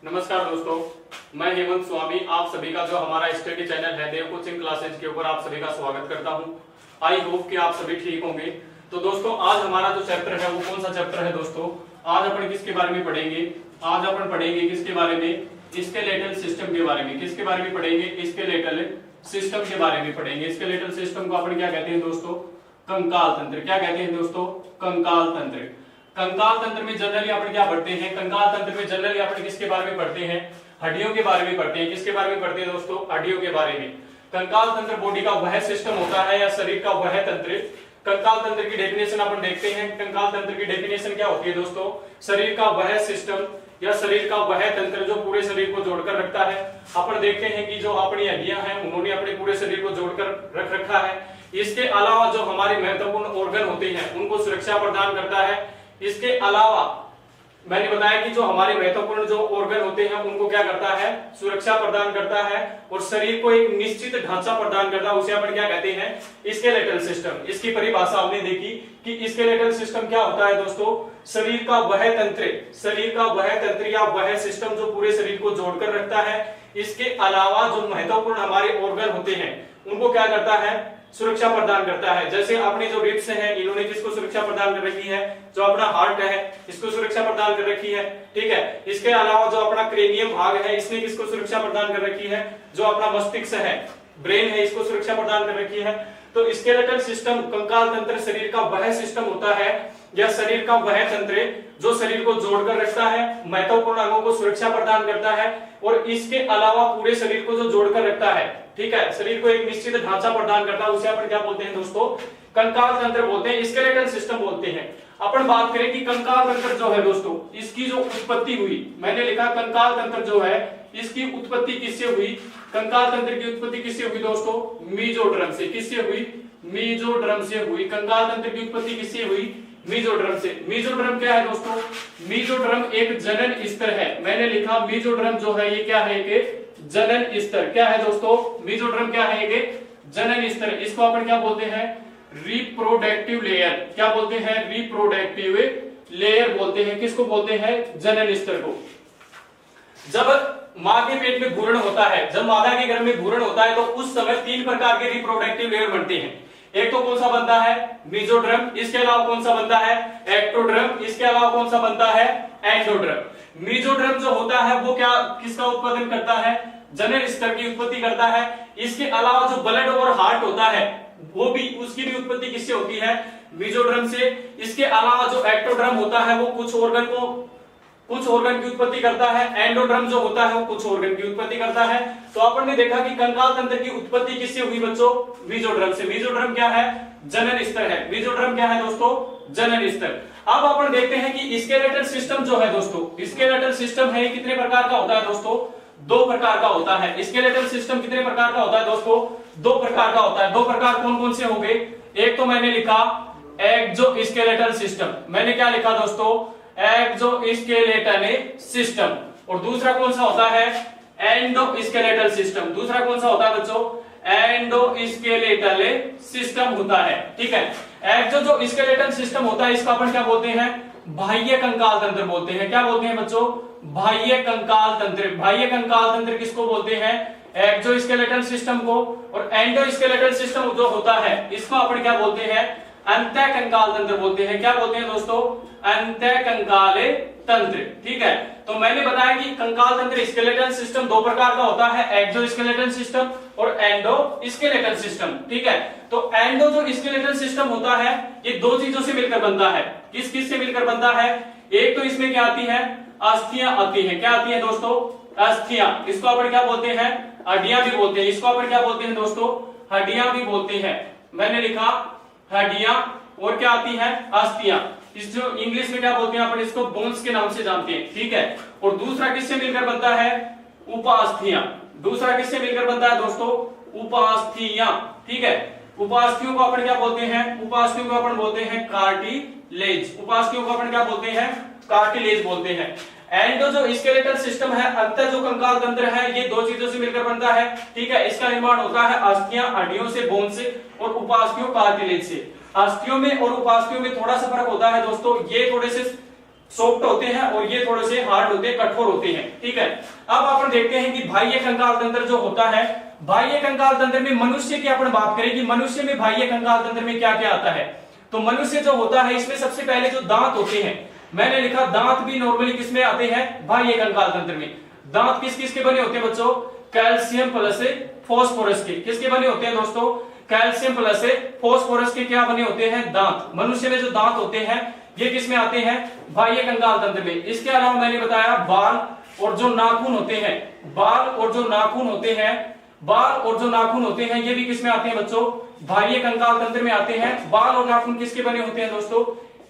नमस्कार दोस्तों, मैं हेमंत स्वामी आप सभी का जो हमारा स्टडी चैनल है देव कोचिंग क्लासेज के ऊपर आप सभी का स्वागत करता हूं। आई होप कि आप सभी ठीक होंगे। तो दोस्तों आज हमारा जो चैप्टर है वो कौन सा चैप्टर है दोस्तों? आज अपन किसके बारे में पढ़ेंगे? आज अपन पढ़ेंगे किसके बारे में? स्केलेटल सिस्टम के बारे में। किसके बारे में पढ़ेंगे? स्केलेटल सिस्टम के बारे में पढ़ेंगे। स्केलेटल सिस्टम को अपन क्या कहते हैं दोस्तों? कंकाल तंत्र। क्या कहते हैं दोस्तों? कंकाल तंत्र। कंकाल तंत्र में जनरली अपन क्या पढ़ते हैं? कंकाल तंत्र में जनरली अपन किसके बारे में पढ़ते हैं? हड्डियों के बारे में पढ़ते हैं। किसके बारे में पढ़ते हैं दोस्तों? हड्डियों के बारे में। कंकाल तंत्र बॉडी का वह सिस्टम होता है या शरीर का वह तंत्र। कंकाल तंत्र की डेफिनेशन अपन देखते हैं। कंकाल तंत्र की डेफिनेशन क्या होती है दोस्तों? शरीर का वह सिस्टम या शरीर का वह तंत्र जो पूरे शरीर को जोड़कर रखता है। अपन देखते हैं कि जो अपनी हड्डियां हैं उन्होंने अपने पूरे शरीर को जोड़कर रख रखा है। इसके अलावा जो हमारे महत्वपूर्ण ऑर्गन होते हैं उनको सुरक्षा प्रदान करता है। इसके अलावा मैंने बताया कि जो हमारे महत्वपूर्ण जो ऑर्गन होते हैं उनको क्या करता है? सुरक्षा प्रदान करता है और शरीर को एक निश्चित ढांचा प्रदान करता है। उसे अपन क्या कहते हैं? Skeletal system. इसकी परिभाषा हमने देखी कि स्केलेटल सिस्टम क्या होता है दोस्तों? शरीर का वह तंत्र, शरीर का वह तंत्र या वह सिस्टम जो पूरे शरीर को जोड़कर रखता है। इसके अलावा जो महत्वपूर्ण हमारे ऑर्गन होते हैं उनको क्या करता है? सुरक्षा प्रदान करता है। जैसे अपने जो रिब्स हैं इन्होंने किसको सुरक्षा प्रदान कर रखी है? जो अपना हार्ट है इसको सुरक्षा प्रदान कर रखी है। ठीक है। इसके अलावा जो अपना क्रेनियम भाग है इसने किसको सुरक्षा प्रदान कर रखी है? जो अपना मस्तिष्क है, ब्रेन है, इसको सुरक्षा प्रदान कर रखी है। तो स्केलेटल सिस्टम, कंकाल तंत्र शरीर का वह सिस्टम होता है या शरीर का वह तंत्र जो शरीर को जोड़कर रखता है, महत्वपूर्ण अंगों को सुरक्षा प्रदान करता है और इसके अलावा पूरे शरीर को जो जोड़कर रखता है। ठीक है। शरीर को एक निश्चित ढांचा प्रदान करता है। उसे अपन क्या बोलते हैं दोस्तों? कंकाल तंत्र बोलते हैं, स्केलेटल सिस्टम बोलते हैं। अपन बात करें कि कंकाल तंत्र जो है दोस्तों इसकी जो उत्पत्ति हुई, मैंने लिखा कंकाल तंत्र जो है इसकी उत्पत्ति किससे हुई? कंकाल तंत्र की उत्पत्ति किससे हुई दोस्तों? मीजोड्रम से। किससे हुई? मीजोड्रम से हुई। कंकाल तंत्र की उत्पत्ति किससे हुई? मीजोड्रम से। मीजोड्रम क्या है दोस्तों? मीजोड्रम एक जनन स्तर है। मैंने लिखा मीजोड्रम जो है ये क्या है? एक जनन स्तर। क्या है दोस्तों? मीजोड्रम क्या है? एक जनन स्तर। इसको अपन क्या बोलते हैं? Reproductive layer. क्या बोलते हैं? रिप्रोडक्टिव लेयर बोलते हैं। किसको बोलते हैं? जनन स्तर को। जब मां के पेट में भ्रूण होता है, जब मादा के गर्भ में भ्रूण होता है तो उस समय तीन प्रकार के रिप्रोडक्टिव लेयर बनते हैं। एक तो कौन सा बनता है? मीजोड्रम। इसके अलावा कौन सा बनता है? एक्टोड्रम। इसके अलावा कौन सा बनता है? एंडोड्रम। मीजोड्रम जो होता है वो क्या किसका उत्पादन करता है? जनन स्तर की उत्पत्ति करता है। इसके अलावा जो ब्लड और हार्ट होता है वो भी, उसकी भी उत्पत्ति किससे होती है? मीजोड्रम से। इसके अलावा जो एक्टोड्रम होता है वो कुछ ऑर्गन की उत्पत्ति करता है। एंडोड्रम जो होता है वो कुछ ऑर्गन की उत्पत्ति करता है। तो अपन ने देखा कि कंकाल तंत्र की उत्पत्ति किससे हुई बच्चों? मीजोड्रम से। मीजोड्रम क्या है? जनन स्तर है। मीजोड्रम क्या है दोस्तों? जनन स्तर। अब अपन देखते हैं कि स्केलेटल सिस्टम जो है दोस्तों, स्केलेटल सिस्टम है कितने प्रकार का होता है दोस्तों? दो प्रकार का होता है। स्केलेटल सिस्टम कितने प्रकार का होता है दोस्तों? दो प्रकार का होता है। दो प्रकार कौन कौन से हो गए? एक तो मैंने लिखा एक्सोस्केलेटल सिस्टम। मैंने क्या लिखा दोस्तों? एक्सोस्केलेटल सिस्टम। और दूसरा कौन सा होता है? Endoskeletal system. दूसरा कौन सा होता है बच्चों? एंडोस्केलेटल सिस्टम होता है। ठीक है। जो स्केलेटल सिस्टम होता है इसका अपन क्या बोलते हैं? बाह्य कंकाल तंत्र बोलते हैं। क्या बोलते हैं बच्चों? बाह्य कंकाल तंत्र। बाह्य कंकाल तंत्र किसको बोलते हैं? एक्सोस्केलेटल सिस्टम को। और एंडोस्केलेटल सिस्टम जो होता है इसको अपन क्या बोलते हैं? अंतः कंकाल तंत्र बोलते हैं। क्या बोलते हैं दोस्तों? अंतः कंकाल तंत्र। ठीक है। तो मैंने बताया कि कंकाल तंत्र स्केलेटल सिस्टम दो प्रकार का होता है, एक्सोस्केलेटल सिस्टम और एंडोस्केलेटल सिस्टम। ठीक है। तो एंडो जो स्केलेटल सिस्टम होता है ये दो चीजों से मिलकर बनता है। किस किस से मिलकर बनता है? एक तो इसमें क्या आती है? अस्थियां आती हैं। क्या आती है दोस्तों? अस्थियां। इसको अपन क्या बोलते हैं? हड्डियां भी बोलते हैं। इसको अपन क्या बोलते हैं दोस्तों? हड्डियां भी बोलते हैं। मैंने लिखा हड्डियां और क्या आती है? अस्थियां। इस जो इंग्लिश में क्या बोलते हैं अपन इसको? बोन्स के नाम से जानते हैं। ठीक है। और दूसरा किससे मिलकर बनता है? उपास्थियां। दूसरा किससे मिलकर बनता है दोस्तों? उपास्थियां। ठीक है। उपास्थियों को अपन क्या बोलते हैं? उपास्थियों को अपन बोलते हैं कार्टिलेज। उपास्थियों को अपन क्या बोलते हैं? कार्टिलेज बोलते हैं। एंडो जो स्केलेटल सिस्टम है, अंतर जो कंकाल तंत्र है, ये दो चीजों से मिलकर बनता है। ठीक है। इसका निर्माण होता है अस्थियां, हड्डियों से, बोन से, और उपास्थियों कार्टिलेज से। अस्थियों में और उपास्थियों में थोड़ा सा फर्क होता है दोस्तों। ये थोड़े से सॉफ्ट होते हैं और ये थोड़े से हार्ड होते हैं, कठोर होते हैं। ठीक है, अब अपन देखते हैं कि बाह्य कंकाल तंत्र जो होता है, बाह्य कंकाल तंत्र में मनुष्य की अपन बात करें कि मनुष्य में बाह्य कंकाल तंत्र में क्या क्या आता है। तो मनुष्य जो होता है इसमें सबसे पहले जो दांत होते हैं, मैंने लिखा दांत भी नॉर्मली किसमें आते हैं, बाह्य कंकाल तंत्र में। दांत किस किस के बने होते हैं बच्चों, कैल्शियम प्लस फॉस्फोरस के। किसके बने होते हैं दोस्तों, कैल्शियम प्लस फॉस्फोरस के क्या बने होते हैं, दांत। मनुष्य में जो दांत होते हैं ये किसमें आते हैं, बाह्य कंकाल तंत्र में। इसके अलावा मैंने बताया बाल और जो नाखून होते हैं, बाल और जो नाखून होते हैं, बाल और जो नाखून होते हैं ये भी किसमें आते हैं बच्चों, बाह्य कंकाल तंत्र में आते हैं। बाल और नाखून किसके बने होते हैं दोस्तों,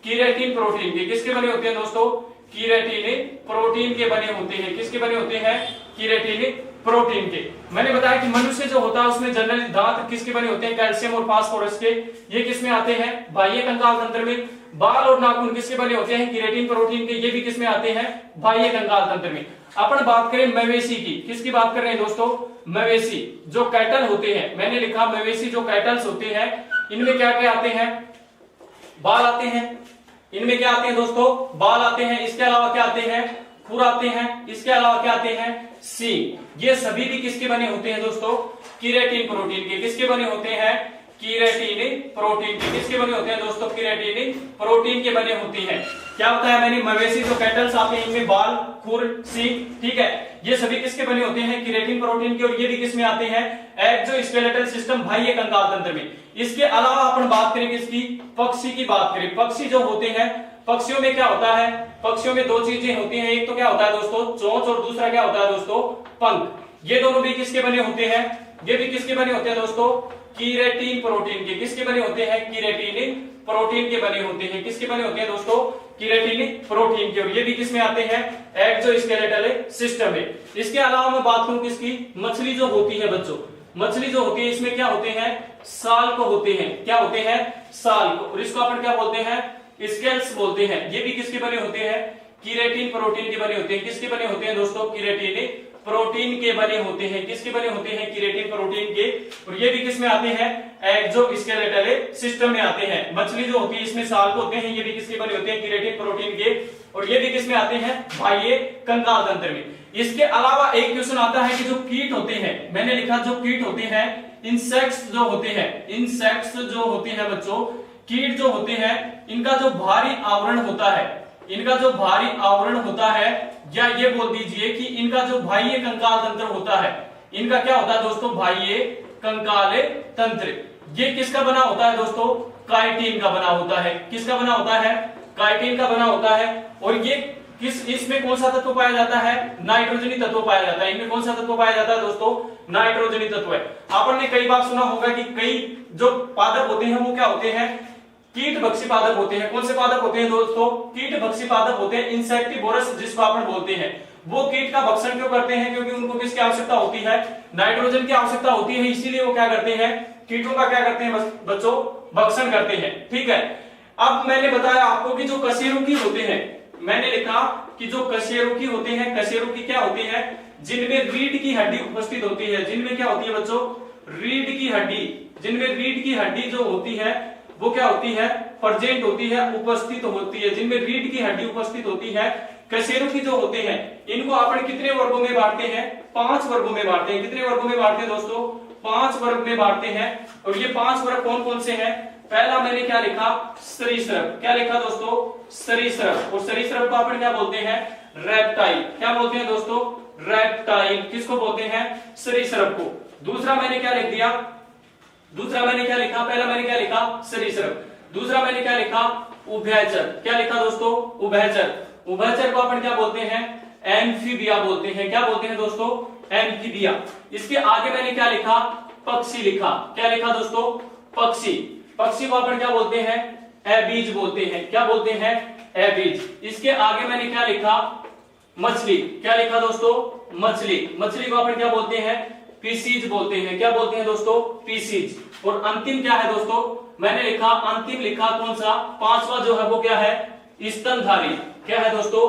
कीरेटिन प्रोटीन के। किसके बने होते हैं दोस्तों, कीरेटिन प्रोटीन के बने होते हैं। किसके बने होते हैं, कीरेटिन प्रोटीन के। मैंने बताया कि मनुष्य जो होता है उसमें जनरली दांत किसके बने होते हैं, कैल्शियम और फास्फोरस के। ये किसमें आते हैं, बाह्य कंकाल तंत्र में। बाल और नाखून किसके बने होते हैं, कीरेटिन प्रोटीन के। ये भी किसमें आते हैं, बाह्य कंकाल तंत्र में। अपन बात करें मवेशी की, किसकी बात कर रहे हैं दोस्तों, मवेशी जो कैटल होते हैं। मैंने लिखा मवेशी जो कैटल्स होते हैं इनमें क्या क्या आते हैं, बाल आते हैं। इनमें क्या आते हैं दोस्तों, बाल आते हैं। इसके अलावा क्या आते हैं, खुर आते हैं। इसके अलावा क्या आते हैं, सींग। ये सभी भी किसके बने होते हैं दोस्तों, कीरेटिन प्रोटीन के। किसके बने होते हैं, कीरेटिन प्रोटीन के। किसके बने होते हैं दोस्तों, कीरेटिन प्रोटीन के बने होते हैं। क्या बताया मैंने, मवेशी जो कैटल्स आते हैं इनमें बाल, खुर, सींग, ठीक है, ये सभी किसके बने होते हैं, कीरेटिन प्रोटीन के। और ये भी किसमें आते हैं, एक्सोस्केलेटल सिस्टम, बाह्य कंकाल तंत्र में। इसके अलावा अपन बात करें किसकी, पक्षी की बात करें। पक्षी जो होते हैं, पक्षियों में क्या होता है, पक्षियों में दो चीजें होती हैं। एक तो क्या होता है दोस्तों, चोंच, और दूसरा क्या होता है दोस्तों, पंख। ये दोनों भी किसके बने होते हैं, ये भी किसके बने होते हैं दोस्तों, कीरेटिन प्रोटीन के। किसके बने होते हैं, कीरेटिन प्रोटीन के बने होते हैं। किसके बने होते हैं दोस्तों, कीरेटिन प्रोटीन के। और ये भी किसमें आते हैं, एक्सोस्केलेटल सिस्टम में। इसके अलावा मैं बात करूं किसकी, मछली जो होती है बच्चों, मछली जो होती है इसमें क्या होते हैं, साल को होते हैं। क्या होते हैं, साल को। और इसको अपन क्या बोलते हैं, स्केल्स बोलते हैं। ये भी किसके बने होते हैं, कीरेटिन प्रोटीन के बने होते हैं। किसके बने होते हैं दोस्तों, कीरेटिन प्रोटीन के बने होते हैं। किसके बने होते हैं, कीरेटिन प्रोटीन के। और ये भी किसमें आते हैं, एक्सोस्केलेटल सिस्टम में आते हैं। मछली जो होती है इसमें साल को होते हैं, ये भी किसके बने होते हैं, कीरेटिन प्रोटीन के। और ये भी किसमें आते हैं, बाह्य कंकाल तंत्र में। इसके अलावा एक क्वेश्चन आता है कि जो कीट होते हैं, मैंने लिखा जो कीट होते हैं, इंसेक्ट्स जो होते हैं, इंसेक्ट्स जो होते हैं बच्चों, कीट जो होते हैं, इनका जो भारी आवरण होता है, इनका जो भारी आवरण होता है, या ये बोल दीजिए कि इनका जो बाह्य कंकाल तंत्र होता है, इनका क्या होता है दोस्तों, बाह्य कंकाल तंत्र। ये किसका बना होता है दोस्तों, काइटिन का बना होता है। किसका बना होता है, काइटिन का बना होता है। और ये किस, इसमें कौन सा तत्व पाया जाता है, नाइट्रोजनी तत्व पाया जाता है। इनमें कौन सा तत्व पाया जाता है दोस्तों, नाइट्रोजनी तत्व है। आपने कई बार सुना होगा कि कई जो पादप होते हैं वो क्या होते हैं, कीट भक्षी पादप होते हैं। कौन से पादप होते हैं दोस्तों, कीट भक्षी पादप होते हैं, इंसेक्टिवोरस जिसको अपन बोलते हैं। वो कीट का भक्षण क्यों करते हैं, क्योंकि उनको किसकी आवश्यकता होती है, नाइट्रोजन की आवश्यकता होती है। इसीलिए वो क्या करते हैं, कीटों का क्या करते हैं बच्चों, भक्षण करते हैं। ठीक है, अब मैंने बताया आपको कि जो कशेरुकी होते हैं, मैंने लिखा कि जो कशेरुकी होते हैं, कशेरुकी क्या होती है, जिनमें रीढ़ की हड्डी उपस्थित होती है। जिनमें क्या होती है बच्चों, रीढ़ की हड्डी। जिनमें रीढ़ की हड्डी जो होती है वो क्या होती है, प्रेजेंट होती है, उपस्थित होती है। जिनमें रीढ़ की हड्डी उपस्थित होती है, कशेरुकी जो होते हैं, इनको अपन कितने वर्गों में बांटते हैं, 5 वर्गों में बांटते हैं। कितने वर्गों में बांटते हैं दोस्तों, 5 वर्ग में बांटते हैं। और ये 5 वर्ग कौन कौन से हैं, पहला मैंने क्या लिखा, सरीसृप। क्या लिखा दोस्तों, सरीसृप। और सरीसृप को अपन क्या बोलते हैं, रेप्टाइल। क्या बोलते हैं दोस्तों, रेप्टाइल। किसको बोलते हैं, सरीसृप को। दूसरा मैंने क्या लिख दिया, दूसरा मैंने क्या लिखा, पहला मैंने क्या लिखा, सरीसृप। दूसरा मैंने क्या लिखा, उभयचर। क्या लिखा दोस्तों, उभयचर। उभयचर को अपन क्या बोलते हैं, एम्फीबिया बोलते हैं। क्या बोलते हैं दोस्तों, एम्फीबिया। इसके आगे मैंने क्या लिखा, पक्षी लिखा। क्या लिखा दोस्तों, पक्षी। पक्षी को अपन क्या बोलते हैं, एबीज बोलते हैं। क्या बोलते हैं, एबीज। इसके आगे मैंने क्या लिखा, मछली। क्या लिखा दोस्तों, मछली। मछली को अपन क्या बोलते हैं, पीसीज बोलते हैं। क्या बोलते हैं दोस्तों, पीसीज। और अंतिम क्या है दोस्तों, मैंने लिखा, अंतिम लिखा कौन सा, 5वां जो है वो क्या है, स्तनधारी। क्या है दोस्तों,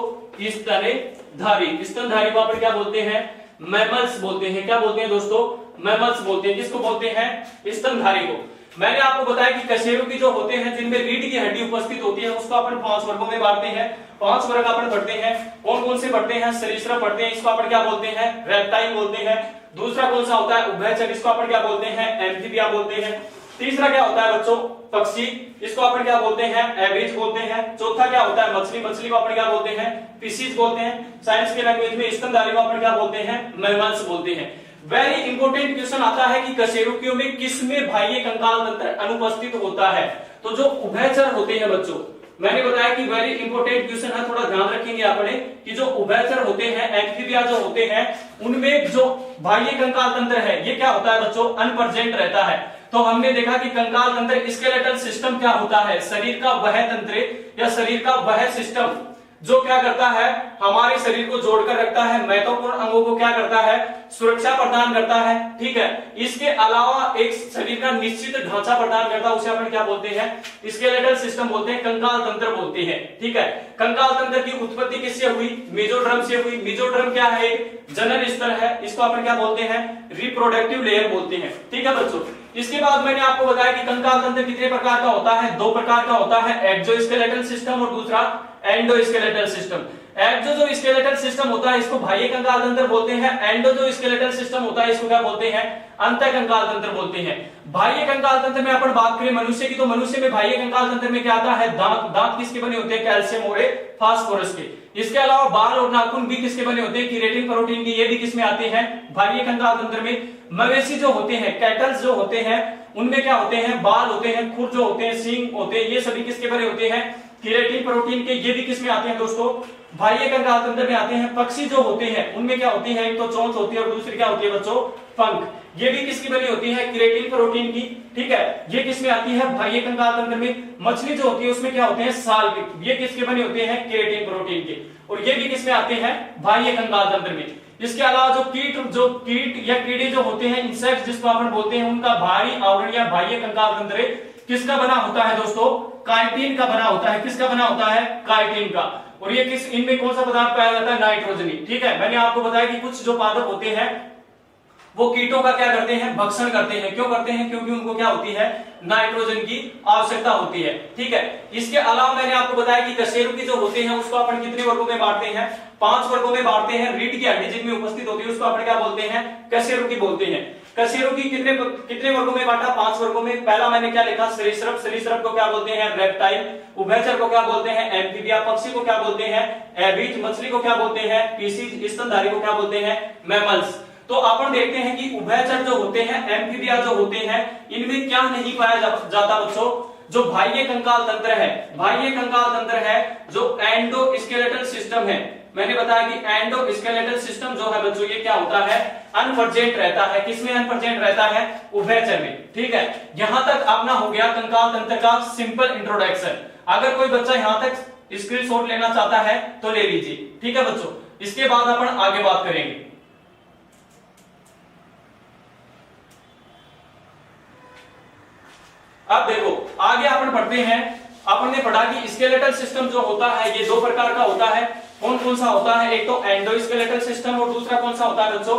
स्तनधारी। स्तनधारी को अपन क्या बोलते हैं, मैमल्स बोलते हैं। क्या बोलते हैं दोस्तों, मैमल्स बोलते हैं। किसको बोलते हैं, स्तनधारी को। मैंने आपको बताया कि कशेरुकी जो होते हैं जिनमें रीढ़ की हड्डी उपस्थित होती है उसको अपन 5 वर्गों में बांटते हैं। 5 वर्ग अपन पढ़ते हैं, कौन कौन से पढ़ते हैं? सरीसृप पढ़ते हैं, इसको अपन क्या बोलते हैं? रेप्टाइल बोलते हैं। दूसरा कौन सा होता है? उभयचर, इसको अपन क्या बोलते हैं? एम्फीबिया बोलते हैं। तीसरा क्या होता है बच्चों? पक्षी, इसको अपन क्या बोलते हैं? एवरेज बोलते हैं। चौथा क्या होता है? मछली, मछली को अपन क्या बोलते हैं? फिशिज बोलते हैं। साइंस के लैंग्वेज में स्तनधारी को अपन क्या बोलते हैं? मैमल्स बोलते हैं। वेरी इंपॉर्टेंट क्वेश्चन आता है कि कशेरुकियों में किसमें बाह्य कंकाल तंत्र अनुपस्थित होता है? तो जो उभयचर होते हैं बच्चों, मैंने बताया कि वेरी इंपॉर्टेंट क्वेश्चन है, थोड़ा ध्यान रखेंगे आपने कि जो उभयचर होते हैं, एम्फीबिया जो होते हैं, उनमें जो बाह्य कंकाल तंत्र है ये क्या होता है बच्चों? अनप्रेजेंट रहता है। तो हमने देखा कि कंकाल तंत्र, स्केलेटल सिस्टम क्या होता है? शरीर का वह तंत्र या शरीर का वह सिस्टम जो क्या करता है? हमारे शरीर को जोड़कर रखता है, महत्वपूर्ण अंगों को क्या करता है? सुरक्षा प्रदान करता है। ठीक है, इसके अलावा एक शरीर का निश्चित ढांचा प्रदान करता है, उसे अपन क्या बोलते हैं? स्केलेटल सिस्टम बोलते हैं, कंकाल तंत्र बोलते हैं। ठीक है, कंकाल तंत्र की उत्पत्ति किससे हुई? मेसोड्रम से हुई। मेसोड्रम क्या है? जनन स्तर है, इसको अपन क्या बोलते हैं? रिप्रोडक्टिव लेयर बोलते हैं। ठीक है बच्चों, इसके बाद मैंने आपको बताया कि कंकाल तंत्र कितने प्रकार का होता है? 2 प्रकार का होता है, एक्सोस्केलेटल सिस्टम और दूसरा एंडोस्केलेटल सिस्टम। एक्सो जो स्केलेटल सिस्टम होता है इसको बाह्य कंकाल तंत्र बोलते हैं। एंडो जो स्केलेटल सिस्टम होता है इसको क्या बोलते हैं? अंतः कंकाल तंत्र बोलते हैं। बाह्य कंकाल तंत्र में अपन बात करें मनुष्य की, तो मनुष्य में बाह्य कंकाल तंत्र में क्या आता है? दांत। दांत किसके बने होते हैं? कैल्शियम और फास्फोरस के। इसके अलावा बाल और नाखून भी किसके बने होते हैं? केराटिन प्रोटीन के। ये भी किसमें आते हैं? बाह्य कंकाल तंत्र में। मवेशी जो होते हैं, कैटल्स जो होते हैं, उनमें क्या होते हैं? बाल होते हैं, खुर जो होते हैं, सींग होते हैं, ये सभी किसके बने होते हैं? केराटिन प्रोटीन के। ये भी किसमें आते हैं दोस्तों? बाह्य कंकाल तंत्र में आते हैं। पक्षी जो होते हैं उनमें क्या होती है? एक तो चोंच होती है और दूसरी क्या होती है बच्चों? पंख। ये भी किसकी बनी होती है? केराटिन प्रोटीन की। ठीक है, ये किसमें आती है? बाह्य कंकाल तंत्र में। मछली जो होती है उसमें क्या होते हैं? साल के। ये किसके बने होते हैं? केराटिन प्रोटीन के। और ये भी किसमें आते हैं? बाह्य कंकाल तंत्र में। इसके अलावा जो कीट या कीड़े जो होते हैं, इंसेक्ट जिसको अपन बोलते हैं, उनका बाहरी आवरण या बाह्य कंकाल तंत्र किसका बना होता है दोस्तों? काइटिन का बना होता है। किसका बना होता है? काइटिन का। और ये किस, इनमें कौन सा पदार्थ पाया जाता है? नाइट्रोजनी। ठीक है, मैंने आपको बताया कि कुछ जो पादप होते हैं वो कीटों का क्या करते हैं? भक्षण करते हैं। क्यों करते हैं? क्योंकि उनको क्या होती है? नाइट्रोजन की आवश्यकता होती है। ठीक है, इसके अलावा मैंने आपको बताया कि कशेरुकी जो होते हैं उसको अपन कितने वर्गों में बांटते हैं? 5 वर्गों में बांटते हैं। रीढ़ की हड्डी जिनमें उपस्थित होती है उसको अपन क्या बोलते हैं? कशेरुकी बोलते हैं। कशेरुकी कितने वर्गों में बांटा? 5 वर्गों में। पहला मैंने क्या लिखा? सरीसृप। सरीसृप को क्या बोलते हैं? रेप्टाइल। उभयचर को क्या बोलते हैं? एम्फीबिया। पक्षी को क्या बोलते हैं? एविज। मछली को क्या बोलते हैं? फिशिज। स्तनधारी को क्या बोलते हैं? मैमल्स। तो अपन देखते हैं कि उभयचर जो होते हैं, एम्फीबिया जो होते हैं, इनमें क्या नहीं पाया जाता बच्चों? जो बाह्य कंकाल तंत्र है, बाह्य कंकाल तंत्र है जो एंडोस्केलेटल सिस्टम है। मैंने बताया कि एंडोस्केलेटल सिस्टम जो है बच्चों ये क्या होता है? अनप्रेजेंट रहता है। किसमें अनप्रेजेंट रहता है? उभयचर में। ठीक है, यहां तक अपना हो गया कंकाल तंत्र का सिंपल इंट्रोडक्शन। अगर कोई बच्चा यहां तक स्क्रीनशॉट लेना चाहता है तो ले लीजिए। ठीक है बच्चों, इसके बाद अपन आगे बात करेंगे। अब देखो आगे अपन पढ़ते हैं। अपन ने पढ़ा कि स्केलेटल सिस्टम जो होता है ये 2 प्रकार का होता है। कौन कौन सा होता है? एक तो एंडोस्केलेटल सिस्टम और दूसरा कौन सा होता है बच्चों?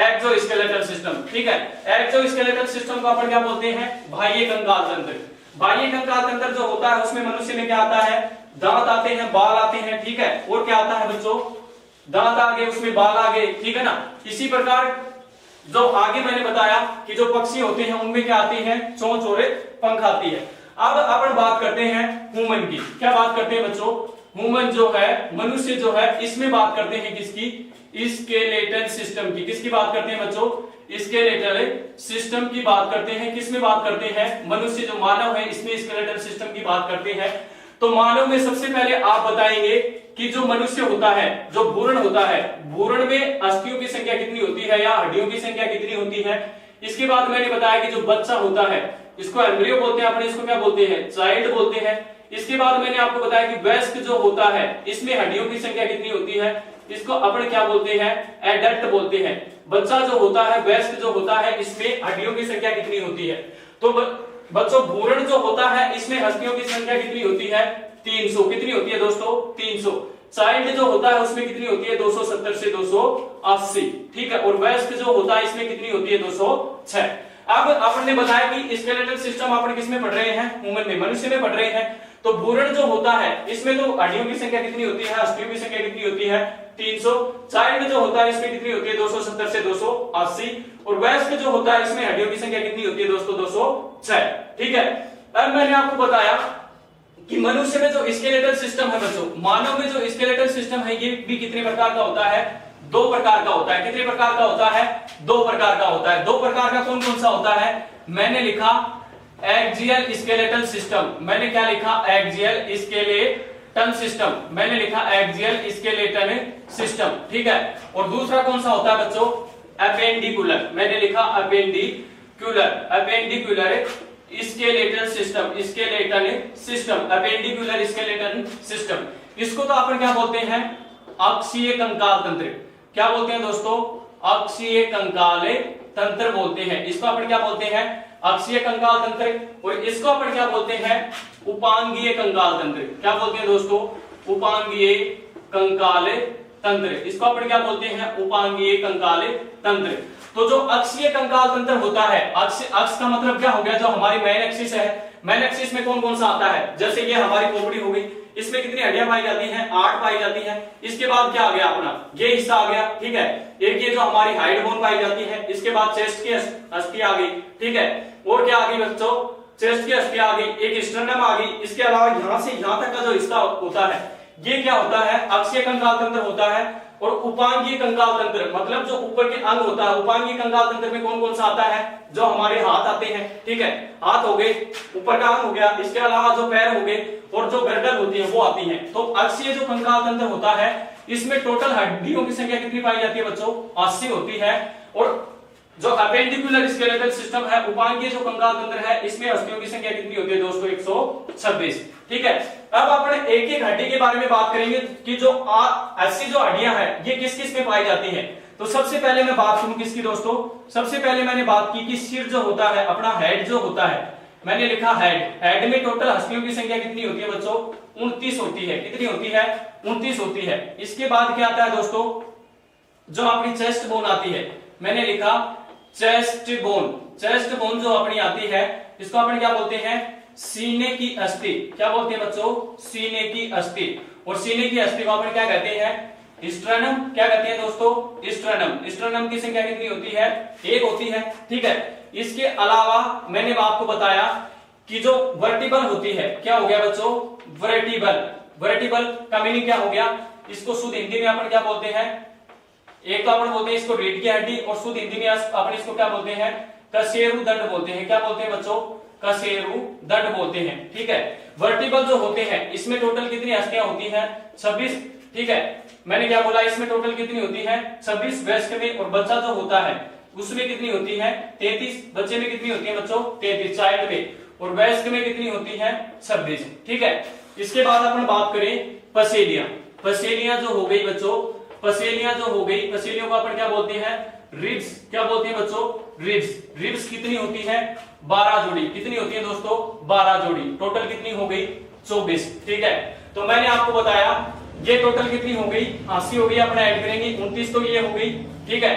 एक्सोस्केलेटल सिस्टम। ठीक है, एक्सोस्केलेटल सिस्टम को अपन क्या बोलते हैं? बाह्य कंकाल तंत्र। बाह्य कंकाल तंत्र जो होता है उसमें मनुष्य में क्या आता है? दांत आते हैं, बाल आते हैं। ठीक है, और क्या आता है बच्चों? दांत आगे, उसमें बाल आगे। ठीक है ना। इसी प्रकार जो आगे मैंने बताया कि जो पक्षी होते हैं उनमें क्या आती है? चोंच और पंख आती है। अब अपन बात करते हैं ह्यूमन की। क्या बात करते हैं बच्चों? ह्यूमन जो है, मनुष्य जो है, इसमें बात करते हैं किसकी? स्केलेटल सिस्टम की। किसकी बात करते हैं बच्चों? स्केलेटल सिस्टम की बात करते हैं। किसमें बात करते हैं? मनुष्य जो मानव है इसमें स्केलेटल सिस्टम की बात करते हैं। तो मानव में सबसे पहले आप बताएंगे कि जो मनुष्य होता है, जो भ्रूण होता है, भ्रूण में अस्थियों की संख्या कितनी होती है या हड्डियों की संख्या कितनी होती है। इसके बाद मैंने बताया कि जो बच्चा होता है इसको एम्ब्रियो बोलते हैं, अपने इसको क्या बोलते हैं? चाइल्ड बोलते हैं। इसके बाद मैंने आपको बताया कि वयस्क जो होता है इसमें हड्डियों की संख्या कितनी होती है, इसको अपन क्या बोलते हैं? एडल्ट बोलते हैं। बच्चा जो होता है, वयस्क जो होता है, इसमें हड्डियों की संख्या कितनी होती है? तो बच्चों भ्रूण जो होता है इसमें हड्डियों की संख्या कितनी होती है? 300। कितनी होती है दोस्तों? 300। चाइल्ड जो होता है उसमें कितनी होती है? 270 से 280। ठीक है, और वयस्क जो होता है इसमें कितनी होती है? 206। अब अपन ने बताया कि स्केलेटल सिस्टम अपन किस में पढ़ रहे हैं, ह्यूमन में, मनुष्य में पढ़ रहे हैं। तो भ्रूण जो होता है इसमें तो हड्डियों की संख्या कितनी होती है, अस्थियों की संख्या कितनी होती है, 300। चाइल्ड जो होता है इसमें कितनी होती है, 270 से 280। और वयस्क जो होता है इसमें हड्डियों की संख्या कितनी होती है दोस्तों, 206। ठीक है। अब मैंने आपको बताया कि मनुष्य में जो स्केलेटल सिस्टम है बच्चों, मानव में जो स्केलेटल सिस्टम है ये भी कितने प्रकार का होता है, 2 प्रकार का होता है। कितने प्रकार का होता है, 2 प्रकार का होता है। 2 प्रकार का कौन कौन सा होता है, मैंने लिखा एक्सियल स्केलेटल सिस्टम। मैंने क्या लिखा, एक्सियल स्केलेटन सिस्टम। मैंने लिखा एक्सियल स्केलेटन सिस्टम। ठीक है। और दूसरा कौन सा होता है बच्चों, अपेंडिकुलर। मैंने लिखा appendicular, appendicular skeleton system, skeleton system, appendicular skeleton system. इसको तो अपन क्या बोलते हैं, अक्षीय कंकाल तंत्र। क्या बोलते हैं दोस्तों, अक्षीय कंकाल तंत्र बोलते हैं। इसको अपन क्या बोलते हैं, अक्षीय कंकाल तंत्र। और इसको अपन क्या बोलते हैं, उपांगीय कंकाल तंत्र। क्या बोलते हैं दोस्तों, उपांगीय कंकाल तंत्र। इसको अपन क्या बोलते हैं, उपांगीय कंकाल तंत्र। तो जो अक्षीय कंकाल तंत्र होता है, अक्ष का मतलब क्या हो गया, जो हमारी मेन एक्सिस है, मेन एक्सिस में कौन कौन सा आता है, जैसे ये हमारी खोपड़ी हो गई, इसमें कितनी हड्डियां पाई जाती हैं, 8 पाई जाती हैं। इसके बाद क्या आ गया, अपना ये हिस्सा आ गया। ठीक है। एक ये जो हमारी हाइड बोन पाई जाती है, इसके बाद चेस्ट की अस्थि आ गई। ठीक है। और क्या आ गई बच्चों, चेस्ट की अस्थि आ गई, एक स्टर्नम आ गई। इसके अलावा यहां से यहां तक का जो हिस्सा होता है ये क्या होता है, अक्षीय कंकाल तंत्र होता है। और उपांगीय कंकाल तंत्र मतलब जो ऊपर के अंग होता है, उपांगीय कंकाल तंत्र में कौन कौन सा आता है, जो हमारे हाथ आते हैं। ठीक है। हाथ हो गए, ऊपर का अंग हो गया, इसके अलावा जो पैर हो गए और जो गर्दन होती है वो आती है। तो अक्षीय जो कंकाल तंत्र होता है इसमें टोटल हड्डियों की संख्या कितनी पाई जाती है बच्चों, 80 होती है। और जो अपेंडिकुलर स्केलेटल सिस्टम है, उपांगीय जो कंकाल तंत्र है, इसमें अस्थियों की संख्या कितनी होती है दोस्तों, 126। ठीक है। अब अपन एक एक हड्डी के बारे में बात करेंगे कि जो 80 जो हड्डियां हैं ये किस किस में पाई जाती हैं। तो सबसे पहले मैं बात करूं किसकी दोस्तों, सबसे पहले मैंने बात की कि सिर जो होता है, अपना हेड जो होता है, मैंने लिखा हेड। हेड में टोटल हड्डियों की संख्या कितनी होती है बच्चों, 29 होती है। कितनी होती है, 29 होती है। इसके बाद क्या आता है दोस्तों, जो अपनी चेस्ट बोन आती है, मैंने लिखा चेस्ट बोन। चेस्ट बोन जो अपनी आती है इसको अपन क्या बोलते हैं, सीने की अस्थि। क्या बोलते हैं बच्चों, सीने की अस्थि। और सीने की अस्थि को अपन क्या कहते हैं, स्ट्रेनम। क्या कहते हैं दोस्तों, स्ट्रेनम। स्ट्रेनम की संख्या कितनी होती है, 1 होती है। ठीक है। इसके अलावा मैंने आपको बताया कि जो वर्टिबल होती है, क्या हो गया बच्चों, वर्टिबल। वर्टिबल का मीनिंग क्या हो गया, इसको शुद्ध हिंदी में अपन क्या बोलते हैं, एक तो अपन बोलते हैं इसको रीढ़ की हड्डी, और शुद्ध हिंदी में अपन इसको क्या बोलते हैं, कशेरु दंड बोलते हैं। क्या बोलते हैं बच्चों, कशेरु दंड बोलते हैं। ठीक है। वर्टिबल जो होते हैं इसमें टोटल कितनी अस्थियां होती हैं, 26। ठीक है। मैंने क्या बोला, इसमें टोटल कितनी होती है, 26 वयस्क में। और बच्चा जो होता है उसमें कितनी होती है, 33। बच्चे में कितनी होती है बच्चों, 33 चाइल्ड में। और वयस्क में कितनी होती है, 26। ठीक है। इसके बाद अपन बात करें पसेलियां। पसेलियां जो हो गई बच्चों, पसेलियां जो हो गई, पसेलियों को अपन क्या बोलते हैं, रिब्स। क्या बोलते हैं बच्चों, रिब्स। रिब्स कितनी होती है, 12 जोड़ी। कितनी होती है दोस्तों, 12 जोड़ी। टोटल कितनी हो गई, 24। ठीक है। तो मैंने आपको बताया ये टोटल कितनी हो गई, 80 हो गई। अपना ऐड करेंगे 29 तो ये हो गई। ठीक है।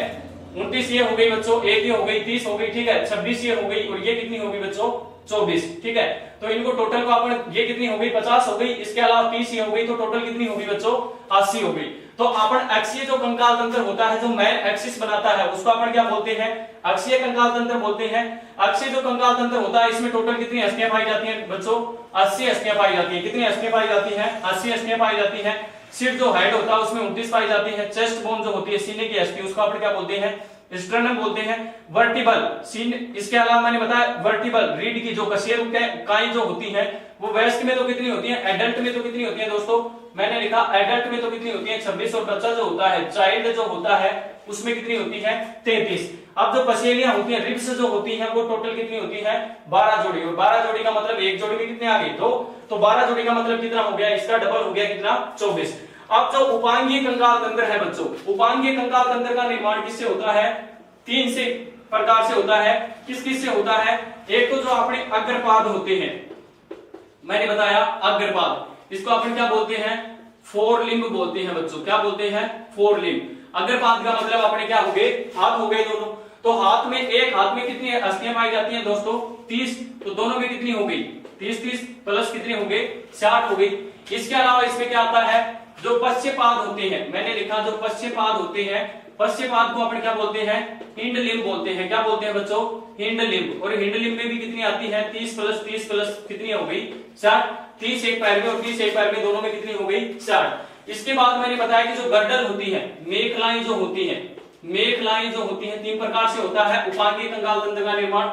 29 ये हो गई बच्चों, एक ये हो गई, 30 हो गई। ठीक है। 26 ये हो गई, और ये कितनी हो गई बच्चों, 24। ठीक है। तो इनको टोटल को अपन, ये कितनी हो गई, 50 हो गई। इसके अलावा 30 ये हो गई, तो टोटल कितनी हो गई बच्चों, 80 हो गई। तो अपन अक्षीय जो कंकाल तंत्र होता है, जो मेन एक्सिस बनाता है, उसको अपन क्या बोलते हैं, अक्षीय कंकाल तंत्र बोलते हैं। अक्षीय जो कंकाल तंत्र होता है इसमें टोटल कितनी अस्थियां पाई जाती हैं बच्चों, 80 अस्थियां पाई जाती हैं। कितनी अस्थियां पाई जाती हैं, 80 अस्थियां पाई जाती हैं। सिर जो हेड होता है उसमें 29 पाई जाती है। चेस्ट बोन जो होती है, सीने की अस्थि, उसको अपन क्या बोलते हैं, स्टर्नम बोलते हैं। वर्टिबल सीन, इसके अलावा मैंने बताया वर्टिबल रीढ़ की जो कशेरुकाएं जो होती है वो वयस्क में तो कितनी होती है, एडल्ट में तो कितनी होती है दोस्तों, मैंने लिखा एडल्ट में तो कितनी होती है, 26। और बच्चा जो होता है, चाइल्ड जो होता है, उसमें कितनी होती है, 33। अब जो पसेलियां होती है, रिब्स जो होती है, वो टोटल कितनी होती है, 12 जोड़ी। और 12 जोड़ी का मतलब एक जोड़ी में कितने आ गई, 2। तो 12 जोड़ी का मतलब कितना हो गया, इसका डबल हो गया, कितना, 24। अब जो उपांगीय कंकाल तंत्र है बच्चों, उपांगीय कंकाल तंत्र का निर्माण किससे होता है, 3 से प्रकार से होता है। किस किस से होता है, एक तो जो अपने अग्रपाद होते हैं, मैंने बताया अग्रपाद, इसको अपन क्या बोलते हैं, फोर लिम्ब बोलते हैं बच्चों। क्या बोलते हैं, फोर लिम्ब। अग्रपाद का मतलब अपने क्या हो गए, हाथ हो गए दोनों। तो हाथ में, एक हाथ में कितनी अस्थियां पाई जाती हैं दोस्तों? 30। तो दोनों में कितनी हो गई? 30 प्लस कितने हो गए? 60 हो गई। इसके अलावा इसमें क्या आता है? जो पश्चपाद होते हैं, मैंने लिखा जो पश्चपाद होते हैं, पश्चपाद को अपन क्या बोलते हैं? हिंड लिम्ब बोलते हैं। क्या बोलते हैं बच्चों? Hind limb. और हिंड लिम्ब में भी कितनी आती है? 30 प्लस कितनी हो गई? 60। 30 एक पैर में और 30 एक पैर में, दोनों में कितनी हो गई? 60। इसके बाद मैंने बताया कि जो गर्दन होती है, मेखलाएं जो होती है, मेखलाएं जो होती है 3 प्रकार से होता है उपांगीय कंकाल तंत्र का निर्माण।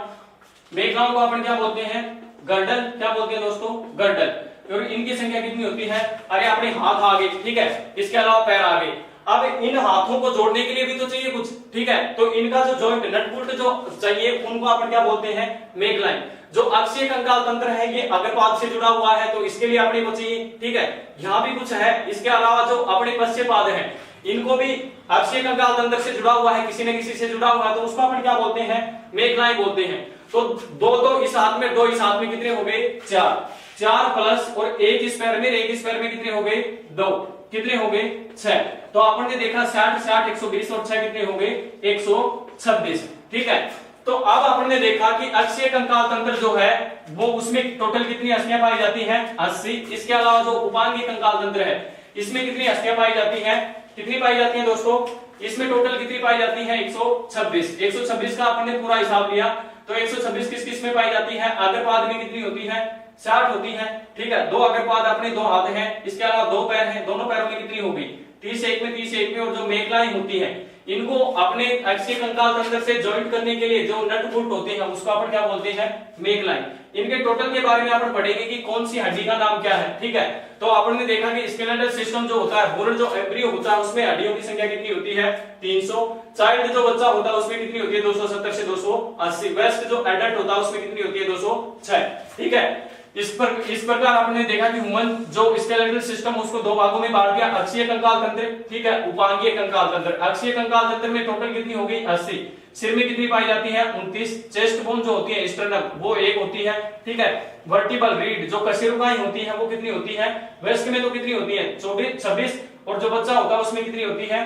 मेखलाओं को अपन क्या बोलते हैं? गर्दन। क्या बोलते हैं दोस्तों? गर्दन। और इनकी संख्या कितनी होती है? अरे अपने हाथ आगे, ठीक है, इसके अलावा पैर आगे। अब इन हाथों को जोड़ने के लिए भी तो चाहिए कुछ, ठीक है, तो इनका जो जॉइंट नटबोल्ट जो चाहिए उनको अपन क्या बोलते हैं? मेखलाएं। जो अक्षीय कंकाल तंत्र है ये अग्रपाद से जुड़ा हुआ है, तो इसके लिए अपने को चाहिए, ठीक है, यहाँ भी कुछ है। इसके अलावा जो अपने पश्चपाद है इनको भी अक्षीय कंकाल तंत्र से जुड़ा हुआ है, किसी न किसी से जुड़ा हुआ है, तो उसको अपन क्या बोलते हैं? मेखलाएं बोलते हैं। तो दो इस हाथ में, 2 इस हाथ में, कितने हो गए? 4 प्लस और 1 इस पैर में, 1 इस पैर में कितने हो गए? 2। कितने हो गए? 6। तो आपन ने देखा 60 120 और 6 कितने हो गए? 126। ठीक है, तो अब अपन ने देखा कि अक्षीय कंकाल तंत्र जो है वो उसमें टोटल कितनी अस्थियां पाई जाती हैं? 80। इसके अलावा जो उपांगीय कंकाल तंत्र है इसमें कितनी अस्थियां पाई जाती हैं? कितनी पाई जाती हैं दोस्तों? इसमें टोटल कितनी पाई जाती है? 126। 126 का अपन ने पूरा हिसाब लिया, तो 126 किस किस में पाई जाती है? अग्रपाद में कितनी होती है? 60 होती है। ठीक है, 2 अग्रपाद अपने 2 हाथ हैं, इसके अलावा 2 पैर हैं, दोनों पैरों में कितनी हो गई? 30 एक में, 30 एक में। और जो मेखलाएं होती हैं इनको अपने अक्षीय कंकाल तंत्र से जॉइंट करने के लिए जो नट बोल्ट होते हैं उसको अपन क्या बोलते हैं? मेखलाएं। इनके टोटल के बारे में अपन पढ़ेंगे कि कौन सी हड्डी का नाम क्या है। ठीक है, तो अपन ने देखा कि स्केलेटल सिस्टम जो होता है, होलन जो एम्ब्रियो होता है उसमें हड्डियों की संख्या कितनी होती है? 300। चाइल्ड जो बच्चा होता है उसमें कितनी होती है? 270 से 280। वेस्ट जो एडल्ट होता है उसमें कितनी होती है? 206। ठीक है, इस प्रकार आपने देखा कि ह्यूमन जो स्केलेटल सिस्टम उसको 2 भागों में बांट दिया, अक्षीय कंकाल तंत्र, ठीक है, उपांगीय कंकाल तंत्र। अक्षीय कंकाल तंत्र में टोटल कितनी हो गई? 80। सिर में कितनी पाई जाती है? 29। चेस्ट बोन जो होती है स्टर्नम वो 1 होती है। ठीक है, वर्टिबल रीड जो कशेरुकाएं होती है वो कितनी होती है? वेस्ट में तो कितनी होती है? 26। और जो बच्चा होता है उसमें कितनी होती है?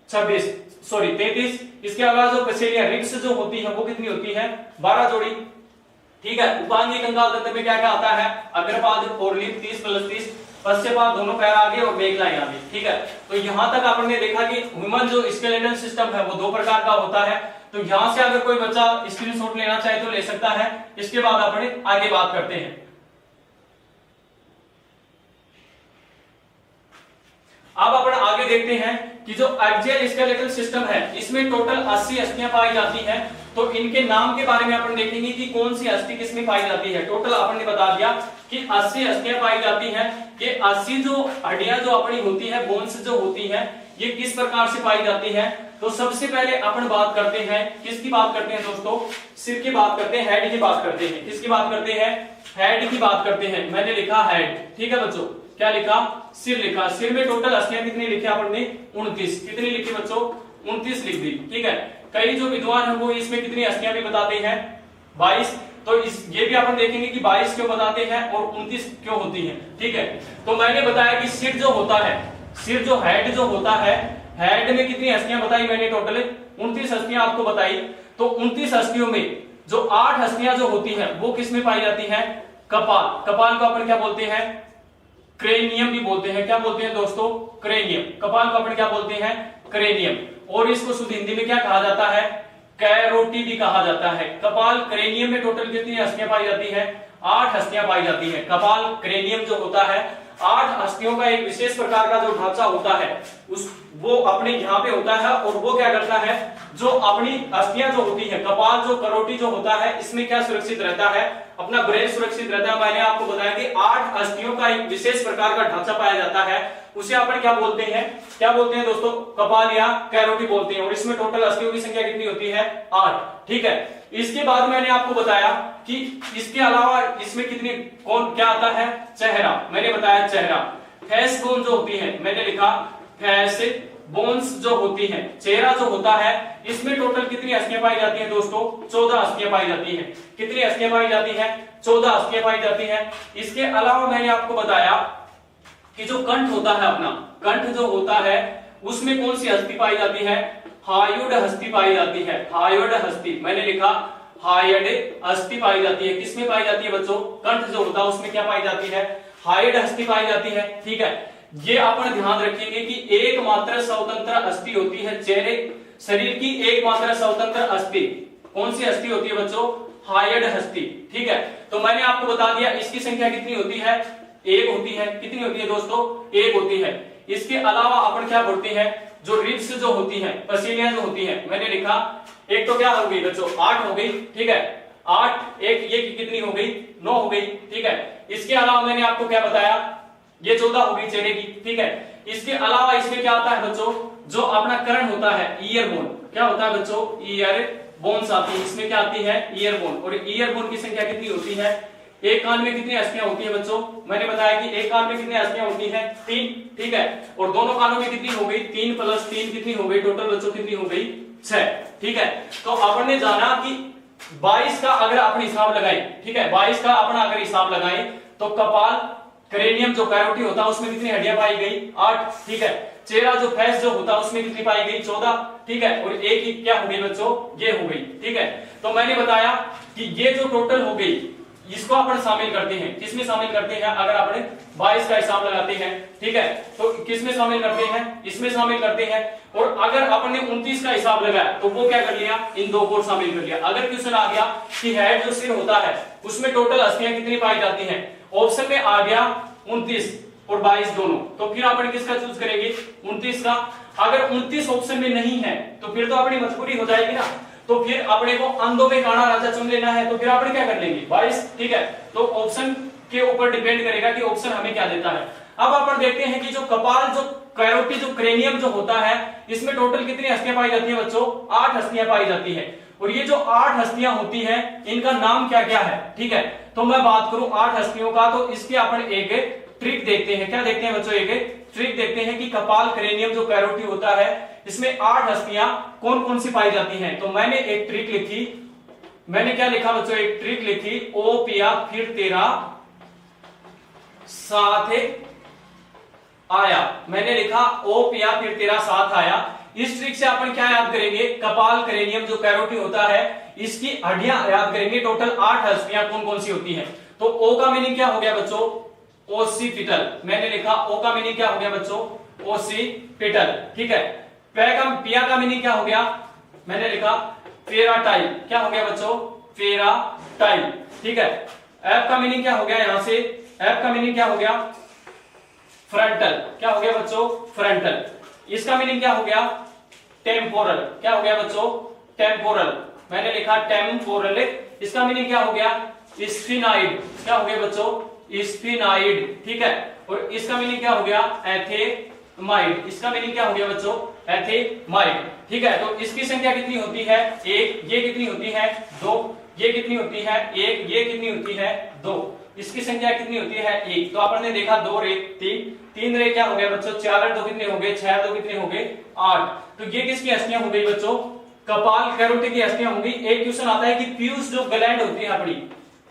33। इसके अलावा जो पसेलिया रिब्स जो होती है वो कितनी होती है? 12 जोड़ी। ठीक है, उपांगीय कंकाल तंत्र में क्या क्या आता है? अग्रपाद और लिम्ब 30 प्लस 30, पश्चपाद दोनों पैर आगे और मेखलाएं आगे। ठीक है, तो यहां तक आपने देखा कि ह्यूमन जो स्केलेटल सिस्टम है वो 2 प्रकार का होता है। तो यहां से अगर कोई बच्चा स्क्रीनशॉट लेना चाहे तो ले सकता है। इसके बाद अपने आगे बात करते हैं। अब अपन आगे देखते हैं कि जो एक्सियल स्केलेटल सिस्टम है इसमें टोटल 80 अस्थियां पाई जाती हैं। तो इनके नाम के बारे में अपन देखेंगे कि कौन सी अस्थि किसमें पाई जाती है। टोटल अपन ने बता दिया कि 80 अस्थियां पाई जाती हैं। ये 80 जो हड्डियां जो अपनी होती है, बोन्स जो होती है, ये किस प्रकार से पाई जाती है? तो सबसे पहले अपन बात करते हैं, किसकी बात करते हैं दोस्तों? सिर की बात करते हैं, हेड की बात करते हैं। किसकी बात करते हैं? हेड की बात करते हैं। मैंने लिखा हेड, ठीक है बच्चों, क्या लिखा? सिर लिखा। सिर में टोटल अस्थियां कितनी लिखी अपन ने? 29। कितनी लिखी बच्चों? 29 लिख दी। ठीक है, कई जो विद्वान है वो इसमें कितनी अस्थियां भी बताते हैं? 22। तो ये भी अपन देखेंगे कि 22 क्यों बताते हैं और 29 क्यों होती है। ठीक है, तो मैंने बताया कि सिर जो होता है, सिर जो हेड जो होता है, हेड में कितनी अस्थियां बताई मैंने? टोटल 29 अस्थियां आपको बताई। तो 29 अस्थियों में जो 8 अस्थियां जो होती है वो किसमें पाई जाती है? कपाल। कपाल को अपन क्या बोलते हैं? क्रेनियम भी बोलते हैं। क्या बोलते हैं दोस्तों? क्रेनियम। कपाल को अपन क्या बोलते हैं? क्रेनियम। और इसको शुद्ध हिंदी में क्या कहा जाता है? कैरोटी भी कहा जाता है। कपाल क्रेनियम में टोटल कितनी अस्थियां पाई जाती है? 8 अस्थियां पाई जाती है। कपाल क्रेनियम जो होता है 8 अस्थियों का एक विशेष प्रकार का जो ढांचा होता है वो अपने यहाँ पे होता है। और वो क्या करता है? जो अपनी अस्थियां जो होती है, कपाल जो करोटी जो होता है इसमें क्या सुरक्षित रहता है? अपना ब्रेन सुरक्षित रहता है। मैंने आपको बताया कि 8 अस्थियों का एक विशेष प्रकार का ढांचा पाया जाता है, उसे अपन क्या बोलते हैं? क्या बोलते हैं दोस्तों? कपाल या कैरोटी बोलते हैं। और इसमें टोटल अस्थियों की संख्या कितनी होती है? 8। ठीक है, इसके बाद मैंने आपको बताया कि इसके अलावा इसमें कितनी कौन क्या आता है? चेहरा। मैंने बताया चेहरा। फेस बोन जो होती है, मैंने लिखा फेस बोन्स जो होती है, चेहरा जो होता है इसमें टोटल कितनी अस्थियां पाई जाती हैं दोस्तों? 14 अस्थियां पाई जाती हैं। कितनी अस्थियां पाई जाती हैं? 14 अस्थियां पाई जाती हैं। इसके अलावा मैंने आपको बताया कि जो कंठ होता है अपना, कंठ जो होता है उसमें कौन सी अस्थि पाई जाती है? हायोड हस्ती पाई जाती है, हायोड हस्ती, मैंने लिखा हायोड हस्ती पाई जाती है। किसमें पाई जाती है बच्चों? कंठ जो होता है उसमें क्या पाई जाती है? हायोड हस्ती पाई जाती है। ठीक है, ये अपन ध्यान रखेंगे कि एकमात्र स्वतंत्र अस्थि होती है चेहरे, शरीर की एकमात्र स्वतंत्र अस्थि कौन सी अस्थि होती है बच्चों? हायोड हस्ती। ठीक है, तो मैंने आपको बता दिया इसकी संख्या कितनी होती है? एक होती है। कितनी होती है दोस्तों? एक होती है। इसके अलावा अपन क्या पढ़ते हैं? जो रिब्स जो होती हैं, पसलियां जो होती हैं, मैंने लिखा एक तो क्या हो गई बच्चों? 8 हो गई। ठीक है, 8 एक ये कितनी हो गई? 9 हो गई। ठीक है, इसके अलावा मैंने आपको क्या बताया? ये 14 हो गई चेहरे की। ठीक है, इसके अलावा इसमें क्या आता है बच्चों? जो अपना कर्ण होता है, ईयर बोन, क्या होता है बच्चों? ईयर बोन्स आती है। इसमें क्या आती है? Year bone. और ईयर बोन की संख्या कितनी होती है? एक कान में कितनी अस्थियां होती है बच्चों? मैंने बताया कि एक कान में कितनी अस्थियां होती है? 3। ठीक है, और दोनों कानों में कितनी हो गई? 3 + 3 कितनी हो गई? टोटल बच्चों कितनी हो गई? 6। ठीक है, तो अपन ने जाना कि 22 का अगर अपन हिसाब लगाएं, ठीक है, 22 का अपना अगर हिसाब लगाएं तो कपाल क्रेनियम जो कैरोटी होता है उसमें कितनी हड्डियां पाई गई? 8। ठीक है, चेहरा जो फेस जो होता है उसमें कितनी पाई गई? 14। ठीक है, और एक ही क्या हो गई बच्चों? ये हो गई। ठीक है, तो मैंने बताया कि ये जो टोटल हो गई इसको अपन शामिल करते हैं। किसमें शामिल करते हैं? अगर अपन 22 का हिसाब लगाते हैं, ठीक है, तो किसमें शामिल करते हैं? इसमें शामिल करते हैं। और अगर अपन ने 29 का हिसाब लगाया तो वो क्या कर लिया? इन दो को शामिल कर लिया। अगर क्वेश्चन आ गया कि हेड जो सिर होता है उसमें टोटल अस्थियां कितनी पाई जाती हैं, ऑप्शन में आ गया 29 और 22 दोनों, तो फिर अपन किसका चूज करेंगे? 29 का। अगर 29 ऑप्शन में नहीं है तो फिर तो अपनी मजबूरी हो जाएगी ना, तो फिर अपने को अंधों में काना राजा चुन लेना है, तो फिर अपने क्या कर लेंगे? 22। ठीक है, तो ऑप्शन के ऊपर डिपेंड करेगा कि ऑप्शन हमें क्या देता है। अब अपन देखते हैं कि जो कपाल जो कैरोटी जो क्रेनियम जो होता है इसमें टोटल कितनी हस्तियां पाई जाती है बच्चों? 8 हस्तियां पाई जाती है। और ये जो 8 हस्तियां होती हैं इनका नाम क्या क्या है? ठीक है, तो मैं बात करूं 8 हस्तियों का, तो इसके अपन एक ट्रिक देखते हैं। क्या देखते हैं बच्चों? एक ट्रिक देखते हैं कि कपाल क्रेनियम जो कैरोटी होता है इसमें 8 हस्तियां कौन कौन सी पाई जाती हैं। तो मैंने एक ट्रिक लिखी, मैंने क्या लिखा बच्चों? एक ट्रिक लिखी, ओ पिया फिर तेरा साथ आया। मैंने लिखा ओ पिया फिर तेरा साथ आया। इस ट्रिक से अपन क्या याद करेंगे? कपाल क्रेनियम जो कैरोटी होता है इसकी हड्डियां याद करेंगे। टोटल 8 हस्तियां कौन कौन सी होती हैं। तो ओ का मीनिंग क्या हो गया बच्चों? ओसिपिटल। मैंने लिखा ओ का मीनिंग क्या हो गया बच्चों? ओसिपिटल। ठीक है, पिया का मीनिंग क्या हो गया? मैंने लिखा फेराटाइल। क्या हो गया बच्चों? फेराटाइल। ठीक है, एफ का मीनिंग क्या हो गया? यहां से एफ का मीनिंग क्या हो गया? फ्रंटल। क्या हो गया बच्चों? फ्रंटल। इसका मीनिंग क्या हो गया? टेम्पोरल। क्या हो गया बच्चों? टेम्पोरल। मैंने लिखा टेम्पोरल। इसका मीनिंग क्या हो गया? स्फिनाइड। क्या हो गया बच्चों? स्फिनाइड। ठीक है, और इसका मीनिंग क्या हो गया? एथेमाइड। इसका मीनिंग क्या हो गया बच्चों? एथेमाइड। ठीक है, तो इसकी संख्या कितनी होती है? 1। ये कितनी होती है? 2। ये कितनी होती है? 1। ये कितनी होती है? 2। इसकी संख्या कितनी होती है? 1। तो आपने देखा 2 रे 3 रे क्या हो गया बच्चों? 4 और 2 कितने हो गए? 6 और 2 कितने हो गए? 8। तो ये किसकी हस्तियां हो गई बच्चों? कपाल कैरोटी की हस्तियां होंगी। एक क्वेश्चन आता है कि पीयूष जो ग्लैंड होती है अपनी,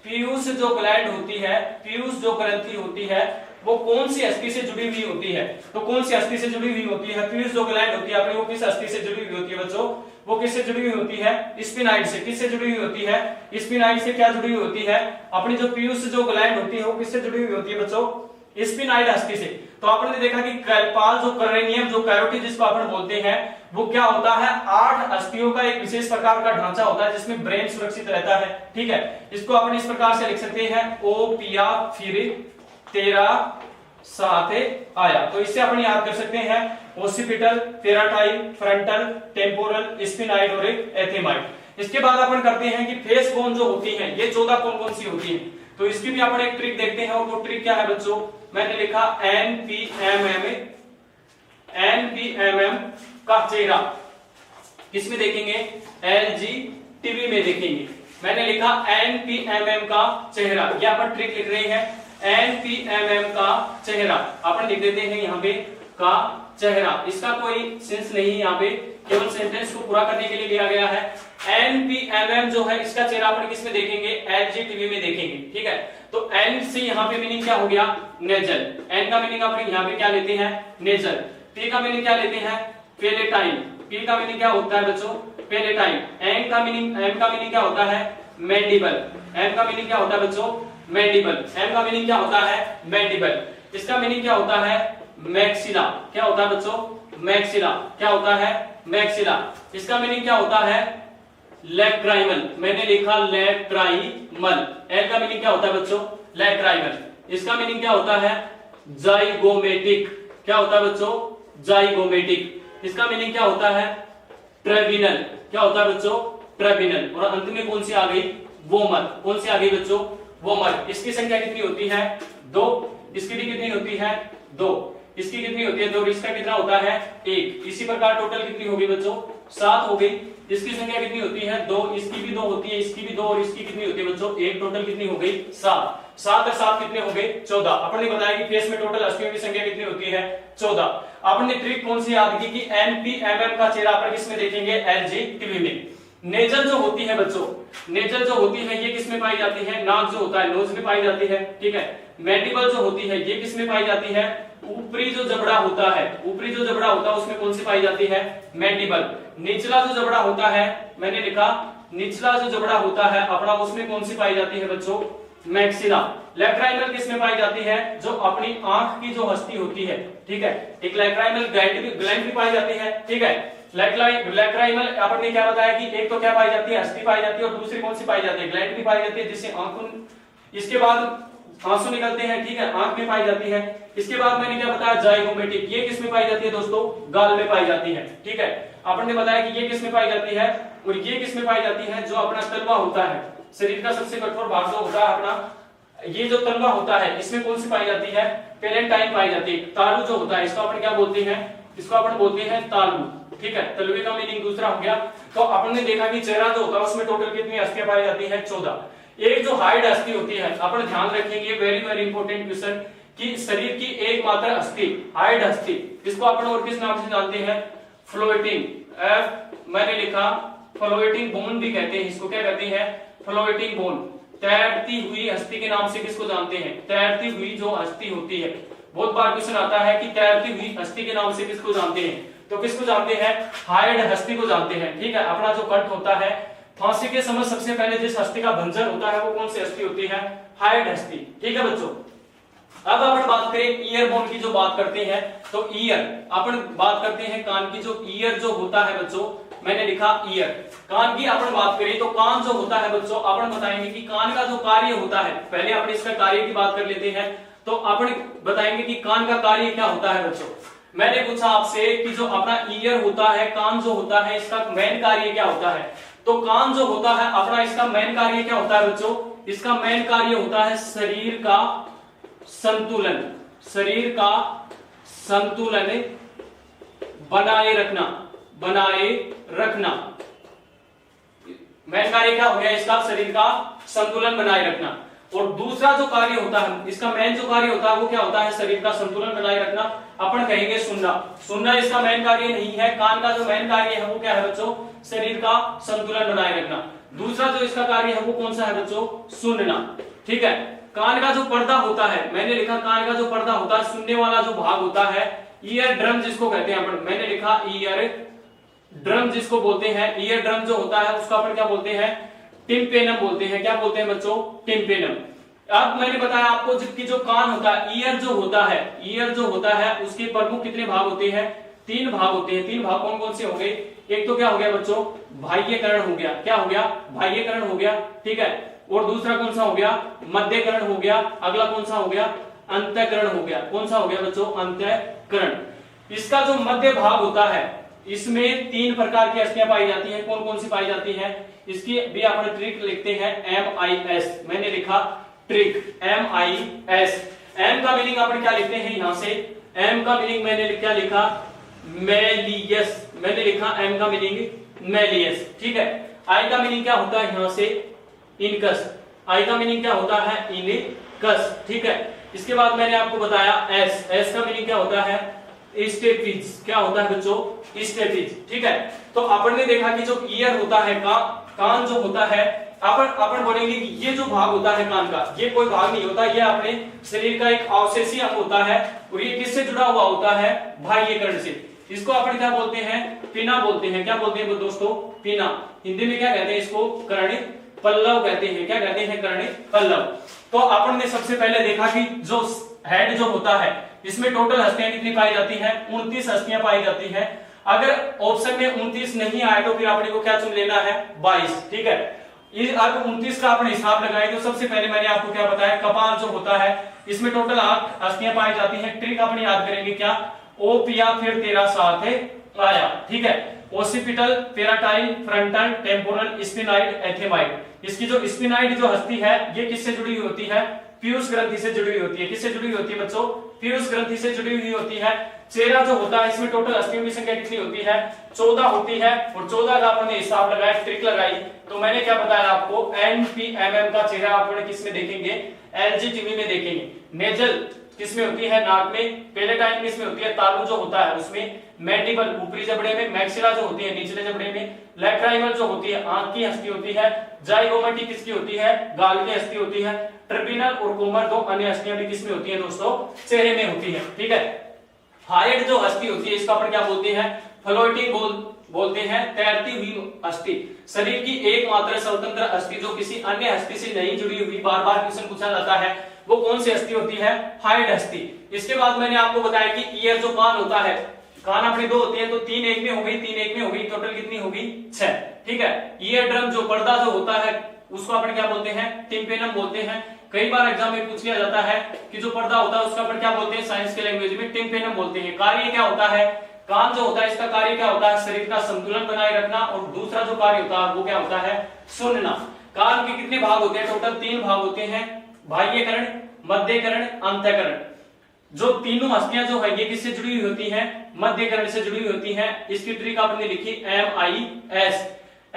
पीयूष जो ग्लैंड होती है, पीयूष जो ग्रंथि होती है वो कौन सी अस्थि से जुड़ी हुई होती है? तो कौन सी अस्थि से जुड़ी हुई होती है? पीयूष जो ग्लैंड होती है अपनी वो किस अस्थि से जुड़ी हुई होती है बच्चों? वो किससे जुड़ी हुई होती है? स्पिनाइड से। किससे जुड़ी हुई होती है? स्पिनाइड से। क्या जुड़ी हुई होती है? अपनी जो पीयूष जो ग्लैंड होती है वो किससे जुड़ी हुई होती है बच्चों? स्पिनाइड अस्थि से। तो आपने देखा कि कपाल जो क्रेनियम जो कैरोटी जिसको अपन बोलते हैं वो क्या होता है? 8 अस्थियों का एक विशेष प्रकार का ढांचा होता है जिसमें ब्रेन सुरक्षित रहता है। ठीक है, इसको अपन इस प्रकार से लिख सकते हैं, ओ पिया फिर तेरा साथ आया। तो इससे अपन याद कर सकते हैं ओसिपिटल, फेराटाइल, फ्रंटल, टेम्पोरल, स्पिनाइड और एथेमाइड। इसके बाद अपन करते हैं कि फेस बोन जो होती हैं ये 14 कौन कौन सी होती हैं। तो इसकी भी अपन एक ट्रिक देखते हैं, और वो ट्रिक क्या है बच्चों? मैंने लिखा NPMM का चेहरा किसमें देखेंगे? LGTV में देखेंगे। मैंने लिखा NPMM का चेहरा। ये अपन ट्रिक लिख रहे हैं, NPMM का चेहरा अपन लिख देते हैं यहाँ पे का चेहरा। इसका कोई सेंस नहीं है, यहाँ पे केवल सेंटेंस को पूरा करने के लिए लिया गया है। NPMM जो है इसका चेहरा अपन किसमें देखेंगे? LGTV में देखेंगे। ठीक है, तो N से यहाँ पे मीनिंग क्या हो गया? नेजल। N का मीनिंग अपन यहाँ पे क्या लेते हैं? नेजल। T का मीनिंग क्या लेते हैं? पेलेटाइन। पी का मीनिंग क्या होता है बच्चों, पेलेटाइन। एम का मीनिंग क्या होता है, मैंडिबल। एम का मीनिंग क्या होता है बच्चों, मैंडिबल। एम का मीनिंग क्या होता है, मैंडिबल। इसका मीनिंग क्या होता है, मैक्सिला। क्या होता है बच्चों, मैक्सिला। क्या होता है, मैक्सिला। इसका मीनिंग क्या होता है, लैक्राइमल। मैंने लिखा लैक्राइमल। एल का मीनिंग क्या होता है बच्चों, लैक्राइमल। इसका मीनिंग क्या होता है, जाइगोमेटिक। क्या होता है बच्चों, जाइगोमेटिक। इसका मीनिंग क्या होता है, ट्रेबिनल। क्या होता है बच्चों, ट्रेबिनल। और अंत में कौन सी आ गई, वोमर। कौन सी आ गई बच्चों, वोमर। इसकी संख्या कितनी होती है, 2। इसकी भी कितनी होती है, 2। इसकी कितनी होती है, 2। इसका कितना होता है, 1। इसी प्रकार टोटल कितनी होगी बच्चों, 7 हो गई। इसकी संख्या कितनी होती है, 2। इसकी भी 2 होती है, इसकी भी 2, और इसकी कितनी होती है बच्चों, 1। टोटल कितनी हो गई, 7। 7 और 7 कितने हो गए, 14। अपन ने बताया कि फेस में टोटल अस्थियों की संख्या कितनी होती है, 14। अपन ने ट्रिक कौन सी याद की कि एनपीएमएम का चेहरा अपन किस में देखेंगे, एलजीटीवी में। नेजल जो होती है बच्चों, नेजल जो होती है ये किस में पाई जाती है, नाक जो होता है नोज में पाई जाती है, ठीक है। मैंडिबल जो होती है ये किस में पाई जाती है, ऊपरी जो जबड़ा होता है, ऊपरी जो जबड़ा होता है उसमें कौन सी पाई जाती है, मैंडिबल। निचला जो जबड़ा होता है, मैंने लिखा निचला जो जबड़ा होता है अपना, उसमें कौन सी पाई जाती है बच्चों, मैक्सिला। लैक्राइमल किस में पाई जाती है, जो अपनी आंख की जो हस्ती होती है, ठीक है। एक लैक्राइमल ग्लैंड भी पाई जाती है, ठीक है। लैक्राइमल अपन ने क्या बताया कि एक तो क्या पाई जाती है, हस्ती पाई जाती है, और दूसरी कौन सी पाई जाती है, ग्लैंड भी पाई जाती है, जिससे आंखों, इसके बाद आंसू निकलते हैं, ठीक है, आंख में पाई जाती है। इसके बाद मैंने क्या बताया, जाइगोमेटिक। ये किस में पाई जाती है दोस्तों, गाल में पाई जाती है, ठीक है। अपन ने बताया कि ये किस में पाई जाती है, और ये किस में पाई जाती है, जो अपना तलवा होता है, शरीर का सबसे कठोर भाग जो होता है अपना, ये जो तलवा होता है इसमें कौन सी पाई जाती है, पेलेंटाइन पाई जाती है। तालू जो होता है इसको अपन क्या बोलते हैं, इसको अपन बोलते हैं तालू, ठीक है। तलवे का मीनिंग दूसरा हो गया। तो अपन ने देखा कि चेहरा जो होता है उसमें टोटल कितनी अस्थियां पाई जाती है, 14। एक जो हाइड अस्थि होती है, अपन ध्यान रखेंगे, वेरी वेरी इंपॉर्टेंट क्वेश्चन, कि शरीर की एकमात्र अस्थि हाइड अस्थि, इसको अपन और किस नाम से जानते हैं, फ्लोटिंग। मैंने लिखा फ्लोटिंग बोन भी कहते हैं इसको, क्या कहते हैं, फ्लोटिंग बोन। तैरती हुई अस्थि के नाम से किसको जानते हैं, तैरती हुई जो अस्थि होती है। बहुत बार क्वेश्चन आता है कि तैरती हुई अस्थि के नाम से किसको जानते हैं, तो किसको जानते हैं, हाइड अस्थि को जानते हैं, ठीक है। अपना जो कंठ होता है, फांसी के समय सबसे पहले जिस अस्थि का भंजन होता है वो कौन सी अस्थि होती है, हाइड अस्थि, ठीक है बच्चों। अब अपन बात करें ईयर बोन की, जो बात करते हैं तो ईयर, अपन बात करते हैं कान की, जो ईयर जो होता है बच्चों, मैंने लिखा ईयर। कान की अपन बात करें तो कान जो होता है बच्चों, अपन बताएंगे कि कान का जो कार्य होता है, पहले अपन इसका कार्य की बात कर लेते हैं। तो अपन बताएंगे कि कान का कार्य क्या होता है बच्चों। मैंने पूछा आपसे कि जो अपना ईयर होता है, कान जो होता है, इसका मेन कार्य क्या होता है। तो कान जो होता है अपना, इसका मेन कार्य क्या होता है बच्चों, इसका मेन कार्य होता है शरीर का संतुलन, शरीर का संतुलन बनाए रखना, बनाए रखना। मेन कार्य क्या हो गया इसका, शरीर का संतुलन बनाए रखना। और दूसरा जो कार्य होता है, इसका मेन जो कार्य होता है वो क्या होता है, शरीर का संतुलन बनाए रखना। अपन कहेंगे सुनना। सुनना इसका मेन कार्य नहीं है, कान का जो मेन कार्य है वो क्या है बच्चों, शरीर का संतुलन बनाए रखना। दूसरा जो इसका कार्य है वो कौन सा है बच्चों, सुनना, ठीक है। कान का जो पर्दा होता है, मैंने लिखा कान का जो पर्दा होता है, सुनने वाला जो भाग होता है, ईयर ड्रम जिसको कहते हैं अपन, मैंने लिखा ईयर ड्रम जिसको बोलते हैं, ईयर ड्रम जो होता है उसका अपन क्या बोलते हैं, टिम्पेनम बोलते हैं। क्या बोलते हैं बच्चों, टिम्पेनम। अब मैंने बताया आपको कि जो कान होता है, ईयर जो होता है, ईयर जो होता है उसके प्रमुख कितने भाग होते हैं, 3 भाग होते हैं। 3 भाग कौन कौन से हो गए, एक तो क्या हो गया बच्चों, बाह्यकरण हो गया। क्या हो गया, बाह्यकरण हो गया, ठीक है। और दूसरा कौन सा हो गया, मध्यकरण हो गया। अगला कौन सा हो गया, अंतःकरण हो गया। कौन सा हो गया बच्चों, अंतःकरण। इसका जो मध्य भाग होता है, इसमें 3 प्रकार की अस्थियां पाई जाती हैं। कौन कौन सी पाई जाती हैं, इसकी भी अपन ट्रिक लिखते हैं, MIS। मैंने लिखा ट्रिक, MIS। M का मीनिंग अपन क्या लिखते हैं यहां से, M का मीनिंग मैंने क्या लिखा, मैलियस। मैंने लिखा M का मीनिंग मैलियस, ठीक है। I का मीनिंग क्या होता है यहां से, इनकस। I का मीनिंग क्या होता है, इनकस, ठीक है। इसके बाद मैंने आपको बताया S का मीनिंग क्या होता है, स्टेपिज। क्या होता है बच्चों, स्टेपिज, ठीक है। तो अपन ने देखा कि जो ईयर होता है, कान जो होता है, अपन बोलेंगे कि ये जो भाग होता है कान का, ये कोई भाग नहीं होता, ये अपने शरीर का एक अवशेषीय अंग होता है। और ये किससे जुड़ा हुआ होता है, बाह्यकरण से। इसको अपन क्या बोलते हैं, पिना बोलते हैं। क्या बोलते हैं दोस्तों, पिना। हिंदी में क्या कहते हैं इसको, कर्णित पल्लव कहते हैं। क्या कहते हैं, कर्णित पल्लव। तो अपन ने सबसे पहले देखा कि जो हेड जो होता है इसमें टोटल हस्तियां कितनी पाई जाती है, 29 हस्तियां पाई जाती है। अगर ऑप्शन में 29 नहीं आए तो फिर अपने को क्या चुन लेना है, 22। ठीक है, अब 29 का अपने हिसाब लगाए तो सबसे पहले मैंने आपको क्या बताया, कपाल जो होता है इसमें टोटल 8 हस्तियां पाई जाती हैं। ट्रिक अपने याद करेंगे क्या, ओप या फिर तेरा साथ आया। ठीक है, ओसिपिटल, पेराटाइल, फ्रंटल, टेम्पोरल, स्पिनाइड, एथेमाइड। इसकी जो स्पिनाइड जो हस्ती है ये किससे जुड़ी हुई होती है, पीयूष ग्रंथि से जुड़ी हुई होती है। किससे जुड़ी हुई होती है बच्चों, पीयूष ग्रंथि से जुड़ी हुई होती है। चेहरा जो होता है इसमें टोटल हस्तियों की संख्या कितनी होती है, 14 होती है। और 14 का आपने हिसाब लगाया, ट्रिक लगाई, तो मैंने क्या बताया आपको, NPMM का चेहरा आपने किसमें देखेंगे, LGTV में देखेंगे। नेजल किसमें होती है, नाक में। पेलेटाइन किसमें होती है, तालू जो होता है उसमें। मैंडिबल ऊपरी जबड़े में। मैक्सिला जो होती है निचले जबड़े में। लैक्राइमल जो होती है आंख की हस्ती होती है। जाइगोमेटी किसकी होती है, गाल की हस्ती होती है। ट्रिब्यूनल और कोमर दो अन्य हस्तियां भी किसमें होती है दोस्तों, चेहरे में होती है। ठीक है, हाइड जो हस्ती होती है इसका अपन क्या बोलते हैं, फ्लोटिंग बोलते हैं, तैरती हुई हस्ती। शरीर की एकमात्र स्वतंत्र हस्ती जो किसी अन्य हस्ती से नहीं जुड़ी हुई, बार बार क्वेश्चन पूछा जाता है, वो कौन सी हस्ती होती है, हाइड हस्ती। इसके बाद मैंने आपको बताया कि ईयर जो कान होता है, कान अपने 2 होती है, तो 3 एक में हो गई, 3 एक में हो गई, टोटल कितनी होगी, 6। ठीक है, ईयर ड्रम जो पर्दा जो होता है उसको अपन क्या बोलते हैं, टिम्पेनम बोलते हैं। कई बार एग्जाम में पूछ लिया जाता है कि जो पर्दा होता है उसका अपन क्या बोलते हैं, साइंस के लैंग्वेज में टिम्पेनम बोलते हैं। कार्य क्या होता है, कान जो होता है इसका कार्य क्या होता है, शरीर का संतुलन बनाए रखना। और दूसरा जो कार्य होता है वो क्या होता है, सुनना। कान के कितने भाग होते हैं, टोटल 3 भाग होते हैं, बाह्यकरण, मध्यकरण, अंतःकरण। जो तीनों हस्तियां जो है ये किससे जुड़ी हुई होती हैं, मध्यकरण से जुड़ी हुई होती हैं। इसकी ट्रिक आपने लिखी MIS।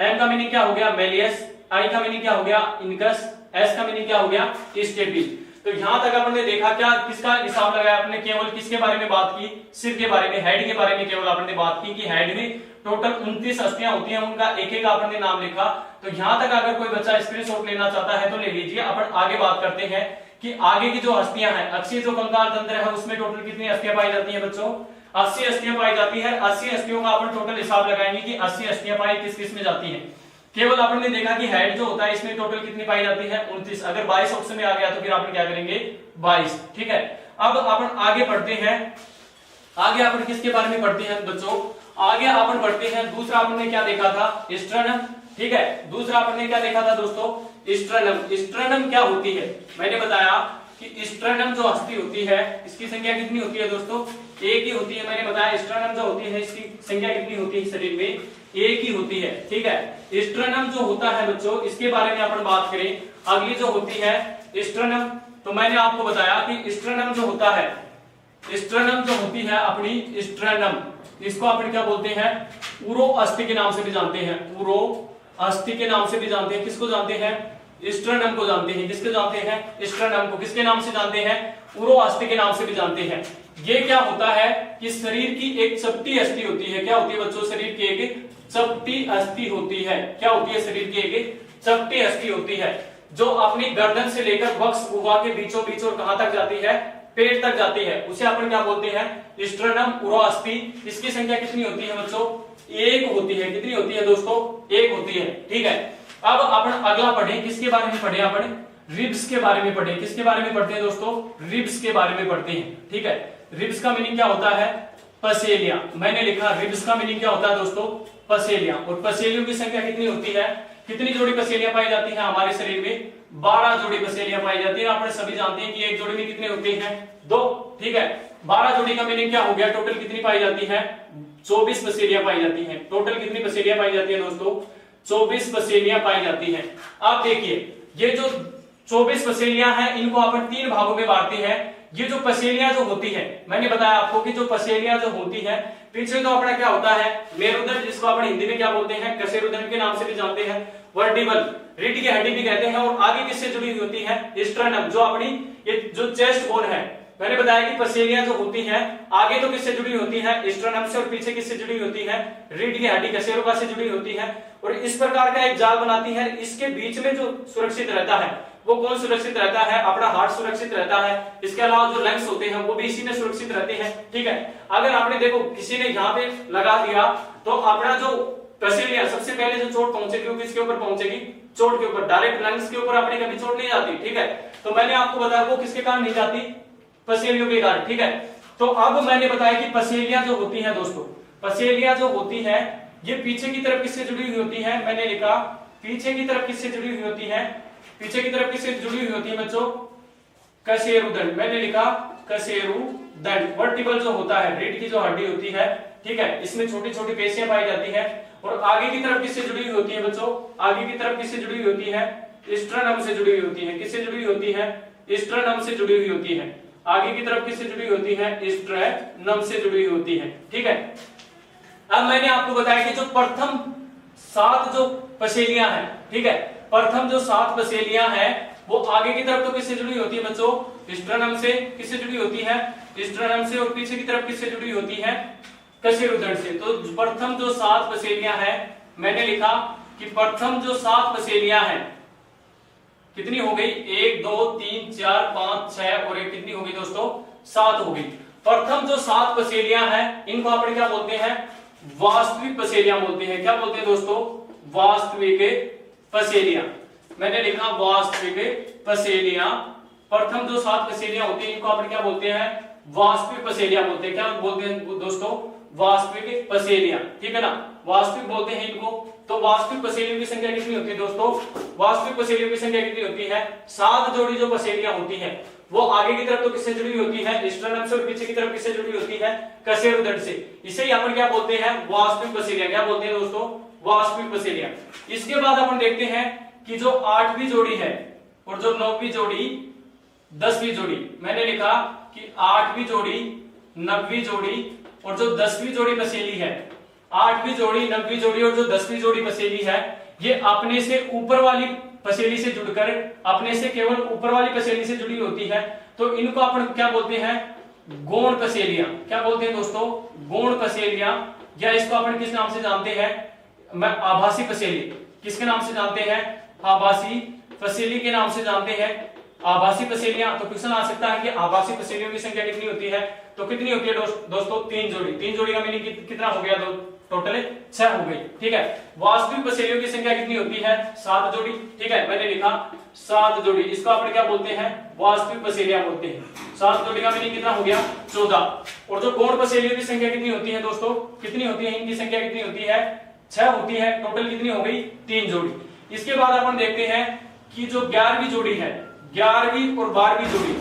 M का मीनिंग क्या हो गया, मेलियस। I का मीनिंग क्या हो गया, इनकस। S का मीनिंग क्या हो गया, स्टेबिल। तो यहां तक आपने देखा क्या, किसका हिसाब लगाया आपने, केवल किसके बारे में बात की, सिर के बारे में, हेड के बारे में केवल आपने बात की कि हेड में टोटल 29 हस्तियां होती हैं, उनका एक एक आपने नाम लिखा। तो यहां तक अगर कोई बच्चा स्क्रीनशॉट लेना चाहता है तो ले लीजिए। अपन आगे बात करते हैं कि आगे की जो हस्तियां हैं, अक्षीय जो कंकाल तंत्र है उसमें टोटल कितनी हस्तियां पाई जाती हैं बच्चों, 80 हस्तियां पाई जाती है। 80 हस्तियों का अपन टोटल हिसाब लगाएंगे कि 80 हस्तियां पाई किस किस में जाती हैं। केवल आपने देखा कि हेड जो होता है इसमें टोटल कितनी पाई जाती है, 29। अगर 22 ऑप्शन में आ गया तो फिर अपन क्या करेंगे, 22। ठीक है, अब अपन आगे बढ़ते हैं। आगे अपन किसके बारे में पढ़ते हैं बच्चों, आगे अपन बढ़ते हैं। दूसरा आपने क्या देखा था, स्ट्रनम। ठीक है, दूसरा आपने क्या देखा था दोस्तों, स्ट्रनम। स्ट्रनम क्या होती है, मैंने बताया कि स्ट्रनम जो हस्ती होती है इसकी संख्या कितनी होती है दोस्तों, एक ही होती है। मैंने बताया स्ट्रनम जो होती है इसकी संख्या कितनी होती है शरीर में, एक ही होती है। ठीक है, स्ट्रनम जो होता है बच्चों इसके बारे में अपन बात करें, अगली जो होती है स्ट्रनम। तो मैंने आपको बताया कि स्ट्रनम जो होता है, स्ट्रनम जो होती है अपनी स्ट्रनम, इसको अपन क्या बोलते हैं, उरो अस्थि के नाम से भी जानते हैं। उरो अस्थि के नाम से भी जानते हैं। किसको जानते हैं, स्ट्रनम को जानते हैं। किसको जानते हैं, स्ट्रनम को। किसके नाम से जानते हैं, उरो अस्थि के नाम से भी जानते हैं। ये क्या होता है कि शरीर की एक चपटी अस्थि होती है। क्या होती है बच्चों, शरीर की एक चपटी अस्थि होती है। क्या होती है, शरीर की एक चपटी अस्थि होती है जो अपनी गर्दन से लेकर वक्ष गुहा के बीचों बीच और कहां तक जाती है, पेट तक जाती है। उसे अपन क्या बोलते हैं, स्ट्रनम उरो अस्थि। इसकी संख्या कितनी होती है बच्चों, एक होती है। कितनी होती है दोस्तों, एक होती है। ठीक है, अब अपन अगला पढ़ें, किसके बारे में पढ़े, अपन रिब्स के बारे में पढ़े। किसके बारे में पढ़ते हैं दोस्तों, रिब्स के बारे में पढ़ते हैं। ठीक है, रिब्स का मीनिंग क्या होता है, पसेलिया। मैंने लिखा रिब्स का मीनिंग क्या होता है दोस्तों, पसेलिया। और पसेलियों की संख्या कितनी होती है, कितनी जोड़ी पसेलियां पाई जाती है हमारे शरीर में, 12 जोड़ी पसेलियां पाई जाती है। आप सभी जानते हैं कि एक जोड़ी में कितने होते हैं, 2। ठीक है, 12 जोड़ी का मीनिंग क्या हो गया, टोटल कितनी पाई जाती है, 24 पसेलियां पाई जाती हैं। टोटल कितनी पसेलियां पाई जाती है दोस्तों, 24 पसेलियां पाई जाती हैं। आप देखिए ये जो 24 पसेलियां हैं इनको अपन 3 भागों में बांटते हैं। ये जो पसेलियां जो होती है, मैंने बताया आपको कि जो पसेलियां जो होती है, पीछे तो अपना क्या होता है, मेरुदंड, जिसको अपन हिंदी में क्या बोलते हैं, कशेरुदंड के नाम से भी जानते हैं। वर्टिबल, रीढ़ की हड्डी भी कहते हैं। और आगे किससे जुड़ी हुई होती है, स्ट्रनम, जो अपनी ये जो चेस्ट बोन है। मैंने बताया कि पसेलियां जो होती हैं आगे तो किससे जुड़ी होती है, स्ट्रनम से, और पीछे किससे जुड़ी होती है, रीढ़ की हड्डी कशेरुका से जुड़ी होती है। और इस प्रकार का एक जाल बनाती है, इसके बीच में जो सुरक्षित रहता है वो कौन सुरक्षित रहता है? अपना हार्ट सुरक्षित रहता है। इसके अलावा जो लंग्स होते हैं वो भी इसी में सुरक्षित रहते हैं, ठीक है। अगर आपने देखो किसी ने यहाँ पे लगा दिया तो अपना जो पसेलियां सबसे पहले जो चोट पहुंचेगी वो किसके ऊपर पहुंचेगी? चोट के ऊपर। डायरेक्ट लंग्स के ऊपर अपनी कभी चोट नहीं जाती, ठीक है। तो मैंने आपको बताया वो किसके कारण नहीं जाती? पसेलियों के कारण, ठीक है। तो अब मैंने बताया कि पसेलियां जो होती हैं दोस्तों, पसेलियां जो होती है ये पीछे की तरफ किससे जुड़ी हुई होती है? मैंने लिखा पीछे की तरफ किससे जुड़ी हुई होती है? पीछे की तरफ किससे जुड़ी हुई होती है बच्चों? कशेरुदंड। मैंने लिखा कशेरुदंड। वर्टिबल जो होता है, रीढ़ की जो हड्डी होती है, ठीक है, इसमें छोटी छोटी पेशियां पाई जाती है। और आगे की तरफ किससे जुड़ी हुई होती है बच्चों? आगे की तरफ किससे जुड़ी हुई होती है? स्ट्रेनम से जुड़ी हुई होती है। किससे जुड़ी हुई होती है? स्ट्रेनम से जुड़ी हुई होती है। आगे की तरफ किससे जुड़ी होती है? स्ट्रेनम से जुड़ी हुई होती है, ठीक है। अब मैंने आपको बताया कि जो प्रथम 7 जो पसेलियां हैं, ठीक है, प्रथम जो 7 पसेलियां हैं वो आगे की तरफ तो किससे जुड़ी होती है बच्चों? स्ट्रेनम से। किससे जुड़ी होती है? स्ट्रेनम से। और पीछे की तरफ किससे जुड़ी होती है? कशेरुदंड से। तो प्रथम जो 7 पसेलियां हैं, मैंने लिखा कि प्रथम जो 7 पसेलियां हैं कितनी हो गई? 1 2 3 4 5 6 और एक कितनी होगी दोस्तों? 7 हो गई। प्रथम जो 7 पसेलियां हैं इनको अपन क्या बोलते हैं? वास्तविक पसेलियां बोलते हैं। क्या बोलते हैं दोस्तों? वास्तविक पसेलियां। मैंने लिखा वास्तविक पसेलियां। प्रथम जो 7 पसेलियां होती हैं इनको अपन क्या बोलते हैं? वास्तविक पसेलियां बोलते हैं। क्या बोलते हैं दोस्तों? वास्तविक पसेलियां, ठीक है ना, वास्तविक बोलते हैं इनको। तो वास्तविक पसेलियों की संख्या कितनी होती है दोस्तों? वास्तविक पसेलियों की संख्या कितनी होती है? 7 जोड़ी जो पसेलियां होती है वो आगे की तरफ तो किससे जुड़ी होती है? स्ट्रेनम से। और पीछे की तरफ किससे जुड़ी होती है? कशेरुदंड से। इसे यहाँ पर क्या बोलते हैं? वास्तविक पसेलियां। क्या बोलते हैं दोस्तों? वास्तविक पसेलियां। इसके बाद अपन देखते हैं कि जो 8वीं जोड़ी है और जो 9वीं जोड़ी, 10वीं जोड़ी, मैंने लिखा कि 8वीं जोड़ी, 9वीं जोड़ी और जो 10वीं जोड़ी पसेली है, 8वीं जोड़ी, 9वीं जोड़ी और जो 10वीं जोड़ी पसेली है, ये अपने से ऊपर वाली पसेली से जुड़कर अपने से केवल ऊपर वाली पसेली से जुड़ी होती है। तो इनको अपन क्या बोलते हैं? गौण पसेलियां। क्या बोलते हैं दोस्तों? गौण पसेलियां। या इसको अपन किस नाम से जानते हैं? मैं आभासी पसेली। किसके नाम से जानते हैं? आभासी पसेली के नाम से जानते हैं। आभासी पसेलियां। तो क्वेश्चन आ सकता है कि आभासी पसेलियों की संख्या कितनी होती है? तो कितनी होती है दोस्तों? 3 जोड़ी। 3 जोड़ी का मीनिंग कितना हो गया? टोटल 6 हो गई, ठीक है। वास्तविक पसेलियों की संख्या कितनी होती है? 7 जोड़ी, ठीक है। मैंने लिखा 7 जोड़ी। इसको अपन क्या बोलते हैं? वास्तविक पसेलियां बोलते हैं। 7 जोड़ी का मीनिंग कितना हो गया? 14। और जो गौण पसेलियों की संख्या कितनी होती है दोस्तों? कितनी होती है? इनकी संख्या कितनी होती है? 6 होती है। टोटल कितनी हो गई? 3 जोड़ी। इसके बाद अपन देखते हैं कि जो 11वीं जोड़ी है, 11वीं और 12वीं जोड़ी,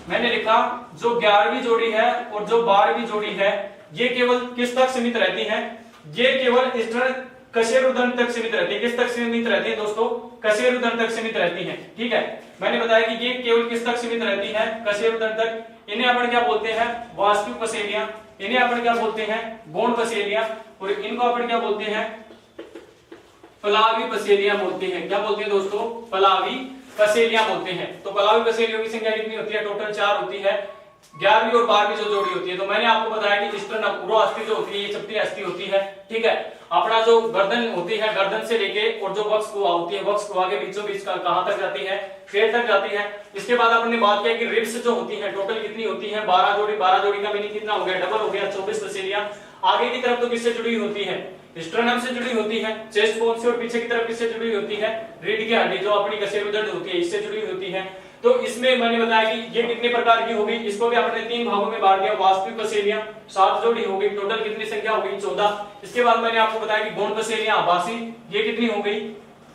मैंने लिखा जो 11वीं जोड़ी है और जो 12वीं जोड़ी है ये केवल किस तक सीमित रहती है? ये केवल कशेरुदंड तक सीमित रहती है। किस तक सीमित रहती है दोस्तों? कशेरुदंड तक सीमित रहती है, ठीक है। मैंने बताया कि ये केवल किस तक सीमित रहती है? कशेरुदंड तक। इन्हें अपन क्या बोलते हैं? वास्तविक पसेलियां। इन्हें अपन क्या बोलते हैं? गौण पसेलियां। और इनको अपन क्या बोलते हैं? पलावी पसेलियां बोलते हैं। क्या बोलते हैं दोस्तों? पलावी पसेलियां बोलते हैं। तो पलावी पसेलियों की संख्या कितनी होती है? टोटल 4 होती है। 11वीं और 12वीं जो जोड़ी होती है, तो मैंने आपको बताया कि स्टर्नम अस्थि जो होती है ये चपटी अस्थि होती है, ठीक है। अपना जो गर्दन होती है, गर्दन से लेके और जो वक्ष गुहा होती है, वक्ष गुहा के बीचों बीच कहां तक जाती है? पेट तक जाती है। इसके बाद आपने बात किया कि रिब्स जो होती है टोटल कितनी होती है? 12 जोड़ी। 12 जोड़ी का मीनिंग कितना हो गया? डबल हो गया, 24 पसेलियां। आगे की तरफ तो किससे जुड़ी होती है? स्टर्नम से जुड़ी होती है, चेस्ट बोन से। और पीछे की तरफ किससे जुड़ी होती है? रीढ़ की हड्डी जो अपनी कशेरुदंड होती है इससे जुड़ी होती है। तो इसमें मैंने बताया कि ये कितने प्रकार की होगी, इसको भी आपने 3 भागों में बांट दिया। वास्तविक पसेलियां 7 जोड़ी हो गई, टोटल कितनी संख्या हो गई? 14। इसके बाद मैंने आपको बताया कि गौण पसेलियां आभासी, ये कितनी हो गई?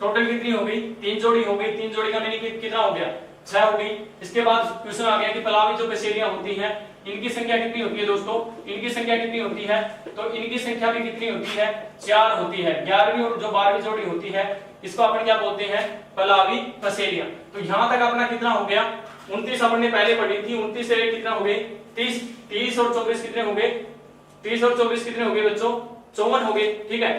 टोटल कितनी हो गई? 3 जोड़ी हो गई। 3 जोड़ी का मीनिंग कितना हो गया? 6 हो गई। इसके बाद क्वेश्चन आ गया कि पलावी जो पसेलियां होती हैं इनकी संख्या कितनी होती है दोस्तों? इनकी संख्या कितनी होती है? तो इनकी संख्या भी कितनी होती है? 4 होती है। 11वीं और जो 12वीं जोड़ी होती है इसको अपन क्या बोलते हैं? पलावी पसेलियां। तो यहां तक अपना कितना हो गया? 29 अपन ने पहले पढ़ी थी। 29 से कितना हो गए? 30। 30 और 24 कितने हो गए? 30 और 24 कितने हो गए बच्चों? 54 हो गए, ठीक है।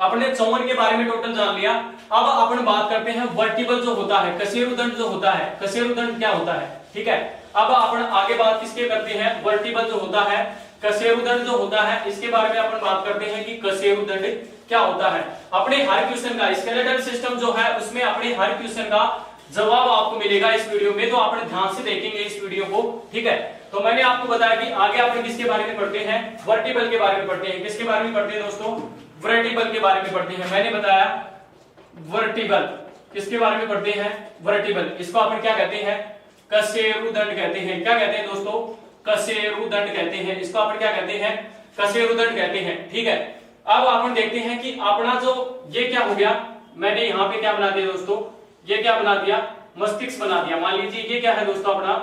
अपने 54 के बारे में टोटल जान लिया। अब अपन बात करते हैं वर्टिबल जो होता है, कशेरुदंड जो होता है। कशेरुदंड क्या होता है, ठीक है। अब अपन आगे बात किसके करते हैं? वर्टिबल जो होता है, कशेरुदंड जो होता है, इसके बारे में अपन बात करते हैं कि कशेरुदंड क्या होता है। अपने हर क्वेश्चन का स्केलेटल सिस्टम जो है उसमें अपने हर क्वेश्चन का जवाब आपको मिलेगा इस वीडियो में, तो आपने ध्यान से देखेंगे इस वीडियो को, ठीक है। तो मैंने आपको बताया कि आगे आपने किसके बारे में पढ़ते हैं, वर्टिबल के बारे में पढ़ते हैं। किसके बारे में पढ़ते हैं दोस्तों, वर्टिबल के बारे में पढ़ते हैं। मैंने बताया वर्टिबल, किसके बारे में पढ़ते हैं, वर्टिबल। इसको अपन क्या कहते हैं, कशेरुदंड कहते हैं। क्या कहते हैं दोस्तों, कशेरुदंड कहते हैं। इसको अपन क्या कहते हैं, कशेरुदंड कहते हैं, ठीक है। अब अपन देखते हैं कि अपना जो ये क्या हो गया, मैंने यहाँ पे क्या बना दिया दोस्तों, ये क्या बना दिया, मस्तिष्क बना दिया। मान लीजिए ये क्या है दोस्तों अपना,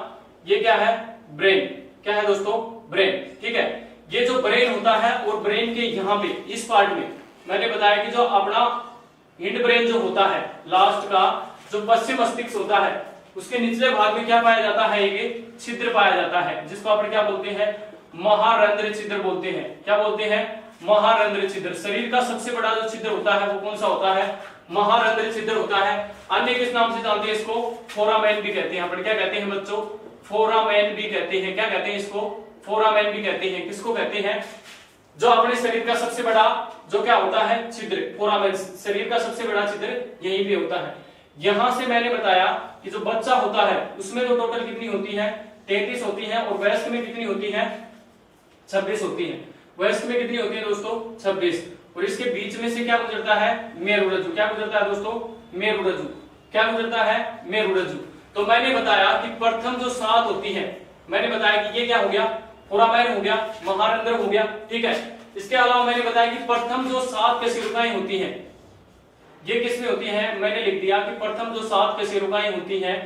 ये क्या है, ब्रेन। क्या है दोस्तों, ब्रेन, ठीक है। ये जो ब्रेन होता है और ब्रेन के यहाँ पे इस पार्ट में मैंने बताया कि जो अपना हिंड ब्रेन जो होता है, लास्ट का जो पश्चिम मस्तिष्क होता है, उसके निचले भाग में क्या पाया जाता है, एक छिद्र पाया जाता है, जिसको अपन क्या बोलते हैं, महारंध्र छिद्र बोलते हैं। क्या बोलते हैं, महारंध्र छिद्र। शरीर का सबसे बड़ा जो छिद्र होता है वो कौन सा होता है, महारंध्र छिद्र होता है। अन्य किस नाम से जानते हैं इसको, फोरामेन भी कहते हैं। अपन क्या कहते हैं बच्चों, फोरामेन भी कहते हैं। क्या कहते हैं इसको, फोरामेन भी कहते हैं। किसको कहते हैं, जो अपने शरीर का सबसे बड़ा जो क्या होता है, छिद्र, फोरामेन। शरीर का सबसे बड़ा छिद्र यहीं पे होता है। यहां से मैंने बताया कि जो बच्चा होता है उसमें तो टोटल कितनी होती है, 33 होती है, और वयस्क में कितनी होती है, 26 होती है। वयस्क में कितनी होती है दोस्तों, 26। और इसके बीच में से क्या गुजरता है, मेरुरज्जु। क्या गुजरता है दोस्तों, मेरुरज्जु। क्या गुजरता है, मेरुरज्जु। तो मैंने बताया कि प्रथम जो 7 होती है, मैंने बताया कि ये क्या हो गया, फोरामेन हो गया, महारंध्र हो गया, ठीक है। इसके अलावा मैंने बताया कि प्रथम जो 7 कशेरुकाएं होती हैं, ये किसमें होती हैं, मैंने लिख दिया कि प्रथम जो 7 कशेरुकाएं होती हैं,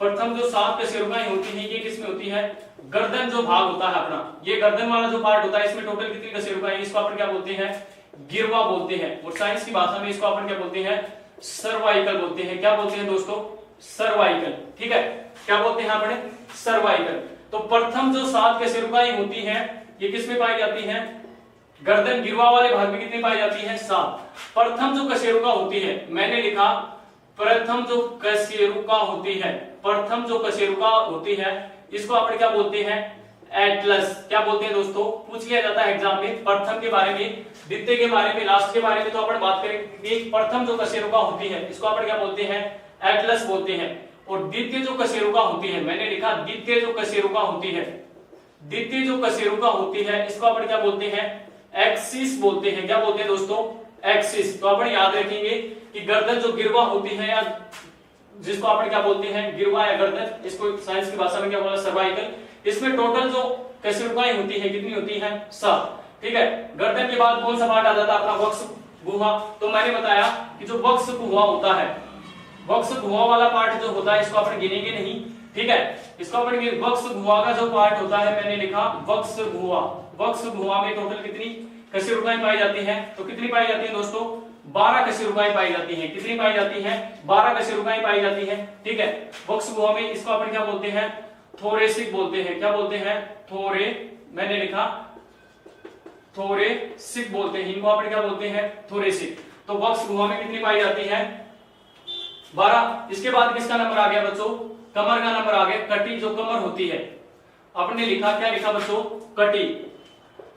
प्रथम जो 7 कशेरुकाएं होती हैं, ये किसमें होती है, गर्दन जो भाग होता है अपना, ये गर्दन वाला जो पार्ट होता है, इसमें टोटल कितनी कशेरुकाएं, इसको अपन क्या बोलते हैं, गिरवा बोलते हैं। और साइंस की भाषा में इसको अपन क्या बोलते हैं, सर्वाइकल बोलते हैं। क्या बोलते हैं दोस्तों, सर्वाइकल, ठीक है। क्या बोलते हैं अपने, सर्वाइकल। तो प्रथम जो 7 कशेरुकाएं होती हैं, ये किसमें पाई जाती हैं, गर्दन गिरवा वाले भाग में कितनी पाई जाती है, 7। प्रथम जो कशेरुका होती है, मैंने लिखा प्रथम जो कशेरुका होती है, प्रथम जो कशेरुका होती है, इसको अपन क्या बोलते हैं, एटलस। क्या बोलते हैं दोस्तों, पूछ लिया जाता है एग्जाम में, प्रथम के बारे में, द्वितीय के बारे में, लास्ट के बारे में तो अपन बात करेंगे। प्रथम जो कशेरुका होती है, इसको अपन क्या बोलते हैं, एटलस बोलते हैं। और द्वितीय जो कशेरुका होती है, मैंने लिखा द्वितीय जो कशेरुका होती है, द्वितीय जो कशेरुका होती है, इसको अपन क्या बोलते हैं, एक्सिस बोलते हैं। क्या बोलते हैं दोस्तों, एक्सिस। तो अपन याद रखेंगे कि गर्दन जो गिरवा होती है, या जिसको अपन क्या बोलते हैं, गिरवा या गर्दन, इसको साइंस की भाषा में क्या बोला, सर्वाइकल। इसमें टोटल जो कशेरुकाएं होती है कितनी होती है, 7, ठीक है। गर्दन के बाद कौन सा पार्ट आ जाता है अपना, वक्ष गुहा। तो मैंने बताया कि जो वक्ष गुहा होता है, वक्ष गुहा वाला पार्ट जो होता है, इसको अपन गिनेंगे नहीं, ठीक है। इसको अपन वक्ष गुहा का जो पार्ट होता है, मैंने लिखा वक्ष गुहा। वक्ष गुहा में टोटल कितनी कशेरुकाएं पाई जाती हैं, तो कितनी पाई जाती है दोस्तों, 12 कशेरुकाएं पाई जाती हैं। कितनी पाई जाती हैं, 12 कशेरुकाएं पाई जाती हैं, ठीक है, वक्ष गुहा में। इसको अपन क्या बोलते हैं, थोरेसिक बोलते हैं। क्या बोलते हैं, थोरे, मैंने लिखा थोरेसिक बोलते हैं, इनको अपन क्या बोलते हैं, थोरेसिक। तो वक्ष गुहा में कितनी पाई जाती है, 12। इसके बाद किसका नंबर आ गया बच्चों, कमर का नंबर आ गया। कटी जो कमर होती है, आपने लिखा, क्या लिखा बच्चों, कटी।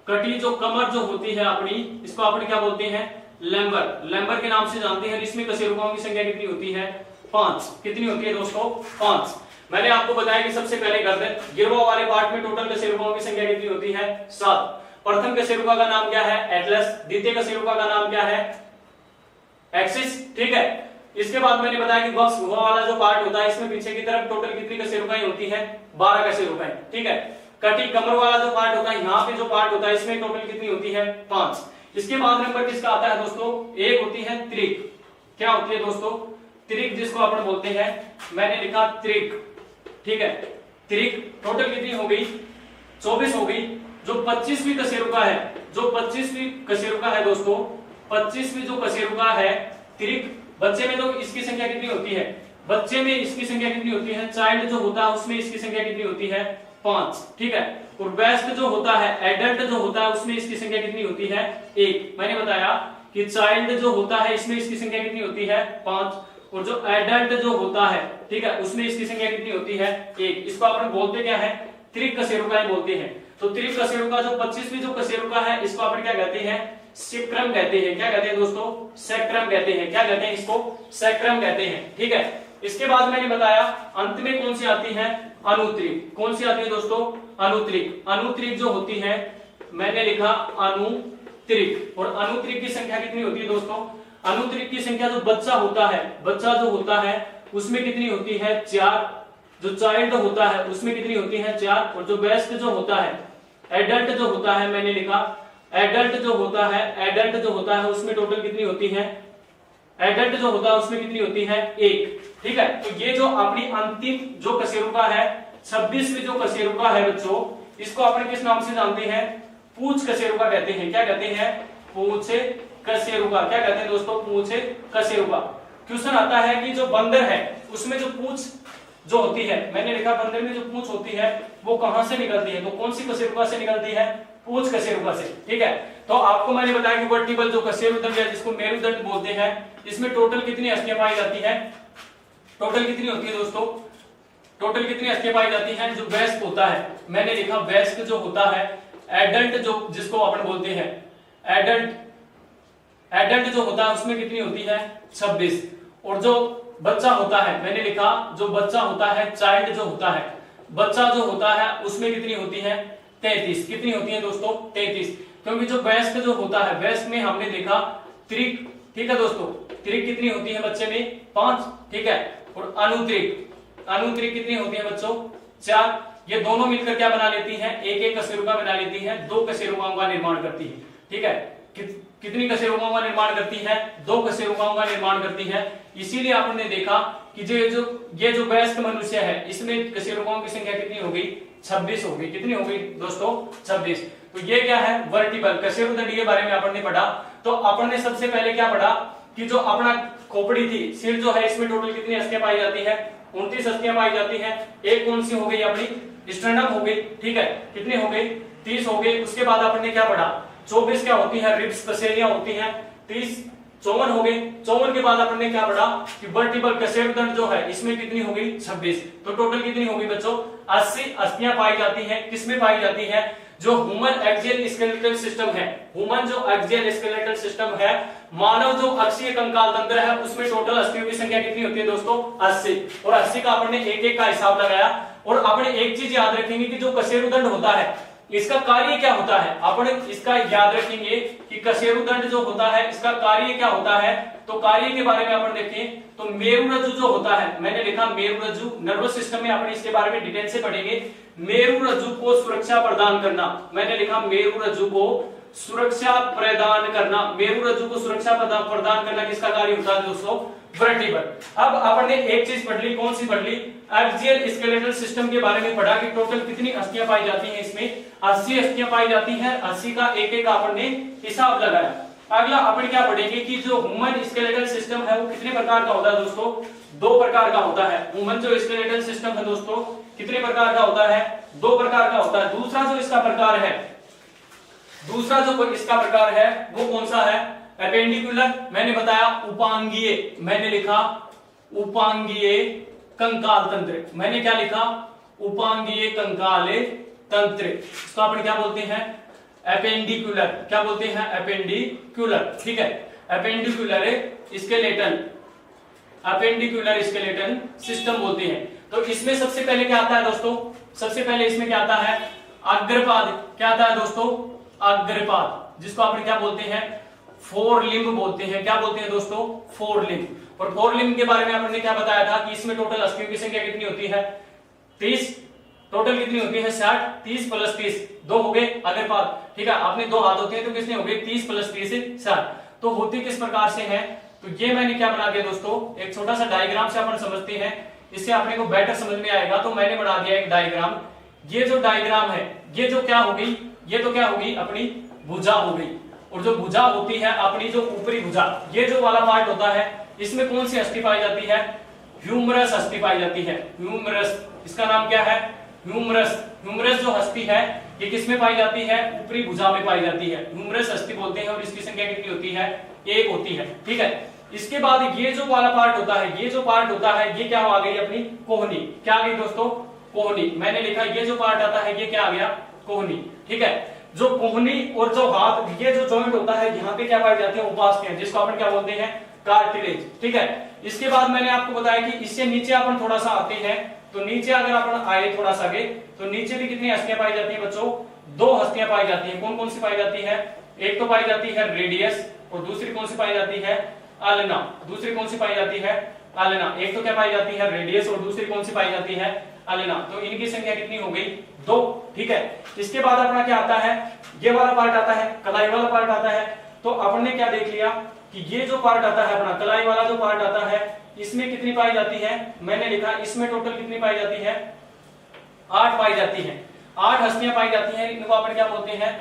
कटी जो कमर जो होती है अपनी, इसको अपन क्या बोलते हैं, लैम्बर। लैम्बर के नाम से जानते हैं। इसमें कशेरुकाओं की संख्या कितनी होती है, 5। कितनी होती है दोस्तों, 5। मैंने आपको बताया कि सबसे पहले गर्दन गिरवा वाले पार्ट में टोटल कशेरुकाओं की संख्या कितनी होती है, 7। प्रथम कशेरुका का नाम क्या है, एटलस। द्वितीय कशेरुका का नाम क्या है, एक्सिस, ठीक है। इसके बाद मैंने बताया कि वक्ष गुहा वाला जो पार्ट होता है, इसमें पीछे की तरफ टोटल कितनी कशेरुकाएं होती है, 12 कशेरुकाएं, ठीक है। कटी कमर वाला जो पार्ट होता है, यहाँ पे जो पार्ट होता है, इसमें टोटल कितनी होती है, 5। इसके बाद नंबर किसका आता है दोस्तों, एक होती है त्रिक। क्या होती है दोस्तों, त्रिक, जिसको अपन बोलते हैं, मैंने लिखा त्रिक, ठीक है। त्रिक टोटल कितनी हो गई, 24 हो गई। जो 25वीं कशेरुका है, जो 25वीं कशेरुका है दोस्तों, 25वीं जो कशेरुका है त्रिक, बच्चे में तो इसकी संख्या कितनी होती है, बच्चे में इसकी संख्या कितनी होती है, चाइल्ड जो होता है उसमें इसकी संख्या कितनी होती है, 5, ठीक है। और वयस्क जो होता है, एडल्ट जो होता है, उसमें इसकी संख्या कितनी होती है, 1। मैंने बताया कि चाइल्ड जो होता है, इसमें इसकी संख्या कितनी होती है, 5। और जो एडल्ट जो होता है, ठीक है, उसमें इसकी संख्या कितनी होती है, 1। इसको अपन बोलते क्या है, त्रिक कशेरुकाएं बोलते हैं। तो त्रिक कशेरुका जो 25वीं जो कशेरुका है, इसको अपन क्या कहते हैं, सेक्रम कहते हैं। क्या कहते हैं दोस्तों, सेक्रम कहते हैं। क्या कहते हैं इसको, सेक्रम कहते हैं, ठीक है। इसके बाद मैंने बताया अंत में कौन सी आती है, अनुत्तरिक। कौन सी आती है दोस्तों, अनुत्तरिक। अनुत्तरिक जो होती है मैंने लिखा अनुत्तरिक। और अनुत्तरिक की संख्या कितनी होती है दोस्तों, अनुत्तरिक की संख्या जो बच्चा होता है, बच्चा जो होता है उसमें कितनी होती है, 4। जो चाइल्ड होता है उसमें कितनी होती है, 4। और जो वयस्क जो होता है, एडल्ट जो होता है, मैंने लिखा एडल्ट जो होता है, एडल्ट जो होता है उसमें टोटल कितनी होती है, एडल्ट जो होता है उसमें कितनी होती है, 1। ठीक है, तो ये जो अपनी अंतिम जो कशेरुका है, 26वीं जो कशेरुका है बच्चों, इसको अपन किस नाम से जानते हैं, पूंछ कशेरुका कहते हैं। क्या कहते हैं, पूंछ कशेरुका। क्या कहते हैं दोस्तों, पूंछ कशेरुका। क्वेश्चन आता है कि जो बंदर है उसमें जो पूंछ जो होती है, मैंने लिखा बंदर में जो पूंछ होती है वो कहां से निकलती है, तो कौन सी कशेरुका से निकलती है, पूंछ कशेरुका से। ठीक है, तो आपको मैंने बताया कि वर्टिबल जो कशेरुदंड है जिसको मेरुदंड बोलते हैं, इसमें टोटल कितनी अस्थियां पाई जाती है, टोटल कितनी होती है दोस्तों, टोटल कितनी अस्थियां पाई जाती हैं। जो वयस्क होता है, मैंने लिखा वयस्क जो होता है, एडल्ट जो जिसको अपन बोलते हैं एडल्ट, एडल्ट जो होता है उसमें कितनी होती है, 26। और जो बच्चा होता है, मैंने लिखा जो बच्चा होता है, चाइल्ड जो होता है, बच्चा जो होता है उसमें कितनी होती है, 33। कितनी होती है दोस्तों, 33। क्योंकि जो वयस्क जो होता है, वयस्क में हमने देखा त्रिक, ठीक है दोस्तों, त्रिक कितनी होती है बच्चे में, 5। ठीक है, और अनुत्रिक, अनुत्रिक कितनी होती है बच्चों, 4। ये दोनों मिलकर क्या बना लेती हैं, एक एक कशेरुका बना लेती हैं, 2 कशेरुकाओं का निर्माण करती है। ठीक है, कितनी कशेरुकाओं का निर्माण करती है, 2 कशेरुकाओं का निर्माण करती है। इसीलिए आपने देखा कि ये जो वयस्क मनुष्य है इसमें कशेरुकाओं की संख्या कितनी हो गई, 26 हो गई। कितनी हो गई दोस्तों, 26। तो ये क्या है, वर्टिबल कशेरुदंड के बारे में अपन ने पढ़ा। तो अपन ने सबसे पहले क्या पढ़ा कि जो अपना खोपड़ी थी, सिर जो है, इसमें टोटल कितनी अस्थियां पाई जाती है, 29 अस्थियां पाई जाती है। एक कौन सी हो गई, अपनी स्टर्नम हो गई। ठीक है, कितनी हो गई, 30 हो गई। उसके बाद अपन ने क्या पढ़ा, 24 क्या होती है, रिब्स कशेरुकियां होती हैं, 30 54 हो गई। 54 के बाद अपन ने क्या पढ़ा कि वर्टिबल कशेरुदंड जो है इसमें कितनी हो गई, 26। तो टोटल कितनी हो गई बच्चों, 80 अस्थियां पाई जाती हैं। किसमें पाई जाती है, जो ह्यूमन एक्सियल स्केलेटल सिस्टम है, ह्यूमन जो एक्सियल स्केलेटल सिस्टम है, मानव जो अक्षीय कंकाल तंत्र है, उसमें टोटल अस्थियों की संख्या कितनी होती है दोस्तों, 80। और 80 का अपन ने एक एक का हिसाब लगाया। और अपन एक चीज याद रखेंगे कि जो कशेरुदंड होता है इसका कार्य क्या होता है, अपन इसका याद रखेंगे कि कशेरुदंड जो होता है इसका कार्य क्या होता है। तो कार्य के बारे में अपन देखें तो मेरुरज्जु जो होता है, मैंने लिखा मेरुरज्जु, नर्वस सिस्टम में अपन इसके बारे में डिटेल से पढ़ेंगे। मेरुरज्जु को सुरक्षा प्रदान करना, मैंने लिखा मेरुरज्जु को सुरक्षा प्रदान करना। मेरुरज्जु को सुरक्षा प्रदान करना किसका कार्य होता है दोस्तों, वर्टिबल। अब अपन ने एक चीज पढ़ ली, कौन सी पढ़ ली, एक्सियल स्केलेटल सिस्टम के बारे में पढ़ा कि टोटल कितनी अस्थियां पाई जाती हैं, इसमें 80 अस्थियां पाई जाती हैं। 80 का एक एक अपन ने हिसाब लगाया। अगला अपन क्या पढ़ेंगे कि जो ह्यूमन स्केलेटल सिस्टम है वो कितने प्रकार का होता है दोस्तों, 2 प्रकार का होता है। ह्यूमन जो स्केलेटल सिस्टम है दोस्तों कितने प्रकार का होता है, 2 प्रकार का होता है। दूसरा जो इसका प्रकार है, दूसरा जो इसका प्रकार है वो कौन सा है, एपेंडिकुलर, मैंने बताया उपांगीय, मैंने लिखा उपांगीय कंकाल तंत्र, मैंने क्या लिखा, उपांगीय कंकाल तंत्र। इसको अपन क्या बोलते हैं, एपेंडिकुलर। क्या बोलते हैं, एपेंडिकुलर। ठीक है, appendicular skeleton, appendicular skeleton system बोलते हैं। तो इसमें सबसे पहले क्या आता है दोस्तों, सबसे पहले इसमें क्या आता है, अग्रपाद। क्या आता है दोस्तों, अग्रपाद, जिसको अपन क्या बोलते हैं, फोर लिम्ब बोलते हैं। क्या बोलते हैं दोस्तों, फोर लिम्ब। और फोर लिम्ब के बारे में अपन ने क्या बताया था कि इसमें टोटल अस्थियों की संख्या कितनी होती है, 30। टोटल कितनी होती है, 60। 30 + 30 2 हो गए अग्रपाद। ठीक है, आपने 2 हाथ होते हैं तो कितने हो गए, 30 + 30 60। तो होती किस प्रकार से है, तो ये मैंने क्या बना दिया दोस्तों, एक छोटा सा डायग्राम से अपन समझते हैं, इससे अपने को बेटर समझ में आएगा। तो मैंने बना दिया एक डायग्राम। ये जो डायग्राम है, ये जो क्या होगी, ये तो क्या होगी, अपनी भुजा हो गई। और जो भुजा होती है अपनी, जो ऊपरी भुजा, ये जो वाला पार्ट होता है, इसमें कौन सी अस्थि पाई जाती है, ह्यूमरस अस्थि पाई जाती है। ह्यूमरस, इसका नाम क्या है, ह्यूमरस। ह्यूमरस जो अस्थि है ये किसमें पाई जाती है, ऊपरी भुजा में पाई जाती है, ह्यूमरस अस्थि बोलते हैं। और इसकी संख्या कितनी होती है, 1 होती है। ठीक है, इसके बाद ये जो वाला पार्ट होता है, ये जो पार्ट होता है, ये क्या आ गई अपनी कोहनी। क्या आ गई दोस्तों, कोहनी। मैंने लिखा ये जो पार्ट आता है ये क्या आ गया, कोहनी। ठीक है, जो कोहनी और जो हाथ, ये जो जॉइंट होता है, यहाँ पे क्या पाई जाती है, उपास्थ्य, जिसको अपन क्या बोलते हैं, कार्टिलेज, ठीक है। इसके बाद मैंने आपको बताया कि इससे नीचे अपन थोड़ा सा आते हैं, तो नीचे अगर अपन आए थोड़ा सा आगे, तो नीचे भी कितनी हस्तियां पाई जाती है बच्चों? 2 हस्तियां पाई जाती है। कौन कौन सी पाई जाती है? एक तो पाई जाती है रेडियस, और दूसरी कौन सी पाई जाती है? अल्ना। दूसरी कौन सी पाई जाती है? अल्ना। एक तो क्या पाई जाती है? रेडियस, और दूसरी कौन सी पाई जाती है? अल्ना। तो इनकी संख्या कितनी हो गई? 2, ठीक है। इसके बाद अपना क्या आता है? ये वाला पार्ट आता है, कलाई वाला पार्ट आता है। तो अपन ने क्या देख लिया कि ये जो पार्ट आता है अपना कलाई वाला जो पार्ट आता है, इसमें कितनी पाई जाती है? मैंने लिखा इसमें टोटल कितनी पाई जाती है? 8 पाई जाती है। 8 हस्तियां पाई जाती हैं। इनको अपन क्या बोलते हैं?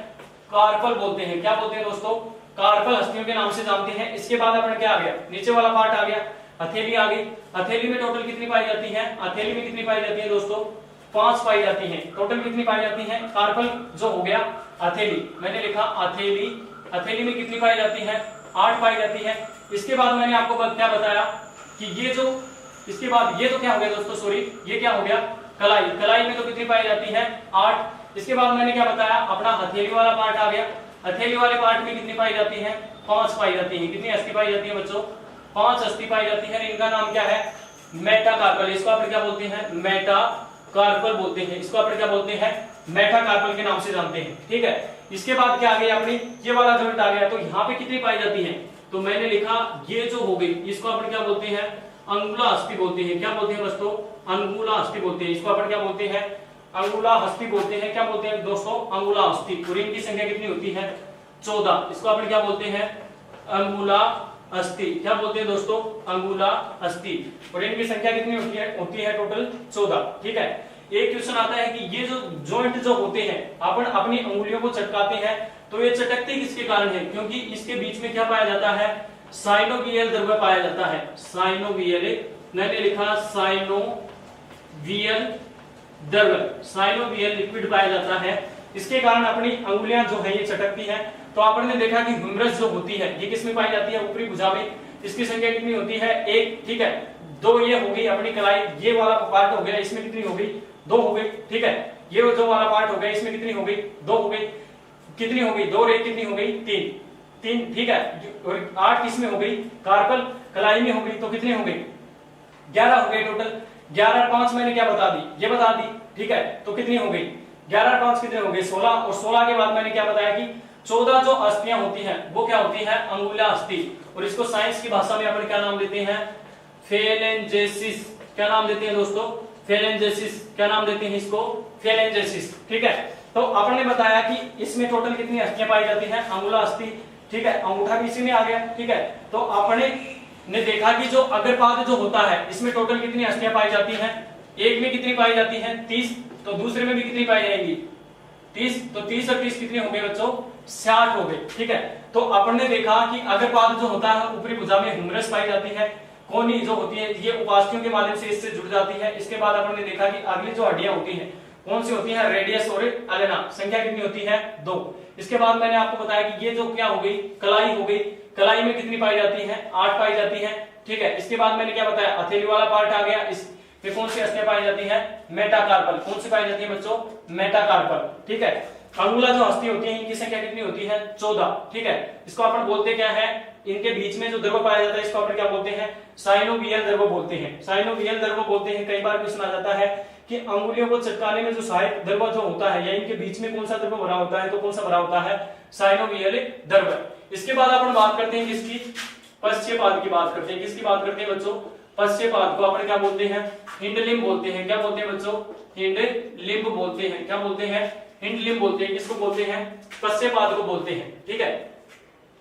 कार्पल बोलते हैं। क्या बोलते हैं दोस्तों? कार्पल हस्तियों के नाम से जानते हैं। इसके बाद अपन क्या आ गया? नीचे वाला पार्ट आ गया, हथेली आ गई। हथेली में टोटल कितनी पाई जाती है? हथेली में कितनी पाई जाती है दोस्तों? 5 पाई जाती है। टोटल कितनी पाई जाती है? कार्पल जो हो गया हथेली, मैंने लिखा हथेली। हथेली में कितनी पाई जाती है? 8 पाई जाती है। इसके बाद मैंने आपको क्या बताया कि ये जो, इसके बाद ये तो क्या हो गया दोस्तों, सॉरी, ये क्या हो गया? कलाई। कलाई में तो कितनी पाई जाती है? 8। इसके बाद मैंने क्या बताया? अपना हथेली वाला पार्ट आ गया। हथेली वाले पार्ट में कितनी पाई जाती है? 5 पाई जाती है। कितनी अस्थि पाई जाती है बच्चों? 5 अस्थि पाई जाती है। इनका नाम क्या है? मेटाकार्पल। इसको आप क्या बोलते हैं? मेटाकार्पल बोलते हैं। इसको आप क्या बोलते हैं? मेटाकार्पल के नाम से जानते हैं, ठीक है। इसके बाद क्या आ गया अपनी? ये वाला जॉइंट आ गया। तो यहाँ पे कितनी पाई जाती है? तो मैंने लिखा ये जो हो गई, इसको अपन क्या बोलते हैं? अंगुला अस्थि बोलते हैं। क्या बोलते हैं दोस्तों? अंगुला अस्थि बोलते हैं। इसको अपन क्या बोलते हैं? अंगुला अस्थि बोलते हैं। क्या बोलते हैं दोस्तों? अंगुला अस्थि। और इनकी संख्या कितनी होती है? 14। इसको अपन क्या बोलते हैं? अंगुला अस्थि। क्या बोलते हैं दोस्तों? अंगुला अस्थि। और इनकी संख्या कितनी होती है टोटल? 14, ठीक है। एक क्वेश्चन आता है कि ये जो जॉइंट जो होते हैं, अपन अपनी अंगुलियों को चटकाते हैं, तो ये चटकते किसके कारण है? क्योंकि इसके बीच में क्या पाया जाता है? साइनोवियल द्रव्य पाया जाता है। साइनोवियल, मैंने लिखा साइनोवियल द्रव्य, साइनोवियल लिक्विड पाया जाता है। इसके कारण अपनी अंगुलियां जो है ये चटकती हैं। तो आपने देखा कि ह्यूमरस जो होती है ये किसमें पाई जाती है? ऊपरी भुजा में। इसकी संख्या कितनी होती है? 1, ठीक है। 2 ये हो गई अपनी कलाई, ये वाला पार्ट हो गया, इसमें कितनी हो गई? 2 हो गई, ठीक है। ये जो वाला पार्ट हो गया, इसमें कितनी हो गई? 2 हो गई। कितनी हो गई? 2 और 1 कितनी हो गई? 3, ठीक है। और 8 किसमें हो गई? कार्पल कलाई में हो गई। तो कितनी हो गई? 11 हो गई टोटल। 11 और 5 मैंने क्या बता दी? ये बता दी, ठीक है। तो कितनी हो गई? 11 और 5 कितने हो गए? 16। और 16 के बाद मैंने क्या बताया कि 14 जो अस्थियां होती हैं वो क्या होती है? अंगुला अस्थि। और इसको साइंस की भाषा में अपन क्या नाम देते हैं? फेलेंजेसिस। क्या नाम देते हैं दोस्तों? फेलेंजेसिस। क्या नाम देते हैं इसको? फेलेंजेसिस, ठीक है। तो अपन ने बताया कि इसमें टोटल कितनी अस्थियां पाई जाती हैं? अंगुला अस्थि, ठीक है। अंगूठा भी इसी में आ गया, ठीक है। तो अपने ने देखा कि जो अग्रपाद जो होता है इसमें टोटल कितनी अस्थियां पाई जाती हैं? एक में कितनी पाई जाती हैं? 30। तो दूसरे में भी कितनी पाई जाएंगी? 30। तो 30 और 30 कितने हो गए बच्चों? 60 हो गए, ठीक है। तो अपन ने देखा कि अग्रपाद जो होता है ऊपरी भुजा में ह्यूमरस पाई जाती है। कोनी जो होती है ये उपास्थियों के माध्यम से इससे जुड़ जाती है। इसके बाद अपन ने देखा कि अगली जो हड्डियां होती हैं कौन सी होती है? रेडियस और अलेना। संख्या कितनी होती है? 2। इसके बाद मैंने आपको बताया कि ये जो क्या हो गई? कलाई हो गई। कलाई में कितनी पाई जाती है? 8 पाई जाती है, ठीक है। इसके बाद मैंने क्या बताया? हथेली वाला पार्ट आ गया। इसमें कौन सी अस्थियां पाई जाती है? मेटाकार्पल। कौन सी पाई जाती है बच्चों? मेटाकार्पल, ठीक है। अंगुला जो अस्थि होती है इनकी संख्या कितनी होती है? 14, ठीक है। इसको अपन बोलते क्या है? इनके बीच में जो द्रव्य पाया जाता है इसको अपन क्या बोलते हैं? साइनोवियल द्रव्य बोलते हैं। साइनोवियल द्रव्य बोलते हैं। कई बार क्वेश्चन आ जाता है कि अंगुलियों को चटकाने में जो सहायक द्रव्य जो होता है या इनके बीच में कौन सा द्रव्य भरा होता है? तो कौन सा भरा होता है? साइनोवियल द्रव्य। इसके बाद अपन बात करते हैं किसकी? पश्चेपाद की बात करते हैं। किसकी बात करते हैं बच्चों? पश्चेपाद को अपन क्या बोलते हैं? हिंड लिम्ब बोलते हैं। क्या बोलते हैं बच्चों? हिंड लिम्ब बोलते हैं। क्या बोलते हैं? हिंड लिम्ब बोलते हैं। किसको बोलते हैं? पश्चेपाद को बोलते हैं, ठीक है।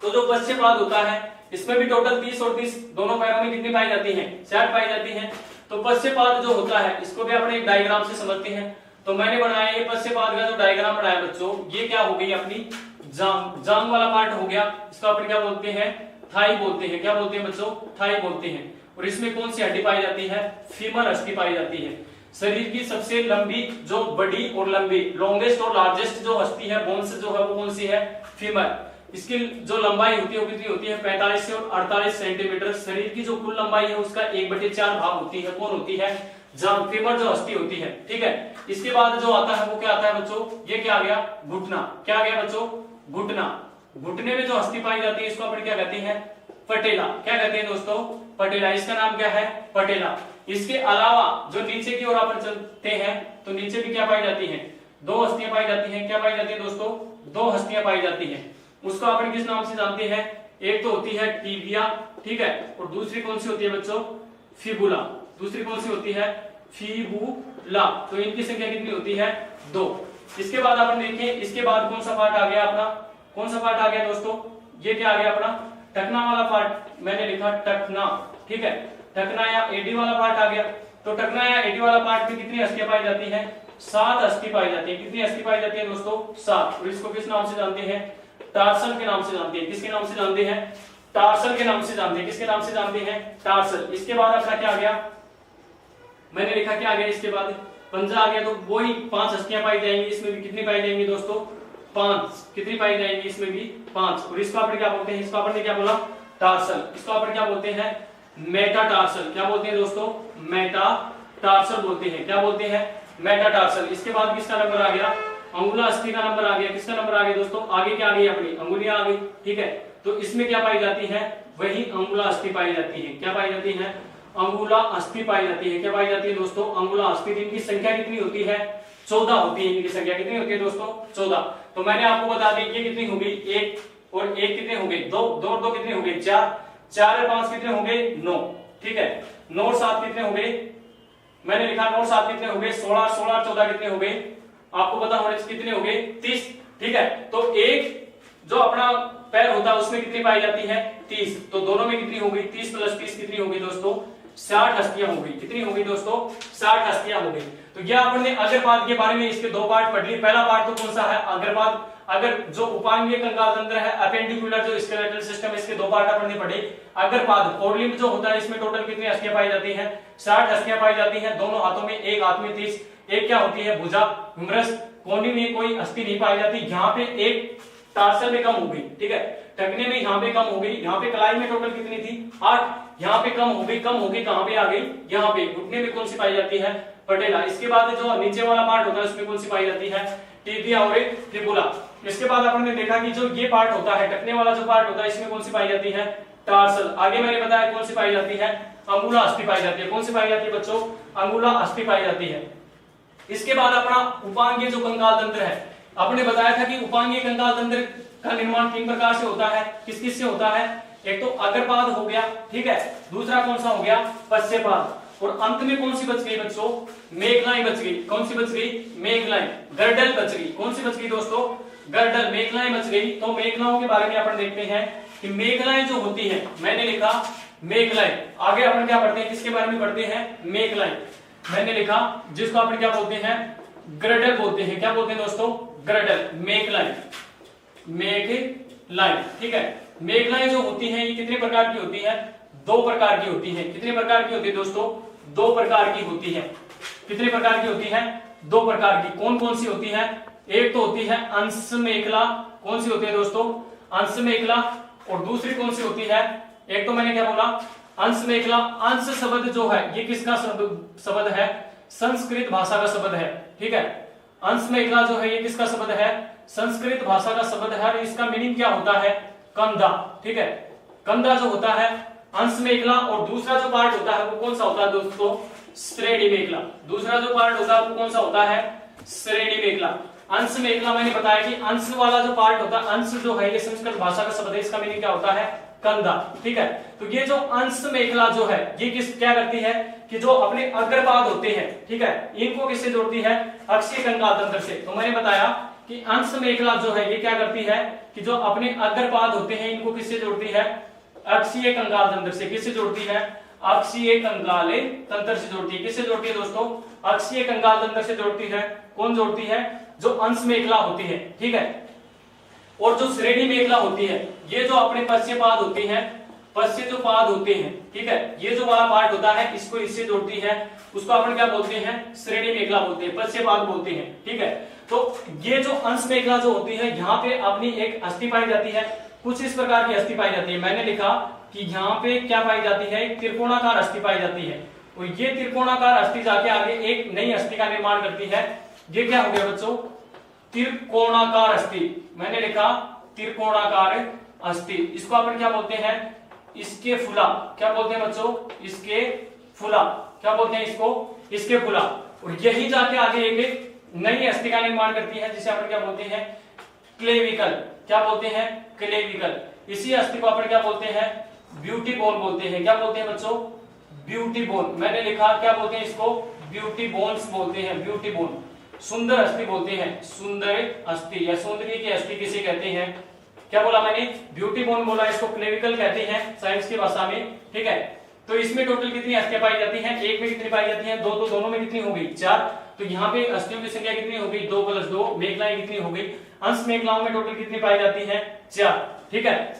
तो जो पश्चेपाद होता है इसमें भी टोटल 30 और 30 दोनों पैरों में कितनी पाई जाती है? 60 पाई जाती है। तो पश्चेपाद जो होता है इसको भी अपने एक डायग्राम से समझते हैं। तो मैंने बनाया ये पश्चेपाद का जो डायग्राम बनाया बच्चों, ये क्या हो गई? अपनी जांग। जांग वाला पार्ट हो गया। इसको अपन क्या बोलते हैं? थाई बोलते हैं। क्या बोलते हैं बच्चों? थाई बोलते हैं। और इसमें कौन सी हड्डी पाई जाती है? फीमर अस्थि पाई जाती है। शरीर की सबसे लंबी, जो बड़ी और लंबी, लॉन्गेस्ट और लार्जेस्ट जो अस्थि है, बोन्स जो है वो कौन सी है? फीमर। इसकी जो लंबाई होती है वो कितनी होती है? 45 से और 48 सेंटीमीटर। शरीर की जो कुल लंबाई है उसका 1/4 भाग होती है। कौन होती है? जांग, फीमर जो अस्थि होती है, ठीक है। इसके बाद जो आता है वो क्या आता है बच्चों? ये क्या आ गया? घुटना। क्या आ गया बच्चों? घुटना। घुटने में जो अस्थि पाई जाती है इसको अपन क्या कहते हैं? पटेला। क्या कहते हैं दोस्तों? पटेला। इसका नाम क्या है? पटेला। इसके अलावा जो नीचे की ओर अपन चलते हैं तो नीचे भी क्या पाई जाती है? दो हस्तियां पाई जाती हैं। क्या पाई जाती है दोस्तों? दो हस्तियां पाई जाती हैं। उसको अपन किस नाम से जानते हैं? एक तो होती है टिबिया, ठीक है, और दूसरी कौन सी होती है बच्चों? फिबुला। दूसरी कौन सी होती है? फिबुला। तो इनकी संख्या कितनी होती है? 2। इसके बाद अपन देखें, इसके बाद कौन सा पार्ट आ गया अपना? कौन सा पार्ट आ गया दोस्तों? ये क्या आ गया अपना? टखना वाला पार्ट। मैंने लिखा टखना, ठीक है, टखना या एडी वाला पार्ट आ गया। तो टखना या एडी वाला पार्ट में कितनी अस्थियां पाई जाती हैं? 7 अस्थि पाई जाती है। कितनी अस्थि पाई जाती है दोस्तों? 7। और इसको किस नाम से जानते हैं? टार्सल के नाम से जानते हैं। किसके नाम से जानते हैं? टार्सल के नाम से जानते हैं। किसके नाम से जानते हैं? टार्सल। इसके बाद अपना क्या आ गया? मैंने लिखा क्या आ गया इसके बाद? पंजा आ गया। तो वही 5 हस्तियां पाई जाएंगी। इसमें भी कितनी पाई जाएंगी दोस्तों? 5। कितनी पाई जाएंगी? इसमें भी 5। और इसको अपन क्या बोलते हैं? इसको अपन ने क्या बोला? टार्सल। इसको अपन क्या बोलते हैं? मेटाटार्सल। क्या बोलते हैं दोस्तों? मेटाटार्सल बोलते हैं। क्या बोलते हैं? मेटाटार्सल। इसके बाद किसका नंबर आ गया? अंगुला अस्थि का नंबर आ गया। किसका नंबर आ गया दोस्तों? आगे क्या आ गई? अपनी अंगुलियां आ गई, ठीक है। तो इसमें क्या पाई जाती है? वही अंगुला अस्थि पाई जाती है। क्या पाई जाती है? अंगुला अस्थि पाई जाती है। क्या पाई जाती है दोस्तों? अंगुला अस्थि। इनकी संख्या कितनी होती है? 14 होती है। इनकी संख्या कितनी होती है दोस्तों? 14। तो मैंने आपको बता दी ये कितनी होगी? 1 और 1 कितने हो गए? 2, 2 और 2 कितने हो गए? 4, 4 और 5 कितने हो गए? 9, ठीक है। 9 और 7 कितने हो गए? मैंने लिखा 9 और 7 कितने हो गए? 16, 16 और 14 कितने हो गए? आपको पता होने से कितने हो गए? 30, ठीक है। तो एक जो अपना पैर होता है उसमें कितनी पाई जाती है? 30। तो दोनों में कितनी होगी? 30 + 30 कितनी होगी दोस्तों? 60 हस्तियां होगी। कितनी होगी दोस्तों? 60 हस्तियां होगी। तो यह आपने अग्रपाद के बारे में इसके 2 पार्ट पढ़ लिए। पहला पार्ट तो कौन सा है? अग्रपाद। अगर जो उपांगीय कंकाल तंत्र है, अपेंडिकुलर जो स्केलेटल सिस्टम, इसके 2 पार्ट अपन ने पढ़े। अग्रपाद फोरलिम्ब जो होता है, इसमें टोटल कितनी हस्तियां पाई जाती हैं? 60 हस्तियां पाई जाती हैं। दोनों हाथों में, एक हाथ में 30। एक क्या होती है? भुजा। ह्यूमरस कोहनी में कोई अस्थि नहीं पाई जाती। यहाँ पे एक टार्सल में कम हो गई, ठीक है, टखने में यहाँ पे कम हो गई। यहाँ पे कलाई में टोटल कितनी थी? 8। यहाँ पे कम हो गई। कम हो गई कहाँ पे आ गई? यहाँ पे। घुटने में कौन सी पाई जाती है? पटेला। इसके बाद जो नीचे वाला पार्ट होता है उसमें कौन सी पाई जाती है? टिबिया और फिबुला। इसके बाद अपन ने देखा कि जो ये पार्ट होता है, टखने वाला जो पार्ट होता है, इसमें कौन सी पाई जाती है? टार्सल। आगे मैंने बताया कौन सी पाई जाती है? अंगुला अस्थि पाई जाती है। कौन सी पाई जाती है बच्चों? अंगुला अस्थि पाई जाती है। इसके बाद अपना उपांगीय जो कंकाल तंत्र है, आपने बताया था कि उपांगीय कंकाल तंत्र का निर्माण 3 प्रकार से होता है। किस किस से होता है? एक तो अग्रपाद हो गया, ठीक है, दूसरा कौन सा हो गया? पश्चपाद, और अंत में कौन सी बच गई बच्चों? मेखलाएं बच गई। कौन सी बच गई? मेखलाएं। गर्डल बच गई। कौन सी बच गई दोस्तों? गर्डल। मेखलाएं बच गई। तो मेखलाओं के बारे में अपन देखते हैं कि मेखलाएं जो होती हैं, मैंने लिखा मेखलाएं। आगे अपन क्या पढ़ते हैं? किसके बारे में पढ़ते हैं? मेखलाएं। मैंने लिखा जिसको अपन क्या बोलते हैं? ग्रडल बोलते हैं। क्या बोलते हैं दोस्तों? ग्रडल। मेखलाएं। मेखलाएं, ठीक है। मेखलाएं जो होती हैं ये कितने प्रकार की होती हैं? 2 प्रकार की होती हैं। कितने प्रकार की होती है दोस्तों? 2 प्रकार की होती है। कितने प्रकार की होती है? 2 प्रकार की। कौन कौन सी होती है? एक तो होती है अंश मेखला। कौन सी होती है दोस्तों? अंश मेखला। और दूसरी कौन सी होती है? एक तो मैंने क्या बोला? अंश मेखला। अंश शब्द जो है ये किसका शब्द है? संस्कृत भाषा का शब्द है, ठीक है। अंश मेखला जो है ये किसका शब्द है? संस्कृत भाषा का शब्द है। और इसका मीनिंग क्या होता है? कंधा, ठीक है। कंधा जो होता है अंश मेखला। और दूसरा जो पार्ट होता है वो कौन सा होता है दोस्तों? श्रेणी मेखला। दूसरा जो पार्ट होता है वो कौन सा होता है? श्रेणी मेखला। अंश मेखला मैंने बताया कि अंश वाला जो पार्ट होता है, अंश जो है ये संस्कृत भाषा का शब्द है। इसका मीनिंग क्या होता है? कंधा, ठीक है। तो ये जो अंश मेखला जो है ये क्या करती है कि जो अपने अग्रपाद होते हैं, ठीक है, इनको किससे जोड़ती है? अक्षीय कंकाल तंत्र से। तो मैंने बताया कि अंश मेखला जो है ये क्या करती है कि जो अपने अग्रपाद होते हैं इनको किससे जोड़ती है? अक्षीय कंकाल तंत्र से। किससे जोड़ती है? अक्षीय कंकाल तंत्र से जोड़ती है। किससे जोड़ती है दोस्तों? अक्षीय कंकाल तंत्र से जोड़ती है। कौन जोड़ती है? जो अंश मेखला होती है, ठीक है। और जो श्रेणी मेखला होती है ये जो अपने पश्चपाद होती हैं, पश्च जो पाद होते हैं, ठीक है, ये जो वाला पार्ट होता है इसको इससे जोड़ती है। उसको अपन क्या बोलते हैं? श्रेणी मेखला बोलते हैं, पश्चपाद बोलते हैं, ठीक है। तो ये जो अंश मेखला जो होती है यहाँ पे अपनी एक अस्थि पाई जाती है। कुछ इस प्रकार की अस्थि पाई जाती है। मैंने लिखा कि यहाँ पे क्या पाई जाती है? एक त्रिकोणाकार अस्थि पाई जाती है। और ये त्रिकोणाकार अस्थि जाके आगे एक नई अस्थि का निर्माण करती है। ये क्या हो गया बच्चों? त्रिकोणाकार अस्थि। मैंने लिखा त्रिकोणाकार अस्थि। इसको अपन क्या बोलते हैं? इसके फुला, क्या बोलते हैं बच्चों, इसके फुला, क्या बोलते हैं इसको, इसके फुला। और यही जाके आगे एक नई अस्थि का निर्माण करती है जिसे अपन क्या बोलते हैं, क्लेविकल, क्या बोलते हैं, क्लेविकल। इसी अस्थि को अपन क्या बोलते हैं, ब्यूटी बोन बोलते हैं। क्या बोलते हैं बच्चों, ब्यूटी बोन। मैंने लिखा क्या बोलते हैं इसको, ब्यूटी बोन्स बोलते हैं, ब्यूटी बोन, सुंदर अस्थि बोलते हैं, सुंदर अस्थि या सौंदर्य की अस्थि किसे कहते हैं, क्या बोला मैंने, ब्यूटी बोन बोला, इसको क्लेविकल कहते हैं साइंस की भाषा में, ठीक है। तो इसमें टोटल कितनी अस्थियां पाई जाती हैं, एक में कितनी पाई जाती हैं, दो, तो दोनों में कितनी हो गई, 4। तो यहाँ पे अस्थियों की संख्या कितनी हो गई, 2 + 2, मेखलाएं कितनी हो गई, अंश मेखलाओं में टोटल कितनी पाई जाती है, 4, ठीक है।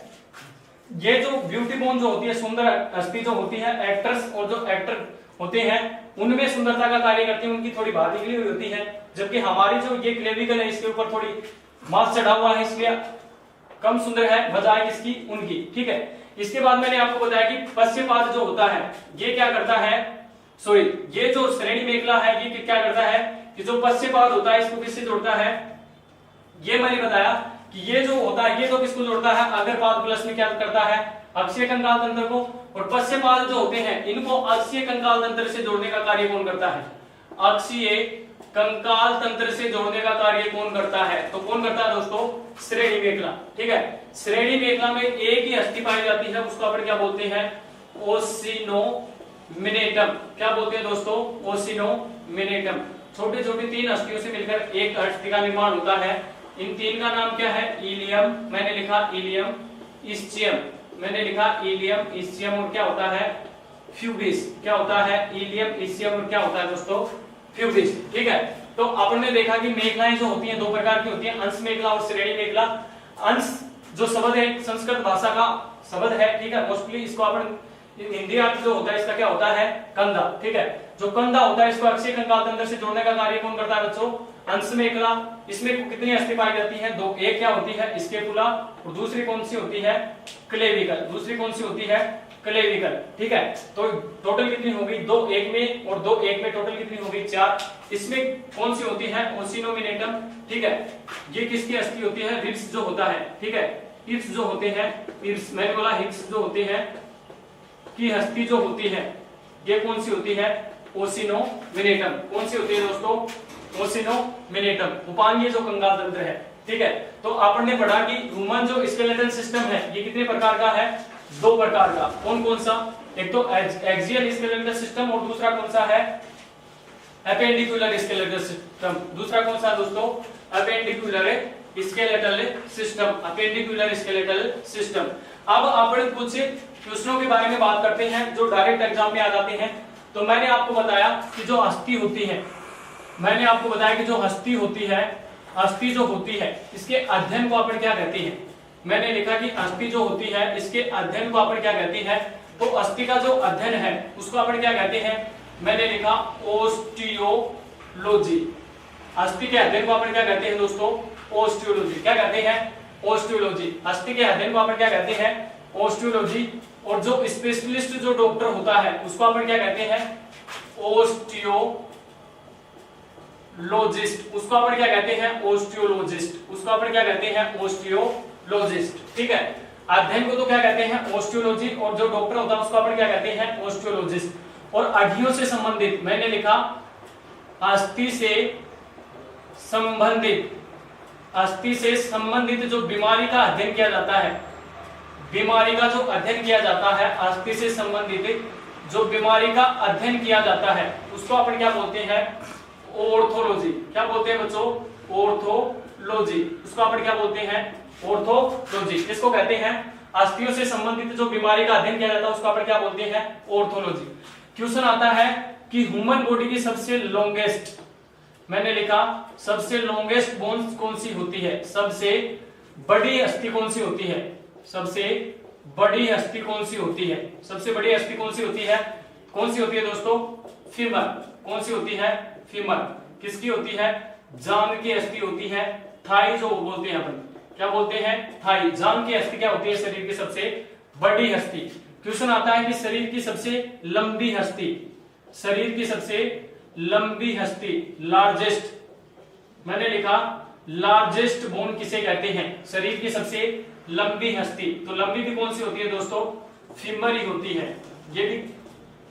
ये जो ब्यूटी बोन जो होती है, सुंदर अस्थि जो होती है, एक्टर्स और जो एक्टर होते हैं उनमें सुंदरता का कार्य करती है, उनकी थोड़ी बात निकली हुई होती है, जबकि हमारी जो ये क्लेविकल है इसके ऊपर थोड़ी मांस चढ़ा हुआ है, इसलिए कम सुंदर है बजाय किसकी, उनकी, ठीक है। इसके बाद मैंने आपको बताया कि पश्चपाद जो होता है ये क्या करता है, सॉरी, ये जो श्रेणी मेखला है ये क्या करता है कि जो पश्चपाद होता है इसको किससे जोड़ता है, ये मैंने बताया कि ये जो होता है ये तो किसको जोड़ता है, अग्रपाद प्लस में क्या करता है, अक्षीय कंकाल तंत्र को। और पश्चपाद जो होते हैं इनको अक्षीय कंकाल तंत्र से जोड़ने का कार्य कौन करता है, अक्षीय कंकाल तंत्र से जोड़ने का कार्य कौन करता है, तो कौन करता है दोस्तों, श्रेणी मेखला, ठीक है। श्रेणी मेखला में एक ही अस्थि पाई जाती है, उसको अपन क्या बोलते हैं, ओसिनोमिनेटम, क्या बोलते हैं दोस्तों, ओसिनोमिनेटम। छोटे छोटे 3 अस्थियों से मिलकर एक अस्थि का निर्माण होता है। इन 3 का नाम क्या है, इलियम, मैंने लिखा इलियम, इस्चियम, मैंने लिखा इलियम, इस्चियम, और क्या होता है, फ्यूबिस, क्या होता है, इलियम, इस्चियम, और क्या होता है दोस्तों, फ्यूबिस, ठीक है। तो अपन ने देखा कि मेखलाएं जो होती हैं 2 प्रकार की होती हैं, अंश मेखला और श्रेणी मेखला। अंश जो शब्द है संस्कृत भाषा का शब्द है, ठीक है, मोस्टली इसको अपन हिंदी अर्थ जो होता है इसका क्या होता है, कंधा, ठीक है। जो कंधा होता है इसको अक्षीय कंकाल तंत्र से जोड़ने का कार्य कौन करता है बच्चों, अंश मेखला। इसमें कितनी अस्थि पाई जाती है, 2, एक क्या होती है, स्कैपुला, और दूसरी कौन सी होती है, क्लेविकल, दूसरी कौन सी होती है, क्लेविकल, ठीक है। तो टोटल कितनी हो गई, 2 एक में और 2 एक में टोटल कितनी हो गई, 4। इसमें कौन सी होती है, ओसिनोमिनेटम, ठीक है। ये किसकी अस्थि होती है, रिब्स जो होता है, ठीक है, हिप्स जो होते हैं, हिप्स मैंने बोला हिप्स जो होते हैं की अस्थि जो होती है ये कौन सी होती है, ओसिनोमिनेटम। कौन सी होती है दोस्तों, ओसिनोमिनेटम, उपांगीय जो कंकाल तंत्र है, ठीक है। तो आपन ने पढ़ा कि ह्यूमन जो स्केलेटल सिस्टम है ये कितने प्रकार का है, 2 प्रकार का। कौन कौन सा, एक तो एक्सियल स्केलेटल सिस्टम और दूसरा कौन सा है, एपेंडिकुलर स्केलेटल सिस्टम। दूसरा कौन सा दोस्तों, appendicular skeletal system, appendicular skeletal system. अब अपन कुछ क्वेश्चनों के बारे में बात करते हैं जो डायरेक्ट एग्जाम में आ जाते हैं। तो मैंने आपको बताया कि जो अस्थि होती है, मैंने आपको बताया कि जो अस्थि होती है, अस्थि जो होती है इसके अध्ययन को अपन क्या कहते हैं, मैंने लिखा कि अस्थि जो होती है इसके अध्ययन को अपन क्या कहते हैं, तो अस्थि का जो अध्ययन है उसको अपन क्या कहते हैं, मैंने लिखा ओस्टियोलॉजी। अस्थि के अध्ययन को अपन क्या कहते हैं दोस्तों, ओस्टियोलॉजी। क्या कहते हैं, ओस्टियोलॉजी। अस्थि के अध्ययन को अपन क्या कहते हैं, ओस्टियोलॉजी। और जो स्पेशलिस्ट जो डॉक्टर होता है उसको अपन क्या कहते हैं, ओस्टियोलॉजिस्ट। उसको अपन क्या कहते हैं, ओस्टियोलॉजिस्ट। उसको अपन क्या कहते हैं, ओस्टियोलॉजिस्ट, ठीक है। अध्ययन को तो क्या कहते हैं, ओस्टियोलॉजी, और जो डॉक्टर होता है उसको अपन क्या कहते हैं, ओस्टियोलॉजिस्ट। और हड्डियों से संबंधित मैंने लिखा अस्थि से संबंधित, अस्थि से संबंधित जो बीमारी का अध्ययन किया जाता है, बीमारी का जो अध्ययन किया जाता है, अस्थि से संबंधित जो बीमारी का अध्ययन किया जाता है उसको अपन क्या बोलते हैं, ऑर्थोलॉजी। क्या बोलते हैं बच्चों, ऑर्थोलॉजी। उसको अपन क्या बोलते हैं, ऑर्थोलॉजी। इसको कहते हैं अस्थियों से संबंधित जो बीमारी का अध्ययन किया जाता है उसको अपन क्या बोलते हैं, ऑर्थोलॉजी। क्वेश्चन आता है कि ह्यूमन बॉडी की सबसे लॉन्गेस्ट, मैंने लिखा सबसे लॉन्गेस्ट बोन्स कौन सी होती है, सबसे बड़ी अस्थि कौन सी होती है, सबसे बड़ी अस्थि कौन सी होती है, सबसे बड़ी अस्थि कौन सी होती है, कौन सी होती है दोस्तों, फीमर। कौन सी होती है, फीमर। किसकी होती है, जांघ की अस्थि होती है, थाई जो बोलते हैं अपन, क्या बोलते हैं, थाई। जांघ की अस्थि क्या होती है, शरीर की सबसे बड़ी अस्थि। क्वेश्चन आता है कि शरीर की सबसे लंबी अस्थि, शरीर की सबसे लंबी अस्थि, लार्जेस्ट, मैंने लिखा लार्जेस्ट बोन किसे कहते हैं, शरीर की सबसे लंबी अस्थि। तो लंबी भी कौन सी होती है दोस्तों, फीमर ही होती है। ये भी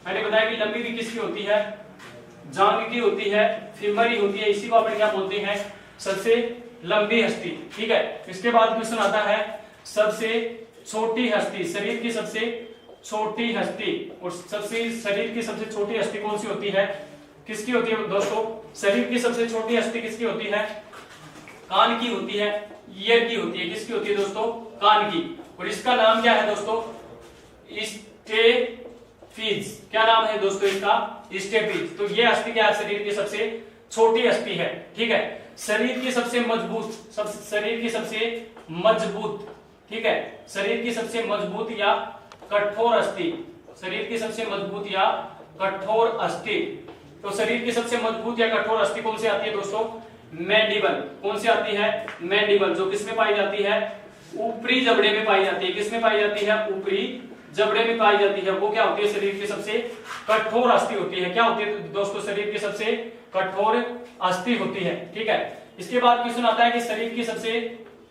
मैंने बताया कि लंबी भी किसकी होती है, जांघ की होती है, फीमर ही होती है। इसी को अपन क्या बोलते हैं, सबसे लंबी हस्ती। ठीक है, इसके बाद क्वेश्चन आता है सबसे छोटी हस्ती, शरीर की सबसे छोटी हस्ती। और सबसे शरीर की सबसे छोटी हस्ती कौन सी होती है, किसकी होती है दोस्तों, शरीर की सबसे छोटी हस्ती किसकी होती है, कान की होती है, ईयर की होती है। किसकी होती है दोस्तों, कान की। और इसका नाम क्या है दोस्तों, स्टेपीज। क्या नाम है दोस्तों इसका, स्टेपीज। तो ये हस्ती क्या है, शरीर की सबसे छोटी हस्ती है। ठीक है, शरीर की सबसे मजबूत, शरीर की सबसे मजबूत, ठीक है, शरीर की सबसे मजबूत या कठोर अस्थि, शरीर की सबसे मजबूत या कठोर अस्थि। तो शरीर की सबसे मजबूत या कठोर अस्थि कौन सी आती है दोस्तों, मैंडिबल। कौन सी आती है, मैंडिबल, जो किसमें पाई जाती है, ऊपरी जबड़े में पाई जाती है। किसमें पाई जाती है, ऊपरी जबड़े में पाई जाती है। वो क्या होती है, शरीर की सबसे कठोर अस्थि होती है। क्या होती है दोस्तों, शरीर की सबसे कठोर अस्थि होती है। ठीक है, इसके बाद क्वेश्चन आता है कि शरीर की सबसे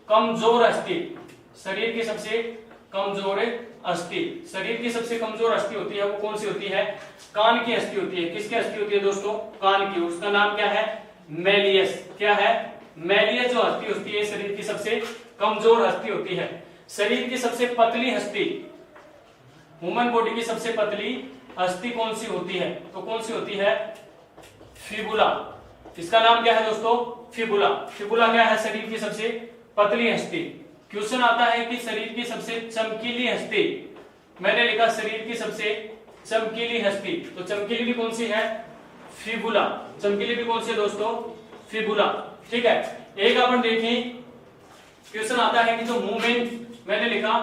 कमजोर अस्थि, शरीर की सबसे कमजोर अस्थि, शरीर की सबसे कमजोर अस्थि होती है वो कौन सी होती है, कान की अस्थि होती है। किसकी अस्थि होती है दोस्तों, कान की। उसका नाम क्या है, मैलियस। क्या है, मैलियस जो अस्थि होती है शरीर की सबसे कमजोर अस्थि होती है। शरीर की सबसे पतली अस्थि, ह्यूमन बॉडी की सबसे पतली अस्थि कौन सी होती है, तो कौन सी होती है, फिबुला। इसका नाम क्या है दोस्तों, फिबुला। फिबुला क्या है, शरीर की सबसे पतली अस्थि। क्वेश्चन आता है कि शरीर की सबसे चमकीली हस्ती, मैंने लिखा शरीर की सबसे चमकीली हस्ती, तो चमकीली भी कौन सी है, फिबुला। चमकीली भी कौन सी है दोस्तों, फिबुला। ठीक है, एक अपन देखें, क्वेश्चन आता है कि जो मूवमेंट, मैंने लिखा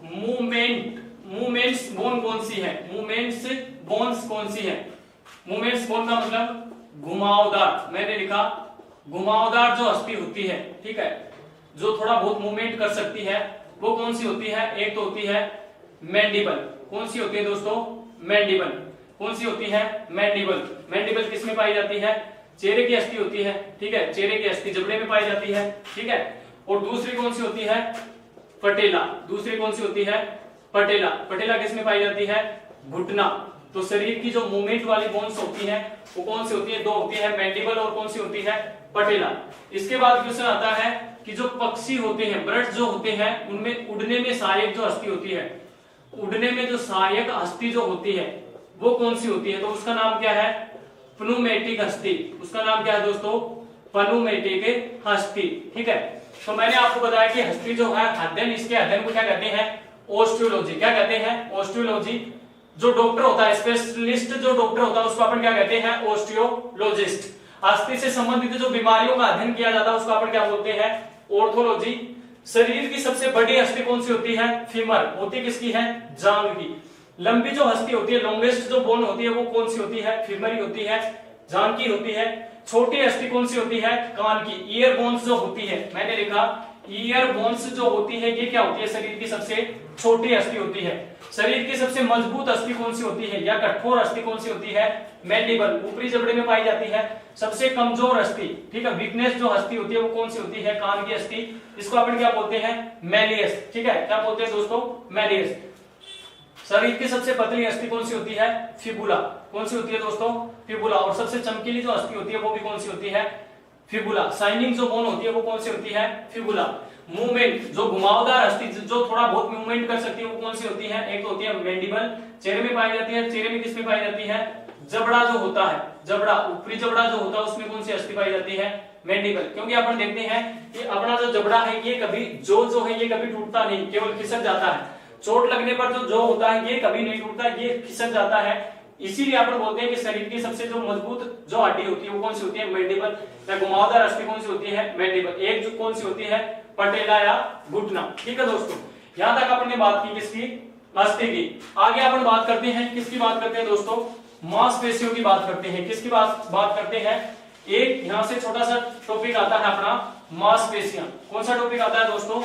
मूवमेंट्स बोन कौन सी है, मूवमेंट्स बोन्स कौन सी है। मूवमेंट्स बोन का मतलब घुमावदार, मैंने लिखा घुमावदार जो अस्थि होती है। ठीक है, जो थोड़ा बहुत मूवमेंट कर सकती है वो कौन सी होती है, एक तो होती है मैंडिबल। कौन सी होती है दोस्तों, मैंडिबल। कौन सी होती है, मैंडिबल। मैंडिबल किसमें पाई जाती है, चेहरे की अस्थि होती है। ठीक है, चेहरे की अस्थि जबड़े में पाई जाती है। ठीक है, और दूसरी कौन सी होती है, पटेला। दूसरी कौन सी होती है, पटेला। पटेला किसमें पाई जाती है, घुटना। तो शरीर की जो मूवमेंट वाली बोन्स होती है वो कौन सी होती है, दो होती है, मैंडिबल और कौन सी होती है, पटेला। इसके बाद क्वेश्चन आता है कि जो पक्षी होते हैं, बर्ड्स जो होते हैं, उनमें उड़ने में सहायक जो अस्थि होती है, उड़ने में जो सहायक अस्थि जो होती है वो कौन सी होती है, तो उसका नाम क्या है, प्नूमेटिक अस्थि। उसका नाम क्या है दोस्तों, प्नूमेटिक अस्थि। ठीक है, तो मैंने आपको बताया कि अस्थि जो है अध्ययन, इसके अध्ययन को क्या कहते हैं, ऑस्टियोलॉजी। क्या कहते हैं, ऑस्टियोलॉजी। जो डॉक्टर होता है, स्पेशलिस्ट जो डॉक्टर होता है उसको अपन क्या कहते हैं, ऑस्टियोलॉजिस्ट। अस्थि से संबंधित जो बीमारियों का अध्ययन किया जाता है उसको अपन क्या बोलते हैं, ऑर्थोलॉजी। शरीर की सबसे बड़ी अस्थि कौन सी होती है, फीमर। होती किसकी है, जांघ की। लंबी जो अस्थि होती है, लॉन्गेस्ट जो बोन होती है वो कौन सी होती है, फीमर ही होती है, जांघ की होती है। छोटी अस्थि कौन सी होती है, कान की। ईयर बोन्स जो होती है, मैंने लिखा ईयर बोन्स जो होती है ये क्या होती है, शरीर की सबसे छोटी अस्थि होती है। शरीर की सबसे मजबूत अस्थि कौन सी होती है या कठोर अस्थि कौन सी होती है, मैंडिबल, ऊपरी जबड़े में पाई जाती है। सबसे कमजोर अस्थि, ठीक है, वीकनेस जो अस्थि होती है वो कौन सी होती है, कान की अस्थि। इसको अपन क्या बोलते हैं, मैलियस। ठीक है, क्या बोलते हैं दोस्तों, मैलियस। शरीर की सबसे पतली अस्थि कौन सी होती है, फिबुला। कौन सी होती है दोस्तों, फिबुला। और सबसे चमकीली जो अस्थि होती है वो भी कौन सी होती है, फिबुला। शाइनिंग जो बोन होती है वो कौन सी होती है, फिबुला। मूवमेंट जो घुमावदार अस्थि जो थोड़ा बहुत मूवमेंट कर सकती है वो कौन सी होती है, एक तो होती है मैंडिबल, चेहरे में पाई जाती है। चेहरे में किसमें पाई जाती है, जबड़ा जो होता है, जबड़ा, ऊपरी जबड़ा जो होता है उसमें कौन सी अस्थि पाई जाती है, मैंडिबल। क्योंकि अपन देखते हैं कि अपना जो जबड़ा है ये कभी जो है ये कभी टूटता नहीं, केवल खिसक जाता है। चोट लगने पर जो होता है ये कभी नहीं टूटता, ये खिसक जाता है। इसीलिए अपन बोलते हैं कि शरीर की सबसे जो मजबूत जो हड्डी होती है वो कौन सी होती है, मैंडिबल। या घुमावदार अस्थि कौन सी होती है, मैंडिबल। एक जो कौन सी होती है, पटेला या घुटना। ठीक है दोस्तों, यहां तक अपन ने बात की किसकी, अस्थि की। आगे अपन बात करते हैं, किसकी बात करते हैं दोस्तों, मांसपेशियों की बात करते हैं। किसकी बात करते हैं, एक यहां से छोटा सा टॉपिक आता है अपना मांसपेशियां। कौन सा टॉपिक आता है दोस्तों,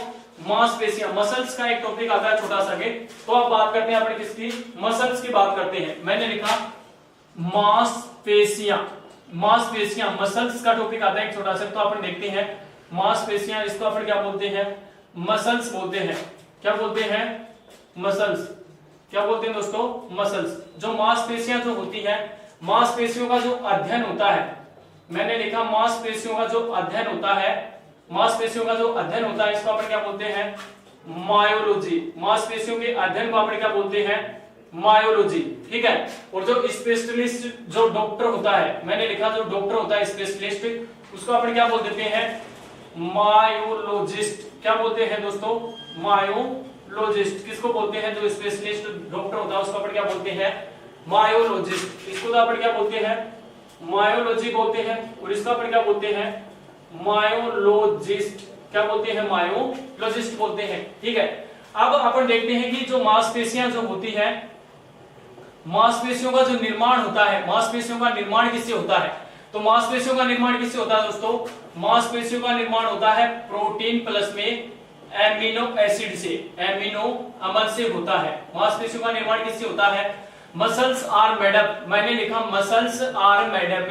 मांसपेशियां। मसल्स का एक टॉपिक आता है छोटा सा के। तो अब बात करते हैं अपने किसकी, मसल्स की बात करते हैं। मैंने लिखा मांसपेशियां, मांसपेशियां, मसल्स का टॉपिक आता है एक छोटा सा। तो अपन देखते हैं मांसपेशियां, इसको अपन क्या बोलते हैं, मसल्स बोलते हैं। क्या बोलते हैं, मसल्स। क्या बोलते हैं दोस्तों, मसल्स। जो मांसपेशियां जो होती है, मांसपेशियों का जो अध्ययन होता है, मैंने लिखा मांसपेशियों का जो अध्ययन होता है, मांसपेशियों का जो अध्ययन होता है इसको अपन क्या बोलते हैं, मायोलॉजी। मांसपेशियों के अध्ययन को अपन क्या बोलते हैं, मायोलॉजी। ठीक है। और जो स्पेशलिस्ट जो डॉक्टर होता है, मैंने लिखा जो डॉक्टर होता है स्पेशलिस्ट, उसको अपन क्या बोल देते हैं, मायोलॉजिस्ट। क्या बोलते हैं दोस्तों, मायोलॉजिस्ट। किसको बोलते हैं, जो स्पेशलिस्ट डॉक्टर होता है उसको अपन क्या बोलते हैं, मायोलॉजिस्ट। इसको तो अपन क्या बोलते हैं, मायोलॉजी बोलते हैं। और इसको अपन क्या बोलते हैं, मायोलॉजिस्ट। क्या बोलते हैं, मायोलॉजिस्ट बोलते हैं। ठीक है। अब अपन देखते हैं कि जो मांसपेशियां जो होती है, मांसपेशियों का जो निर्माण होता है, मांसपेशियों का निर्माण किससे होता है, तो मांसपेशियों का निर्माण किससे होता है दोस्तों, मांसपेशियों का निर्माण होता है प्रोटीन प्लस में एमिनो एसिड से, एमिनो अम्ल से होता है। मांसपेशियों का निर्माण किससे होता है, मसल्स आर मेड अप, मैंने लिखा muscles are made up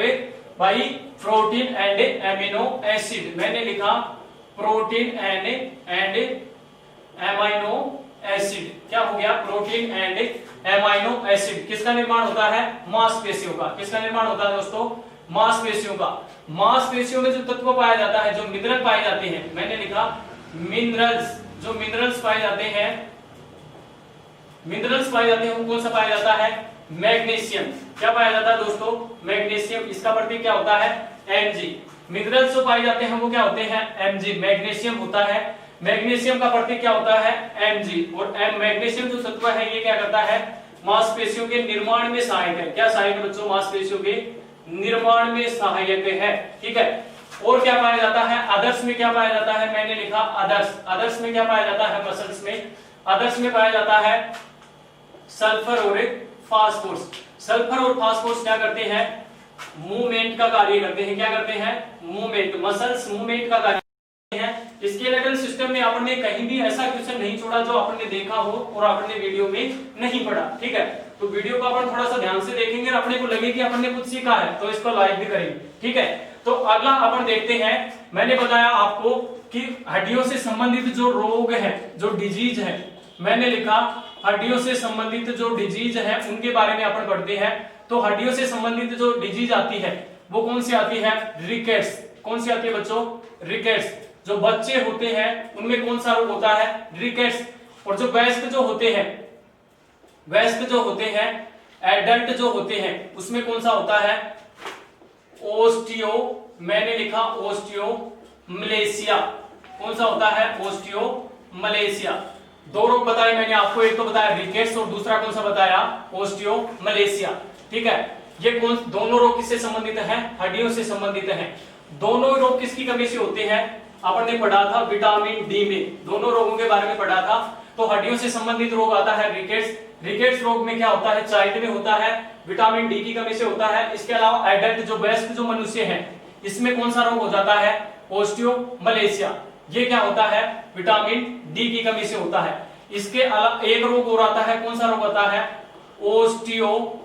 by protein and amino acid. मैंने लिखा प्रोटीन एंड एमाइनो एसिड। क्या हो गया, प्रोटीन एंड एमाइनो एसिड। किसका निर्माण होता है, मांसपेशियों का। किसका निर्माण होता है दोस्तों, मांसपेशियों का। मांसपेशियों में जो तत्व पाया जाता है, जो मिनरल पाए जाते हैं, मैंने लिखा मिनरल्स। जो मिनरल्स पाए जाते हैं, मिनरल्स पाए जाते हैं, वो कौन सा पाया जाता है, मैग्नीशियम। क्या पाया जाता है दोस्तों, मैग्नीशियम। इसका प्रतीक क्या होता है, Mg। मिनरल्स जो पाए जाते हैं वो क्या होते हैं, Mg। मैग्नीशियम होता है, मैग्नीशियम का प्रतीक क्या होता है, Mg। और मैग्नीशियम जो तत्व है ये क्या करता है, मांसपेशियों के निर्माण में सहायक है। क्या सहायक है बच्चों, मांसपेशियों के निर्माण में सहायक है। ठीक है। और क्या पाया जाता है, अदर्स में क्या पाया जाता है, मैंने लिखा अदर्स। अदर्स में क्या पाया जाता है, मसल्स में, अदर्स में पाया जाता है सल्फर और फास्फोरस। सल्फर और फास्फोरस क्या करते हैं, मूवमेंट का कार्य करते हैं। क्या करते हैं, मूवमेंट। मसल्स मूवमेंट का कार्य करते हैं। स्केलेटल सिस्टम में आपने कहीं भी ऐसा क्वेश्चन नहीं छोड़ा जो आपने देखा हो और आपने वीडियो में नहीं पढ़ा। ठीक है। तो वीडियो को अपन थोड़ा सा ध्यान से देखेंगे, अपने को लगे कि अपन ने कुछ सीखा है तो इसको लाइक भी करेंगे। ठीक है। तो अगला अपन देखते हैं, मैंने बताया आपको कि हड्डियों से संबंधित जो रोग है, जो डिजीज है, मैंने लिखा हड्डियों से संबंधित जो डिजीज है उनके बारे में अपन पढ़ते हैं। तो हड्डियों से संबंधित जो डिजीज आती है वो कौन सी आती है, रिकेट्स। कौन सी आती है बच्चों, रिकेट्स। जो बच्चे होते हैं उनमें कौन सा रोग होता है, रिकेट्स। और जो वयस्क जो होते हैं, वयस्क जो होते हैं, एडल्ट जो होते हैं, उसमें कौन सा होता है, ओस्टियो। मैंने लिखा ओस्टियो मलेशिया। कौन सा होता है, ओस्टियो मलेशिया। दो रोग बताए मैंने आपको, एक तो बताया रिकेट्स और दूसरा कौन सा बताया, ओस्टियो मलेशिया। ठीक है। ये कौन, दोनों रोग किससे संबंधित हैं, हड्डियों से संबंधित हैं। दोनों रोग किसकी कमी से होते हैं, अपन ने पढ़ा था विटामिन डी में, दोनों रोगों के बारे में पढ़ा था। तो हड्डियों से संबंधित रोग आता है रिकेट्स। रिकेट्स रोग में क्या होता है, चाइल्ड में होता है, विटामिन डी की कमी से होता है। इसके अलावा एडल्ट जो वयस्क जो मनुष्य है, इसमें कौन सा रोग हो जाता है, ओस्टियो मलेशिया। ये क्या होता है, विटामिन डी की कमी से होता है। इसके अलावा एक रोग और आता है, कौन सा रोग आता है, ओस्टियोपोरोसिस।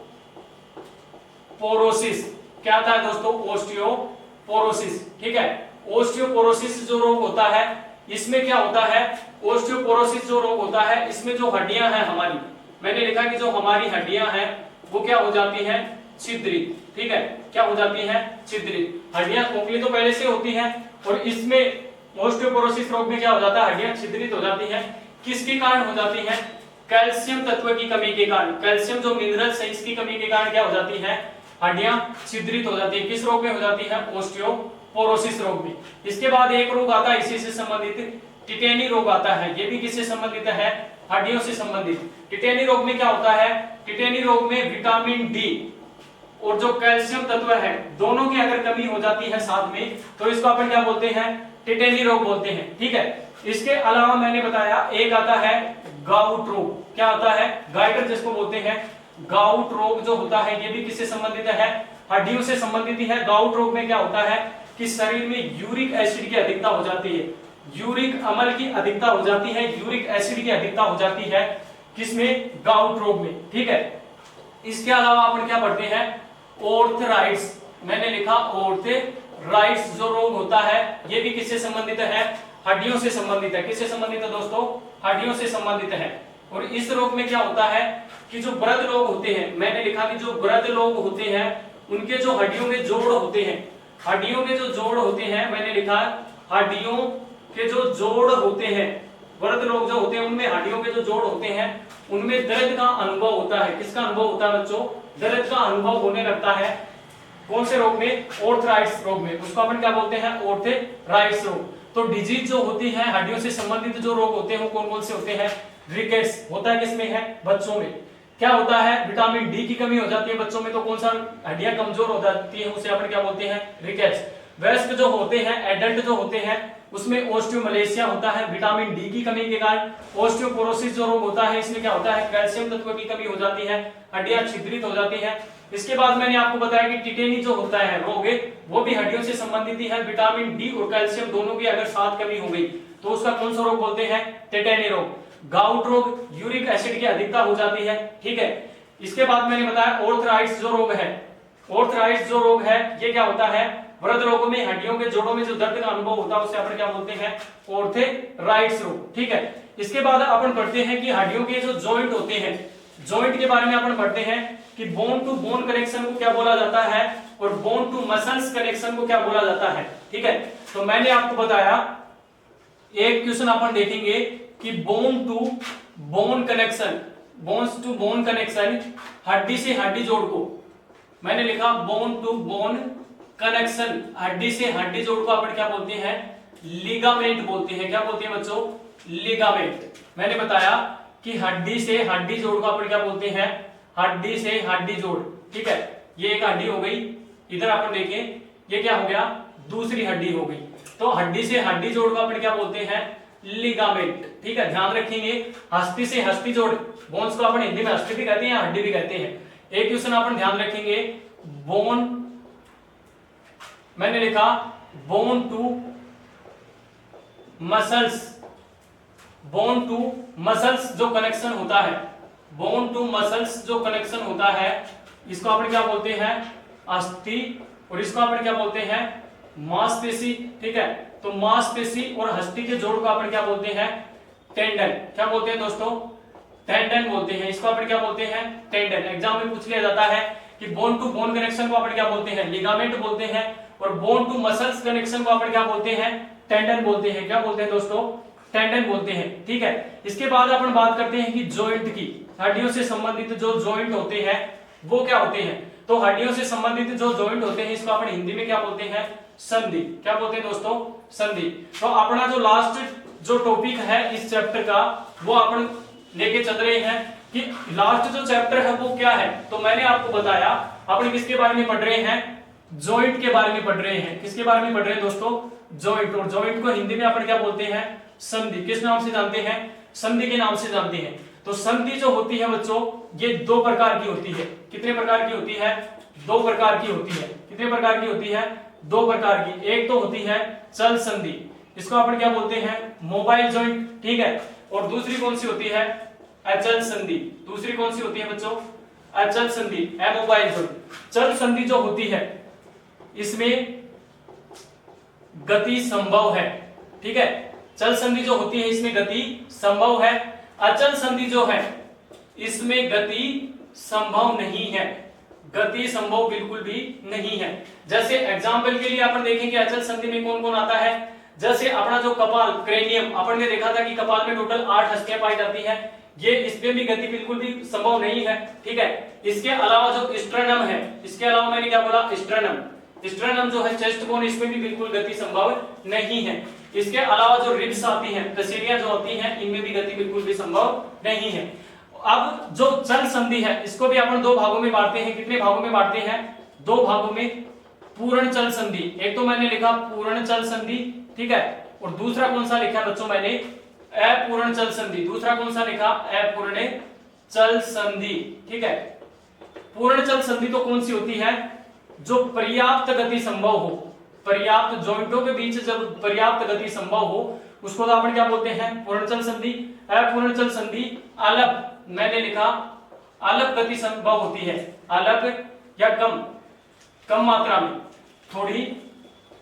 क्या आता है दोस्तों, ओस्टियोपोरोसिस। ठीक है। ओस्टियोपोरोसिस जो रोग होता है, इसमें क्या होता है, ओस्टियोपोरोसिस जो रोग होता है, इसमें जो हड्डियां हैं हमारी, मैंने लिखा कि जो हमारी हड्डियां हैं वो क्या हो जाती हैं, छिद्रित। ठीक है। क्या हो जाती हैं, छिद्रित। हड्डियां खोखली तो पहले से होती हैं और इसमें ओस्टियोपोरोसिस रोग में क्या हो जाता है, हड्डियां छिद्रित हो जाती हैं। किसके कारण हो जाती हैं, कैल्शियम तत्व की कमी के कारण। कैल्शियम जो मिनरल्स है इसकी कमी के कारण क्या हो जाती है, हड्डियां छिद्रित हो जाती है। किस रोग में हो जाती है, ओस्टियोपोरोसिस रोग में। इसके बाद एक रोग आता है इसी से संबंधित, टिटेनी रोग आता है। ये भी किससे संबंधित है, हड्डियों से संबंधित। टिटेनी रोग में क्या होता है, टिटेनी रोग में विटामिन डी और जो कैल्शियम तत्व है दोनों की अगर कमी हो जाती है साथ में, तो इसको अपन क्या बोलते हैं, टिटेनी रोग बोलते हैं। ठीक है। इसके अलावा मैंने बताया एक आता है गाउट रोग। क्या आता है, गाइटर जिसको बोलते हैं। गाउट रोग जो होता है ये भी किससे संबंधित है, हड्डियों से संबंधित ही है। गाउट रोग में क्या होता है कि शरीर में यूरिक एसिड की अधिकता हो जाती है, यूरिक अम्ल की अधिकता हो जाती है, यूरिक एसिड की अधिकता हो जाती है। किसमें, गाउट रोग में। ठीक है। इसके अलावा अपन क्या पढ़ते हैं, ऑर्थराइटिस। मैंने लिखा ऑर्थराइटिस जो रोग होता है ये भी किससे संबंधित है, हड्डियों से संबंधित है। किससे संबंधित है दोस्तों, हड्डियों से संबंधित है। और इस रोग में क्या होता है कि जो वृद्ध लोग होते हैं, मैंने लिखा कि जो वृद्ध लोग होते हैं उनके जो हड्डियों के जोड़ होते हैं, हड्डियों के जो जोड़ होते हैं, मैंने लिखा हड्डियों के जो जोड़ होते हैं, वृद्ध लोग जो होते हैं उनमें हड्डियों के जो जोड़ होते हैं उनमें दर्द का अनुभव होता है। किसका अनुभव होता है बच्चों? दर्द का अनुभव होने लगता है। कौन से रोग में? ऑर्थराइटिस रोग में। उसको अपन क्या बोलते हैं? ऑर्थराइटिस रोग। तो डिजीज जो होती है, हड्डियों से संबंधित जो रोग होते हैं वो कौन कौन से होते हैं? रिकेट्स होता है। किसमें है? बच्चों में। क्या होता है? विटामिन डी की कमी हो जाती है बच्चों में, तो कौन सा हड्डियां कमजोर हो जाती है, उसे अपन क्या बोलते हैं? रिकेट्स। वयस्क जो होते हैं, एडल्ट जो होते हैं, उसमें ऑस्टियोमलेशिया होता है विटामिन डी की कमी के कारण। ऑस्टियोपोरोसिस जो रोग होता है, इसमें क्या होता है? कैल्शियम तत्व की कमी हो जाती है, हड्डियां छिद्रित हो जाती हैं। इसके बाद मैंने आपको बताया कि टिटेनी जो होता है रोग, वो भी हड्डियों से संबंधित ही है। विटामिन डी और कैल्शियम दोनों की अगर साथ कमी हो गई तो उसका कौन सा रोग बोलते हैं? टिटेनी रोग। गाउट रोग, यूरिक एसिड की अधिकता हो जाती है। ठीक है। इसके बाद मैंने बताया ऑर्थराइटिस जो रोग है, ऑर्थराइटिस जो रोग है ये क्या होता है? वृद्ध लोगों में हड्डियों के जोड़ों में जो दर्द का अनुभव होता है उसे अपन क्या बोलते हैं? ऑर्थराइटिस रोग। ठीक है। इसके बाद अपन पढ़ते हैं कि हड्डियों के जो जॉइंट होते हैं, जॉइंट के बारे में अपन पढ़ते हैं कि बोन टू बोन कनेक्शन को क्या बोला जाता है और बोन टू मसल्स कनेक्शन को क्या बोला जाता है। ठीक है। तो मैंने आपको बताया, एक क्वेश्चन अपन देखेंगे कि bone to bone connection, bones to bone connection, हड्डी से हड्डी जोड़ को मैंने लिखा बोन टू बोन कनेक्शन, हड्डी से हड्डी जोड़ को अपन क्या बोलते हैं? लिगामेंट बोलते हैं। क्या बोलते हैं बच्चों? लिगामेंट। मैंने बताया कि हड्डी से हड्डी जोड़ को अपन क्या बोलते हैं? हड्डी से हड्डी जोड़। ठीक है। ये एक हड्डी हो गई, इधर अपन देखें ये क्या हो गया? दूसरी हड्डी हो गई। तो हड्डी से हड्डी जोड़ को अपन क्या बोलते हैं? लिगामेंट। ठीक है। ध्यान रखेंगे, हस्ती से हस्ती जोड़, बोन्स को अपन हिंदी में हस्ती भी कहते हैं, हड्डी भी कहते हैं। एक क्वेश्चन अपन ध्यान रखेंगे, बोन, मैंने लिखा bone to muscles, bone to muscles जो कनेक्शन होता है, बोन टू मसल्स जो कनेक्शन होता है, इसको अपन क्या बोलते हैं? अस्थि, और इसको अपन क्या बोलते हैं? मांसपेशी। ठीक है। तो मांसपेशी और हस्ती के जोड़ को अपन क्या बोलते हैं? टेंडन। क्या बोलते हैं दोस्तों? टेंडन बोलते हैं। इसको अपन क्या बोलते हैं? टेंडन। एग्जाम में पूछ लिया जाता है कि बोन टू बोन कनेक्शन को अपन क्या बोलते हैं? लिगामेंट बोलते हैं, और बोन टू मसल्स कनेक्शन को अपन क्या बोलते हैं? टेंडन बोलते हैं। क्या बोलते हैं दोस्तों? टेंडन बोलते हैं। ठीक है। इसके बाद अपन बात करते हैं कि जॉइंट की, हड्डियों से संबंधित जो जॉइंट होते हैं वो क्या होते हैं? तो हड्डियों से संबंधित जो जॉइंट होते हैं इसको अपन हिंदी में क्या बोलते हैं? संधि। क्या बोलते हैं दोस्तों? संधि। तो अपना जो लास्ट जो टॉपिक है इस चैप्टर का वो अपन लेके चल रहे हैं कि लास्ट जो चैप्टर है वो क्या है। तो मैंने आपको बताया अपन किसके बारे में पढ़ रहे हैं? जॉइंट के बारे में पढ़ रहे हैं। किसके बारे में पढ़ रहे हैं दोस्तों? जॉइंट। और जॉइंट को हिंदी में अपन क्या बोलते हैं? संधि। किस नाम से जानते हैं? संधि के नाम से जानते हैं। तो संधि जो होती है बच्चों ये दो प्रकार की होती है। कितने प्रकार की होती है? दो प्रकार की होती है। कितने प्रकार की होती है? दो प्रकार की। एक तो होती है चल संधि, इसको अपन क्या बोलते हैं? Mobile joint. ठीक है। और दूसरी कौन सी होती है? अचल संधि। दूसरी कौन सी होती है बच्चों? अचल संधि, अमोबाइल जॉइंट। चल संधि जो होती है इसमें गति संभव है। ठीक है। चल संधि जो होती है इसमें गति संभव है। अचल संधि जो है इसमें गति संभव नहीं है, गति संभव बिल्कुल भी नहीं है। जैसे एग्जांपल के लिए अपन देखेंगे अचल संधि में कौन कौन आता है। जैसे अपना जो कपाल, क्रेनियम, अपन ने देखा था कि कपाल में टोटल 8 हस्तियां पाई जाती हैं, ये इसमें भी गति बिल्कुल भी संभव नहीं है। ठीक है। इसके अलावा जो स्ट्रेनम है, इसके अलावा मैंने क्या बोला? स्ट्रेनम। स्ट्रेनम जो है चेस्ट बोन, इसमें भी बिल्कुल गति संभव नहीं है। इसके अलावा जो रिब्स आती हैं, कसीलियां जो होती हैं, इनमें भी गति बिल्कुल भी संभव नहीं है। अब जो चल संधि है इसको भी अपन दो भागों में बांटते हैं। कितने भागों में बांटते हैं? दो भागों में। पूर्ण चल संधि, एक तो मैंने लिखा पूर्ण चल संधि। ठीक है। और दूसरा कौन सा लिखा बच्चों मैंने? अपूर्ण चल संधि। दूसरा कौन सा लिखा? अपूर्ण चल संधि। ठीक है। पूर्ण चल संधि तो कौन सी होती है? जो पर्याप्त गति संभव हो, पर्याप्त जॉइंटों के बीच जब पर्याप्त गति संभव हो उसको तो अपन क्या बोलते हैं? पूर्ण चल संधि। अपूर्ण चल संधि अलप, मैंने लिखा अलप गति संभव होती है। अलप या कम मात्रा में, थोड़ी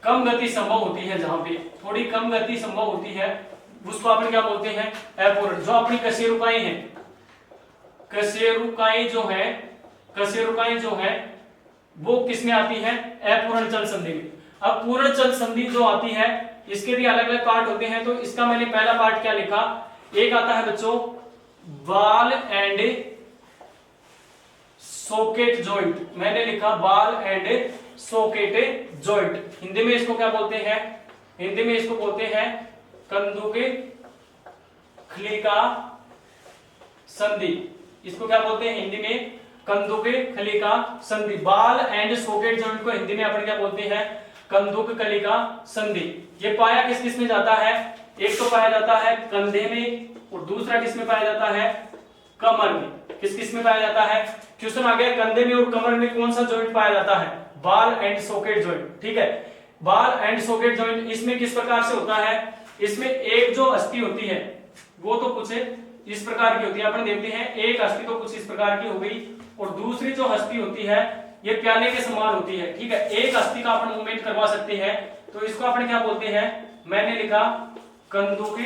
कम गति संभव होती है, जहां पे थोड़ी कम गति संभव होती है उसको अपन क्या बोलते हैं? अपूर्ण। जो अपनी कशेरुकाएं हैं कशेरुकाई जो है वो किसमें आती है? अपूर्णचल संधि में। अब पूर्णचल संधि जो आती है इसके भी अलग अलग पार्ट होते हैं। तो इसका मैंने पहला पार्ट क्या लिखा, एक आता है बच्चों बाल एंड सॉकेट जॉइंट। मैंने लिखा बाल एंड सॉकेट जॉइंट। हिंदी में इसको क्या बोलते हैं? हिंदी में इसको बोलते हैं कंदुक खलीका संधि। इसको क्या बोलते हैं हिंदी में? कंदुक खलीका संधि। बाल एंड सॉकेट जॉइंट को हिंदी में अपन क्या बोलते हैं? कंदुक खलीका संधि। ये पाया किस किस में जाता है? एक तो पाया जाता है कंधे में और दूसरा किस में पाया जाता है? कमर में। किस किस में पाया जाता है? क्वेश्चन आ गया कंधे में और कमर में कौन सा जॉइंट पाया जाता है? बाल एंड सॉकेट जॉइंट। ठीक है, बाल एंड सॉकेट जॉइंट इसमें किस प्रकार से होता है? इसमें एक जो अस्थि होती है वो तो कुछ इस प्रकार की होती है, अपन देखते हैं एक अस्थि तो कुछ इस प्रकार की हो गई और दूसरी जो अस्थि होती है ये प्याले के समान होती है। ठीक है, एक अस्थि का अपन मूवमेंट करवा सकते हैं तो इसको अपन क्या बोलते हैं? मैंने लिखा कंदुक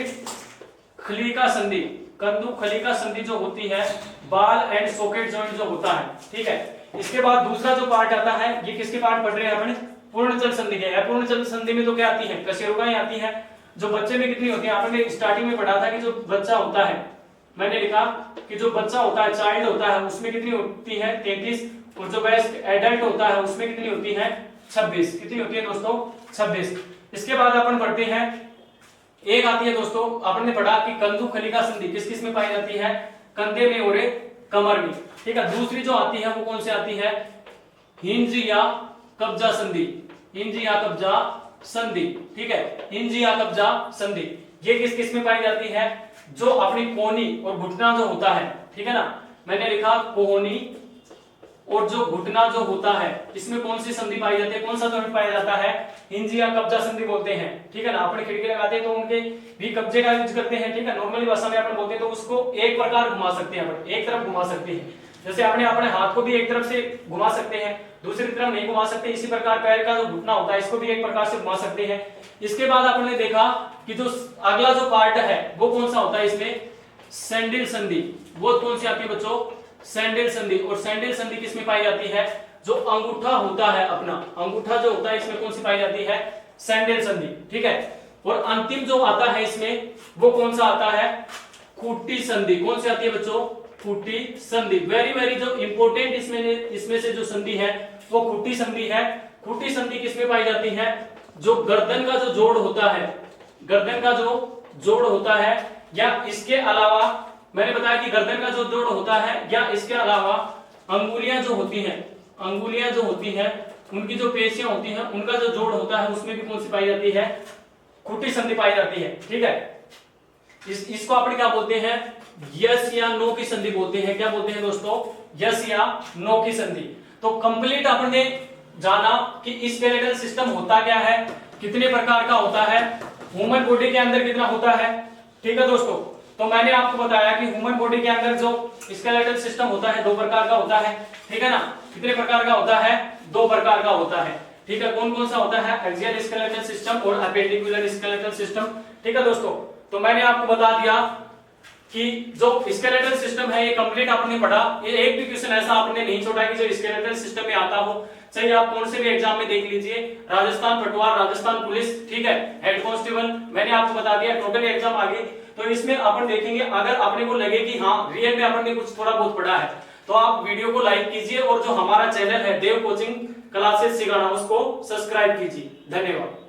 खलीका संधि। कंदुक खलीका संधि जो होती है बाल एंड सॉकेट जॉइंट जो होता है। ठीक है, इसके बाद दूसरा जो पार्ट आता है ये किसके पार्ट पढ़ रहे हैं अपन? पूर्णचल संधि के। अपूर्णचल संधि में तो क्या आती है? कशेरुकाएं आती है। जो बच्चे में कितनी होती है? आपने स्टार्टिंग में पढ़ा था कि जो बच्चा होता है, मैंने लिखा कि जो बच्चा होता है चाइल्ड होता है उसमें कितनी होती है? 33। और जो वयस्क एडल्ट होता है उसमें कितनी होती है? 26। कितनी होती है दोस्तों? 26। इसके बाद अपन पढ़ते हैं एक आती है दोस्तों, आपने पढ़ा कि कंदुक खलीका संधि किस किस में पाई जाती है? कंधे में और कमर में। ठीक है, दूसरी जो आती है वो कौन सी आती है? हिंज या कब्जा संधि। हिंज या कब्जा संधि। ठीक है, हिंज या कब्जा संधि ये किस किस में पाई जाती है? जो अपनी कोहनी और घुटना जो होता है। ठीक है ना, मैंने लिखा कोहनी और जो घुटना जो होता है इसमें कौन सी संधि पाई जाती है? कौन सा जॉइंट पाया जाता है? हिंज या कब्जा संधि बोलते हैं। ठीक है ना, अपने खिड़की लगाते हैं तो उनके भी कब्जे का यूज करते हैं। ठीक है, नॉर्मली भाषा में अपन बोलते हैं तो उसको एक प्रकार घुमा सकते हैं, अपन एक तरफ घुमा सकते हैं। जैसे आपने अपने हाथ को भी एक तरफ से घुमा सकते हैं, दूसरी तरफ नहीं घुमा सकते। इसी प्रकार पैर का जो घुटना होता है इसको भी एक प्रकार से घुमा सकते हैं। इसके बाद आपने देखा कि जो अगला जो पार्ट है वो कौन सा होता है? इसमें सैंडल संधि। वो कौन सी आती है बच्चों? सैंडल संधि। और सैंडल संधि किस में पाई जाती है? जो अंगूठा होता है अपना, अंगूठा जो होता है इसमें कौन सी पाई जाती है? सैंडल संधि। ठीक है, और अंतिम जो आता है इसमें वो कौन सा आता है? खूंटी संधि। कौन सी आती है बच्चों? खूंटी संधि। वेरी वेरी जो इंपॉर्टेंट इसमें से जो संधि है वो खूंटी संधि है। खूंटी संधि किसमें पाई जाती है? जो गर्दन का जो जोड़ होता है, गर्दन का जो जोड़ होता है या इसके अलावा मैंने बताया कि गर्दन का जो जोड़ होता है या इसके अलावा अंगुलियां जो होती हैं, अंगुलियां जो होती हैं उनकी जो पेशियां होती हैं उनका जो जोड़ होता है उसमें भी कौन सी पाई जाती है? खूंटी संधि पाई जाती है। ठीक है, इसको अपन क्या बोलते हैं? यस या नो की संधि बोलते हैं। क्या बोलते हैं दोस्तों? यस या नो की संधि। तो कंप्लीट अपन ने जाना कि स्केलेटल सिस्टम होता क्या है, कितने प्रकार का होता है, ह्यूमन बॉडी के अंदर कितना होता है। ठीक है दोस्तों, तो मैंने आपको बताया कि ह्यूमन बॉडी के अंदर जो स्केलेटल सिस्टम होता है 2 प्रकार का होता है। ठीक है ना, कितने प्रकार का होता है? 2 प्रकार का होता है। ठीक है, कौन कौन सा होता है? एक्सियल स्केलेटल सिस्टम और अपेंडिकुलर स्केलेटल सिस्टम। ठीक है दोस्तों, तो मैंने आपको बता दिया कि जो स्केलेटल सिस्टम है ये कंप्लीट आपने पढ़ा। ये एक भी क्वेश्चन ऐसा आपने नहीं छोड़ा कि जो स्केलेटल सिस्टम में आता हो, चाहे आप कौन से भी एग्जाम में देख लीजिए, राजस्थान पटवार, राजस्थान पुलिस, ठीक है, हेड कांस्टेबल, मैंने आपको बता दिया टोटल एग्जाम आ गई। तो इसमें अपन देखेंगे अगर अपने को लगे कि हाँ रियल में अपन ने कुछ थोड़ा बहुत पढ़ा है तो आप वीडियो को लाइक कीजिए और जो हमारा चैनल है देव कोचिंग क्लासेस सिखाना उसको सब्सक्राइब कीजिए। धन्यवाद।